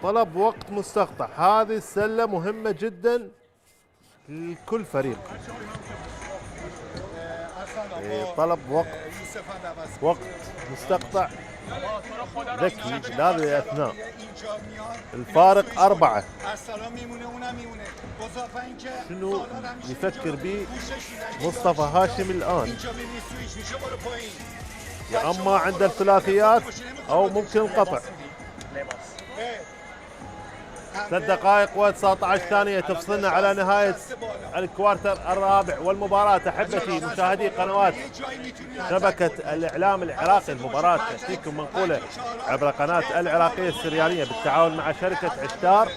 طلب وقت مستقطع، هذه السلة مهمة جدا لكل فريق. طلب وقت مستقطع ذكي لهذه الأثناء. الفارق 4. شنو يفكر به مصطفى هاشمي الآن؟ يا أما عند الثلاثيات أو ممكن القطع. 3 دقائق و19 ثانية تفصلنا على نهاية الكوارتر الرابع والمباراة. أحبتي مشاهدي قنوات شبكة الإعلام العراقي، المباراة تأتيكم منقولة عبر قناة العراقية السريانية بالتعاون مع شركة عشتار.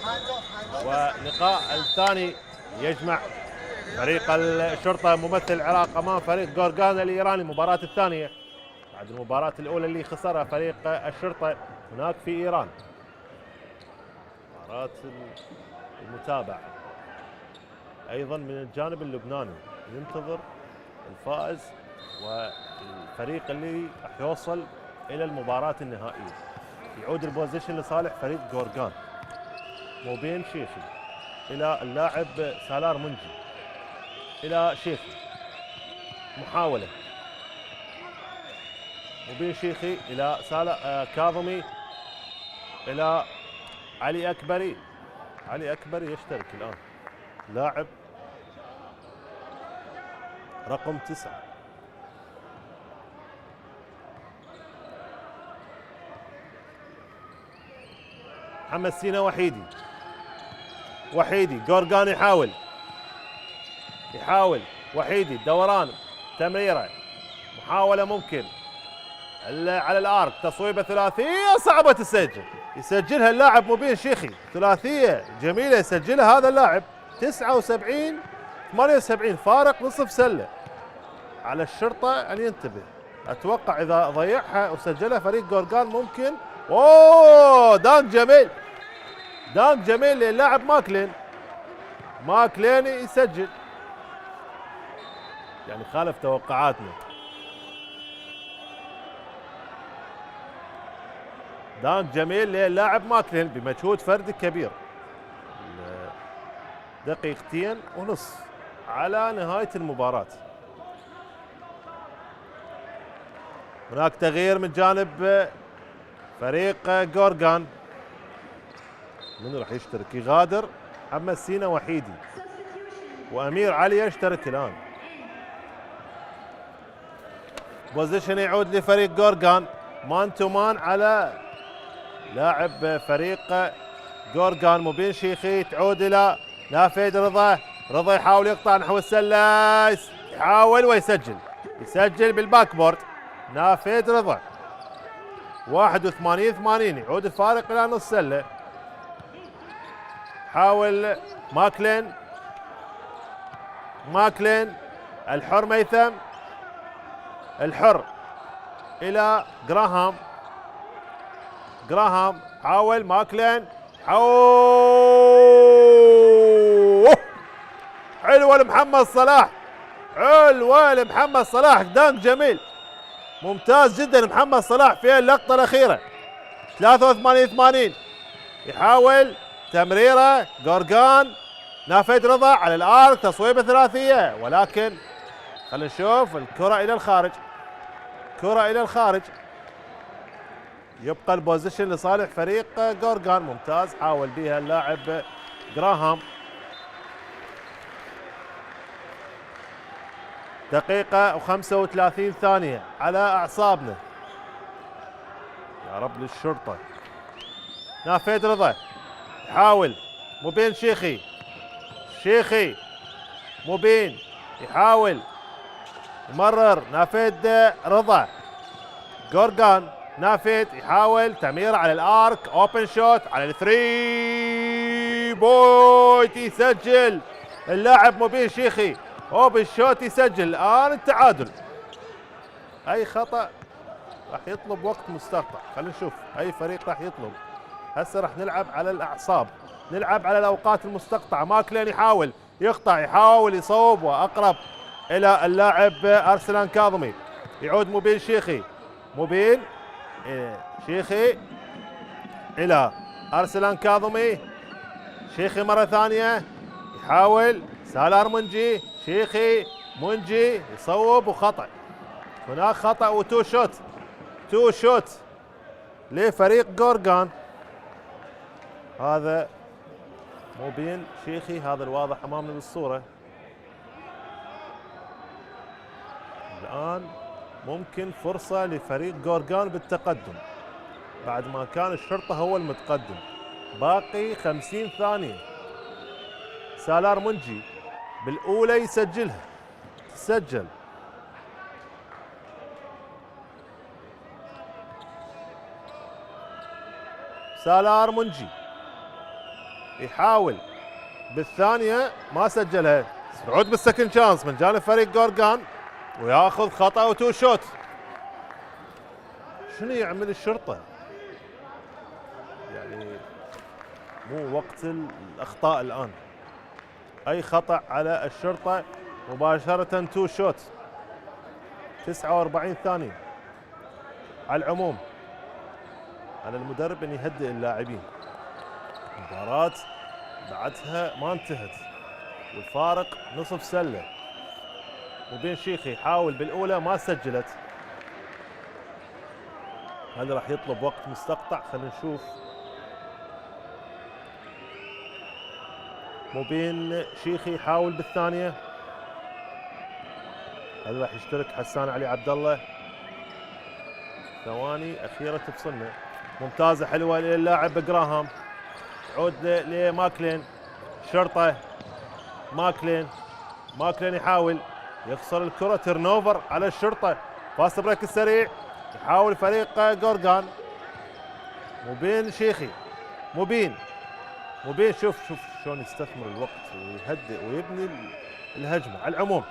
ولقاء الثاني يجمع فريق الشرطة ممثل العراق أمام فريق جورجان الإيراني. المباراة الثانية بعد المباراة الأولى اللي خسرها فريق الشرطة هناك في إيران. مباراة المتابعة أيضا من الجانب اللبناني، ينتظر الفائز والفريق اللي راح يوصل إلى المباراة النهائية. يعود البوزيشن لصالح فريق جورجان. مبين شيخي إلى اللاعب سالار منجي، إلى شيخي، محاولة مبين شيخي إلى كاظمي، إلى علي أكبري. علي أكبري يشترك الآن، لاعب رقم 9. محمد سينا وحيدي، وحيدي جورجان يحاول وحيدي دوران، تمريرة، محاولة ممكن على الارك، تصويبه ثلاثيه صعبه تسجل، يسجلها اللاعب مبين شيخي، ثلاثيه جميله يسجلها هذا اللاعب. 79-78، فارق نصف سله. على الشرطه ان ينتبه، اتوقع اذا ضيعها وسجلها فريق جورجان ممكن. اوه دانك جميل، دانك جميل للاعب ماكلين يسجل، يعني خالف توقعاتنا. دانك جميل للاعب ماكلين بمجهود فردي كبير. دقيقتين ونص على نهاية المباراة. هناك تغيير من جانب فريق جورجان. من راح يشترك؟ يغادر محمد سينا وحيدي وأمير علي يشترك الآن. بوزيشن يعود لفريق جورجان، مان تو مان على لاعب فريق جورجان مبين شيخي. تعود إلى نافذ رضا. رضا يحاول يقطع نحو السلة، يحاول ويسجل، يسجل بالباك بورد. نافذ رضا 81-80. يعود الفارق إلى نص سلة. حاول ماكلين. الحر ميثم. الحر إلى جراهام. حاول ماكلين. حلوة لمحمد صلاح. دانك جميل ممتاز جدا محمد صلاح في اللقطة الأخيرة. 83-80. يحاول تمريرة جورجان. نافذ رضا على الارك، تصويبة ثلاثية، ولكن خلينا نشوف الكرة إلى الخارج. يبقى البوزيشن لصالح فريق جورجان. ممتاز، حاول بها اللاعب جراهام. دقيقة و35 ثانية على أعصابنا. يا رب للشرطة. نافذ رضا يحاول. مبين شيخي مبين يحاول يمرر. نافذ رضا. جورجان. نافذ يحاول تمرير على الارك، اوبن شوت على الثري بوينت، يسجل اللاعب مبين شيخي. اوبن شوت يسجل. الان التعادل. اي خطأ راح يطلب وقت مستقطع. خلينا نشوف اي فريق راح يطلب. هسه راح نلعب على الاعصاب، نلعب على الاوقات المستقطعه. ماكلين يحاول يقطع، يحاول يصوب، واقرب الى اللاعب ارسلان كاظمي. يعود مبين شيخي الى ارسلان كاظمي. شيخي مره ثانيه يحاول. سالار منجي. شيخي منجي يصوب وخطا. هناك خطا وتو شوت لفريق جورجان. هذا مبين شيخي، هذا الواضح امامنا بالصوره. الان ممكن فرصه لفريق جورجان بالتقدم بعد ما كان الشرطه هو المتقدم. باقي 50 ثانيه. سالار منجي بالاولى يسجلها. تسجل. سالار منجي يحاول بالثانية، ما سجلها. يعود بالسكند شانس من جانب فريق جورجان وياخذ خطأ وتو شوت. شنو يعمل الشرطة؟ يعني مو وقت الأخطاء الآن. أي خطأ على الشرطة مباشرة تو شوت. 49 ثانية. على العموم على المدرب أن يهدئ اللاعبين. مباراة بعدها ما انتهت والفارق نصف سلة. مبين شيخي يحاول بالأولى ما سجلت. هل راح يطلب وقت مستقطع؟ خلينا نشوف. مبين شيخي يحاول بالثانية. هل راح يشترك حسان علي عبد الله؟ ثواني أخيرة تفصلنا. ممتازة حلوة للاعب جراهام. يعود لماكلين. شرطة ماكلين يحاول يخسر الكرة. تيرنوفر على الشرطة. فاست بريك السريع. يحاول فريق جورجان. مبين شيخي. مبين شوف شلون يستثمر الوقت ويهدئ ويبني الهجمة. على العموم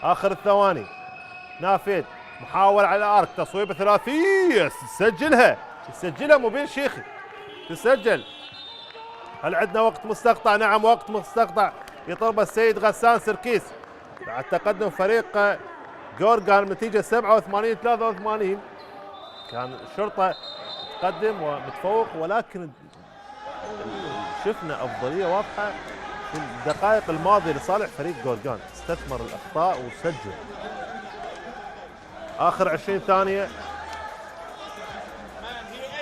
آخر الثواني. نافذ محاولة على الارك، تصويبة ثلاثية يسجلها مبين شيخي. تسجل. هل عندنا وقت مستقطع؟ نعم وقت مستقطع يطلب السيد غسان سركيس بعد تقدم فريق جورجان بنتيجة 87-83. كان الشرطة متقدم ومتفوق، ولكن شفنا افضليه واضحه في الدقائق الماضيه لصالح فريق جورجان، استثمر الاخطاء وسجل. اخر 20 ثانيه،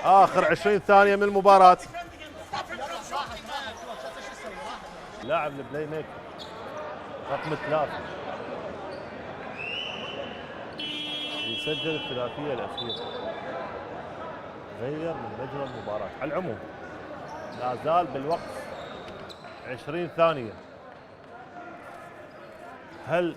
اخر 20 ثانيه من المباراه. لاعب البلاي ميكر رقم 3 يسجل الثلاثيه الاخيره، غير من مجرى المباراه. على العموم لا زال بالوقت 20 ثانيه. هل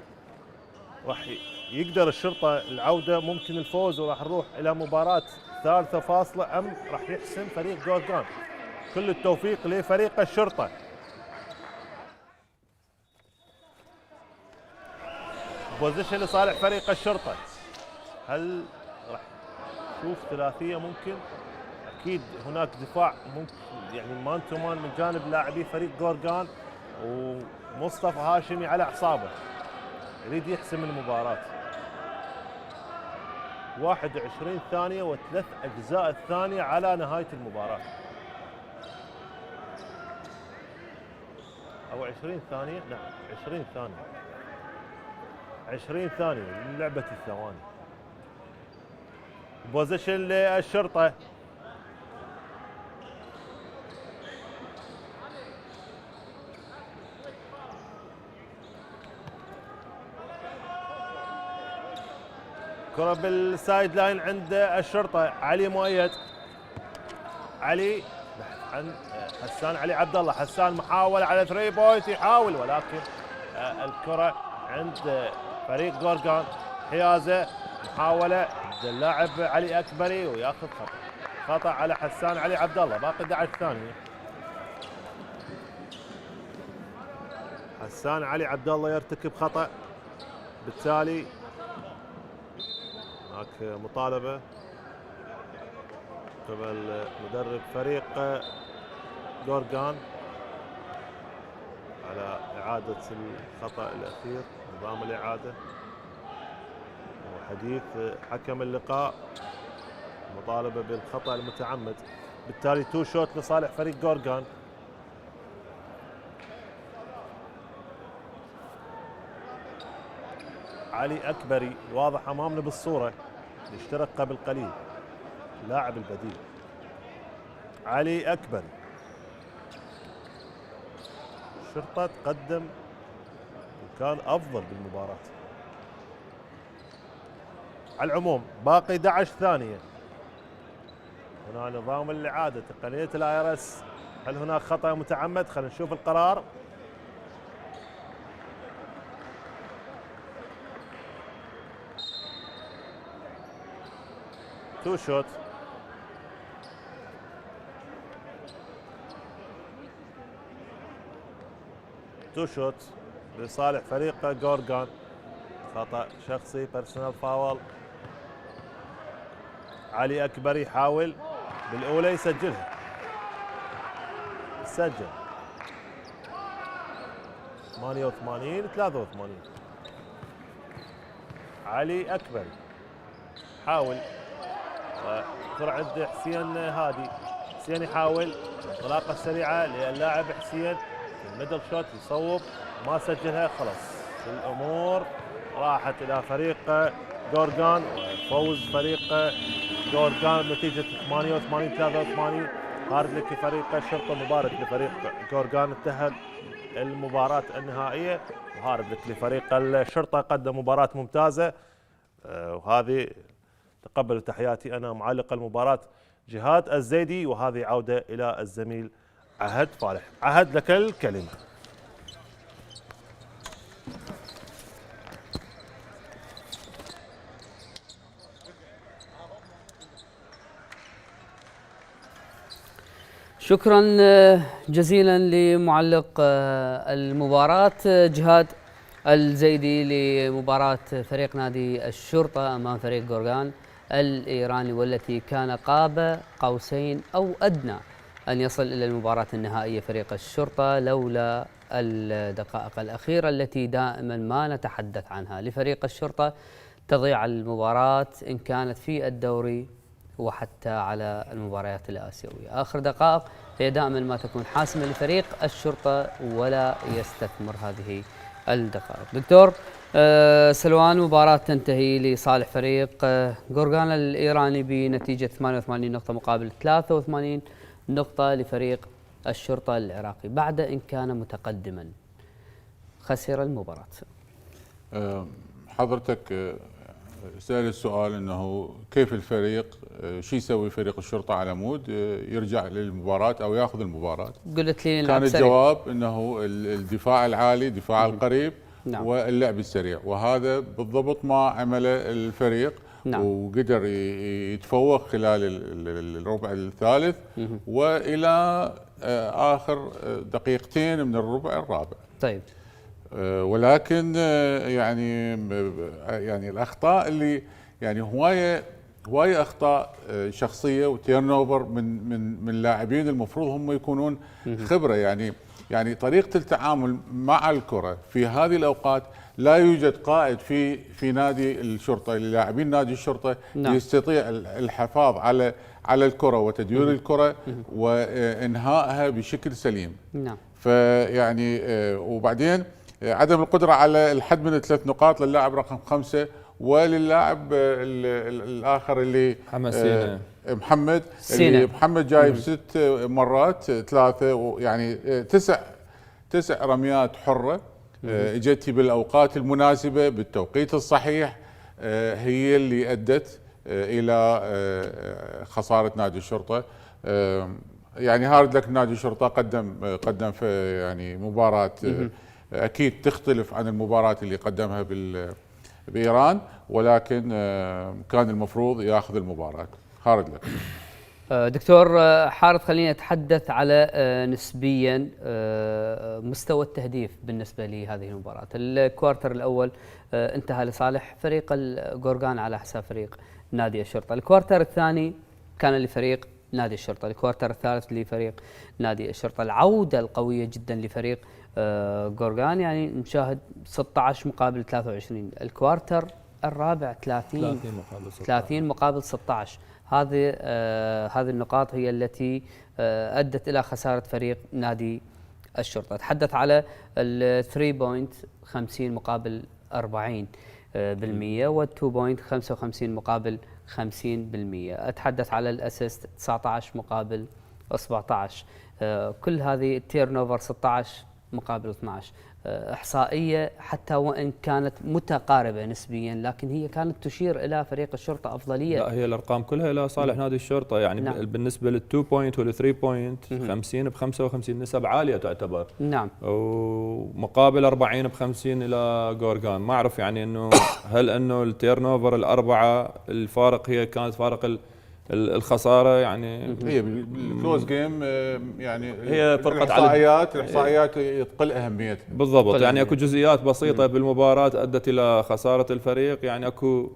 راح يقدر الشرطه العوده؟ ممكن الفوز وراح نروح الى مباراه ثالثه فاصله، ام راح يحسم فريق جورجان؟ كل التوفيق لفريق الشرطه. بوزيشن لصالح فريق الشرطه. هل راح نشوف ثلاثيه؟ ممكن. اكيد هناك دفاع ممكن، يعني مان تو مان من جانب لاعبي فريق جورجان، ومصطفى هاشمي على اعصابه يريد يحسم المباراه. 21 ثانيه وثلاث اجزاء الثانيه على نهايه المباراه، او 20 ثانيه. نعم 20 ثانيه، 20 ثانيه من لعبه الثواني. بوزيشن للشرطه. كرة بالسايد لاين عند الشرطة. علي مؤيد، علي عن حسان علي عبد الله. حسان محاولة على 3 بوينت، يحاول ولكن الكرة عند فريق جورجان. حيازة محاولة عند اللاعب علي أكبري وياخذ خطأ على حسان علي عبد الله. باقي 11 ثانية. حسان علي عبد الله يرتكب خطأ، بالتالي هناك مطالبة قبل مدرب فريق جورجان على إعادة الخطأ الأخير، نظام الإعادة وحديث حكم اللقاء، مطالبة بالخطأ المتعمد. بالتالي 2 شوت لصالح فريق جورجان. علي أكبري واضح أمامنا بالصورة، اشترك قبل قليل، لاعب البديل علي أكبري. الشرطة تقدم وكان أفضل بالمباراة. على العموم باقي 11 ثانية. هنا نظام الإعادة، تقنية الIRS. هل هناك خطأ متعمد؟ خلينا نشوف القرار. تو شوت. تو شوت لصالح فريق جورجان. خطأ شخصي، بيرسونال فاول. علي أكبر يحاول بالأولى يسجلها، سجل 88 83. علي أكبر حاول، كرة عند حسين هادي. حسين يحاول انطلاقة سريعة للاعب حسين في الميدل شوت، يصوب ما سجلها. خلاص الأمور راحت إلى فريق جورجان، وفوز فريق جورجان بنتيجة 88 83. هارد لك فريق الشرطة، مبارك لفريق جورجان انتهى المباراة النهائية، وهارد لك لفريق الشرطة قدم مباراة ممتازة. وهذه تقبلوا تحياتي أنا معلق المباراة جهاد الزيدي، وهذه عودة إلى الزميل عهد فالح. عهد لك الكلمة. شكرا جزيلا لمعلق المباراة جهاد الزيدي لمباراة فريق نادي الشرطة أمام فريق جورجان الإيراني، والتي كان قاب قوسين أو أدنى أن يصل إلى المباراة النهائية فريق الشرطة لولا الدقائق الأخيرة التي دائما ما نتحدث عنها لفريق الشرطة. تضيع المباراة إن كانت في الدوري وحتى على المباريات الآسيوية. آخر دقائق هي دائما ما تكون حاسمة لفريق الشرطة ولا يستثمر هذه الدقائق. دكتور سلوان، مباراة تنتهي لصالح فريق غورغان الإيراني بنتيجة 88 نقطة مقابل 83 نقطة لفريق الشرطة العراقي بعد إن كان متقدما خسر المباراة. حضرتك سأل السؤال أنه كيف الفريق شو يسوي فريق الشرطة على مود يرجع للمباراة أو يأخذ المباراة. قلت لي كان الجواب أنه الدفاع العالي، الدفاع القريب، نعم. واللعب السريع، وهذا بالضبط ما عمله الفريق. نعم. وقدر يتفوق خلال الربع الثالث وإلى آخر دقيقتين من الربع الرابع. طيب. ولكن يعني الاخطاء اللي يعني هوايه اخطاء شخصيه وتيرن اوفر من لاعبين المفروض هم يكونون خبره. يعني طريقه التعامل مع الكره في هذه الاوقات لا يوجد قائد في نادي الشرطه، لاعبين نادي الشرطه نعم. يستطيع الحفاظ على الكره وتدوير الكره وانهائها بشكل سليم. نعم. فيعني وبعدين عدم القدرة على الحد من ال3 نقاط للاعب رقم 5 وللاعب الآخر اللي محمد سينا. اللي محمد جايب 6 مرات 3 يعني 9 رميات حرة اجتي بالأوقات المناسبة بالتوقيت الصحيح، هي اللي أدت إلى خسارة نادي الشرطة. يعني هارد لك نادي الشرطة قدم في يعني مباراة أكيد تختلف عن المباراة اللي قدمها بإيران، ولكن كان المفروض يأخذ المباراة. هارد لك. دكتور حارث، خليني أتحدث على نسبيا مستوى التهديف بالنسبة لهذه المباراة. الكوارتر الأول انتهى لصالح فريق الغورغان على حساب فريق نادي الشرطة. الكوارتر الثاني كان لفريق نادي الشرطة. الكوارتر الثالث لفريق نادي الشرطة. العودة القوية جدا لفريق غورغان، يعني نشاهد 16 مقابل 23. الكوارتر الرابع 30 مقابل 16. هذه النقاط هي التي أدت إلى خسارة فريق نادي الشرطة. أتحدث على ال 3 بوينت 50 مقابل 40% وال 2 بوينت 55 مقابل 50%. أتحدث على الأسيست 19 مقابل 17. كل هذه التيرن اوفر 16 مقابل 12. إحصائية حتى وإن كانت متقاربة نسبيا، لكن هي كانت تشير إلى فريق الشرطة أفضلية. لا، هي الأرقام كلها إلى صالح نادي الشرطة. يعني نعم. بالنسبة لل2 بوينت وال3 بوينت 50 ب55 نسب عالية تعتبر. نعم. ومقابل 40 ب50 إلى غورغان. ما أعرف يعني إنه هل إنه التيرن اوفر الأربعة الفارق هي كانت فارق الخساره. يعني هي بالكلوز جيم يعني هي فرقت الاحصائيات تقل اهميتها بالضبط. يعني اكو جزئيات بسيطه بالمباراه ادت الى خساره الفريق. يعني اكو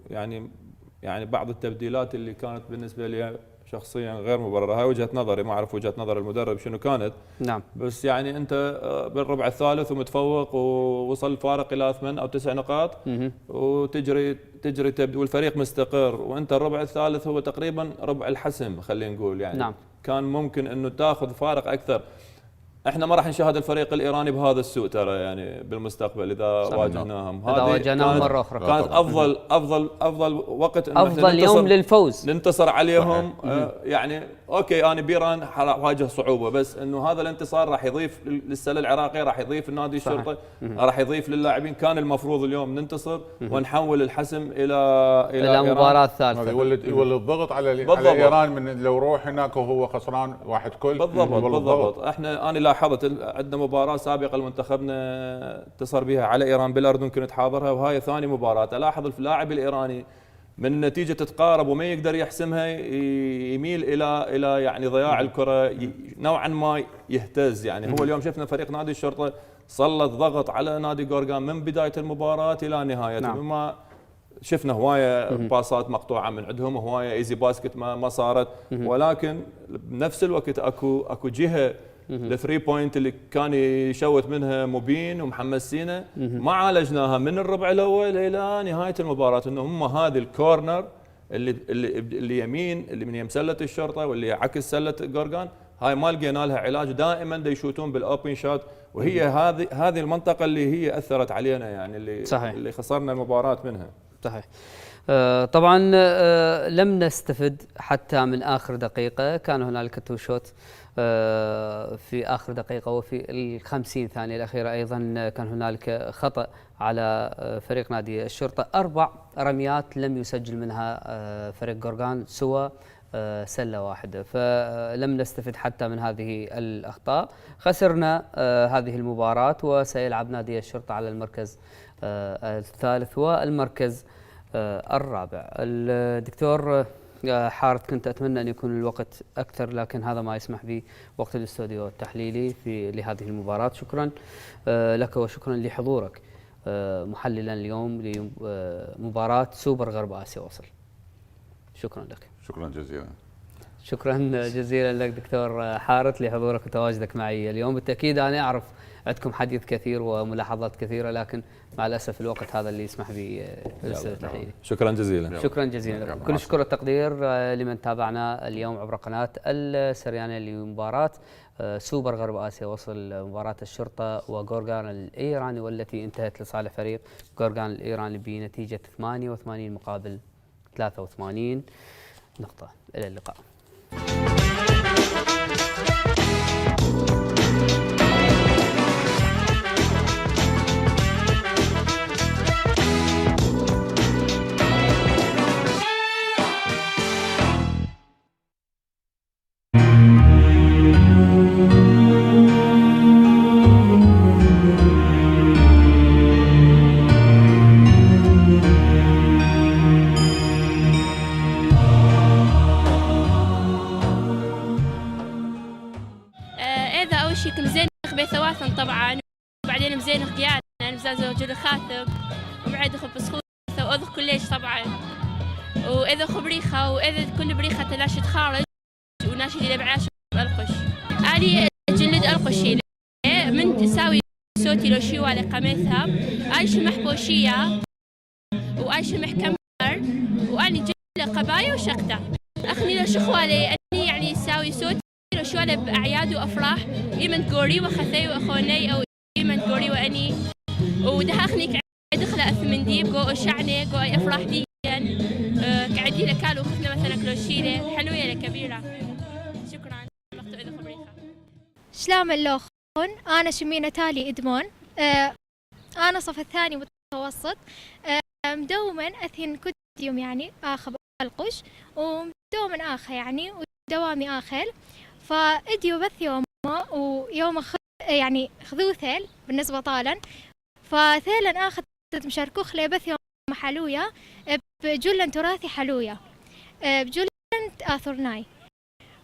يعني بعض التبديلات اللي كانت بالنسبه لي شخصيا غير مبرره. هاي وجهه نظري، ما اعرف وجهه نظر المدرب شنو كانت. نعم. بس يعني انت بالربع الثالث ومتفوق ووصل الفارق الى 8 أو 9 نقاط وتجري والفريق مستقر، وانت الربع الثالث هو تقريبا ربع الحسم خلينا نقول. يعني نعم. كان ممكن انه تاخذ فارق اكثر. احنا ما راح نشاهد الفريق الايراني بهذا السوء ترى يعني بالمستقبل اذا واجهناهم. هذه واجهناهم مره اخرى كانت افضل وقت انه افضل يوم للفوز ننتصر عليهم. يعني اوكي انا بيران واجه صعوبه، بس انه هذا الانتصار راح يضيف للسله العراقي، راح يضيف لنادي الشرطه، راح يضيف للاعبين. كان المفروض اليوم ننتصر ونحول الحسم الى مباراه ثالثه. يولد ضغط على ايران من لو روح هناك وهو خسران 1-0. بالضبط. انا لاحظت عندنا مباراه سابقه لمنتخبنا انتصر بها على ايران بالاردن، كنت حاضرها، وهاي ثاني مباراه. الاحظ اللاعب الايراني من النتيجه تتقارب وما يقدر يحسمها يميل الى يعني ضياع الكره، نوعا ما يهتز. يعني هو اليوم شفنا فريق نادي الشرطه سلط ضغط على نادي غورغان من بدايه المباراه الى نهايتها. نعم. ما شفنا هوايه باسات مقطوعه من عندهم، هوايه ايزي باسكت ما صارت، ولكن بنفس الوقت اكو جهه الثري بوينت اللي كان يشوت منها مبين ومحمد سينا ما عالجناها من الربع الاول الى نهايه المباراه. انه هم هذه الكورنر اللي يمين اللي من يم سله الشرطه واللي عكس سله جورجان، هاي ما لقينا لها علاج، دائما دا يشوتون بالاوبن شوت، وهي هذه المنطقه اللي هي اثرت علينا يعني اللي خسرنا المباراه منها. صحيح. طبعا لم نستفد حتى من آخر دقيقة، كان هنالك تو شوت في آخر دقيقة، وفي ال50 ثانية الأخيرة أيضا كان هنالك خطأ على فريق نادي الشرطة. 4 رميات لم يسجل منها فريق جورجان سوى سلة واحدة، فلم نستفد حتى من هذه الأخطاء. خسرنا هذه المباراة، وسيلعب نادي الشرطة على المركز الثالث والمركز الرابع. الدكتور حارث، كنت أتمنى أن يكون الوقت أكثر، لكن هذا ما يسمح به وقت الاستوديو التحليلي لهذه المباراة. شكرا لك وشكرا لحضورك محللا اليوم لمباراة سوبر غرب آسيا وصل. شكرا لك. شكرا جزيلا. شكرا جزيلا لك دكتور حارث لحضورك وتواجدك معي اليوم. بالتأكيد أنا أعرف عندكم حديث كثير وملاحظات كثيرة، لكن مع الأسف الوقت هذا اللي يسمح به الاستوديو التحليلي. شكرا جزيلا. شكرا جزيلا لكم. كل الشكر والتقدير لمن تابعنا اليوم عبر قناة السريانة لمباراة سوبر غرب آسيا وصل، مباراة الشرطة وجورجان الإيراني، والتي انتهت لصالح فريق جورجان الإيراني بنتيجة 88 مقابل 83 نقطة. إلى اللقاء. طبعا، وبعدين مزين قيادة مزاز وجود خاثم، وبعد خب بسخوثة وأذخ كليش طبعا، وإذا خبريخة وإذا كل بريخة تناشد خارج وناشد إلى بعاش القش. أنا جلد القشي من تساوي صوتي لو شيوا لقمتها، أنا شمح بوشية وأنا شمح كمر، وأنا جلد قبايا وشقتة. أخني لو شخوالي أني يعني ساوي صوتي شوالة بأعياد وأفراح إيمن تقوري وخثي وأخوني أو إيمن تقوري وأني ودهاخني دخل أثمن ديب جو شعني جو أي أفراح دي قاعدين لكالو خفنا مثلا كلوشيلة حلوية لكبيرة. شكرا. شلام اللوخون، أنا شمينة تالي إدمون، أنا صف الثاني متوسط، مدوما أثين كديوم يعني آخر القش، ومدوما آخر يعني ودوامي آخر، فإديو بث يوم ويوم يعني خذوثل بالنسبة طالا، فثيلا آخذ مشاركو خلي بث يوم حلوية بجلن تراثي حلوية بجلن آثرناي،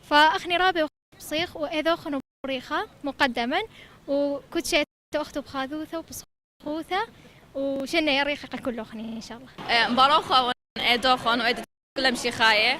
فأخني رابي وصيخ وإذا خنو بريخة مقدما، وكنت شيء أخته بخاذوثة وبسخوثة وشنا يريخة كله أخني إن شاء الله. مباروخة وإدوخون وإدو كلهم شيخاية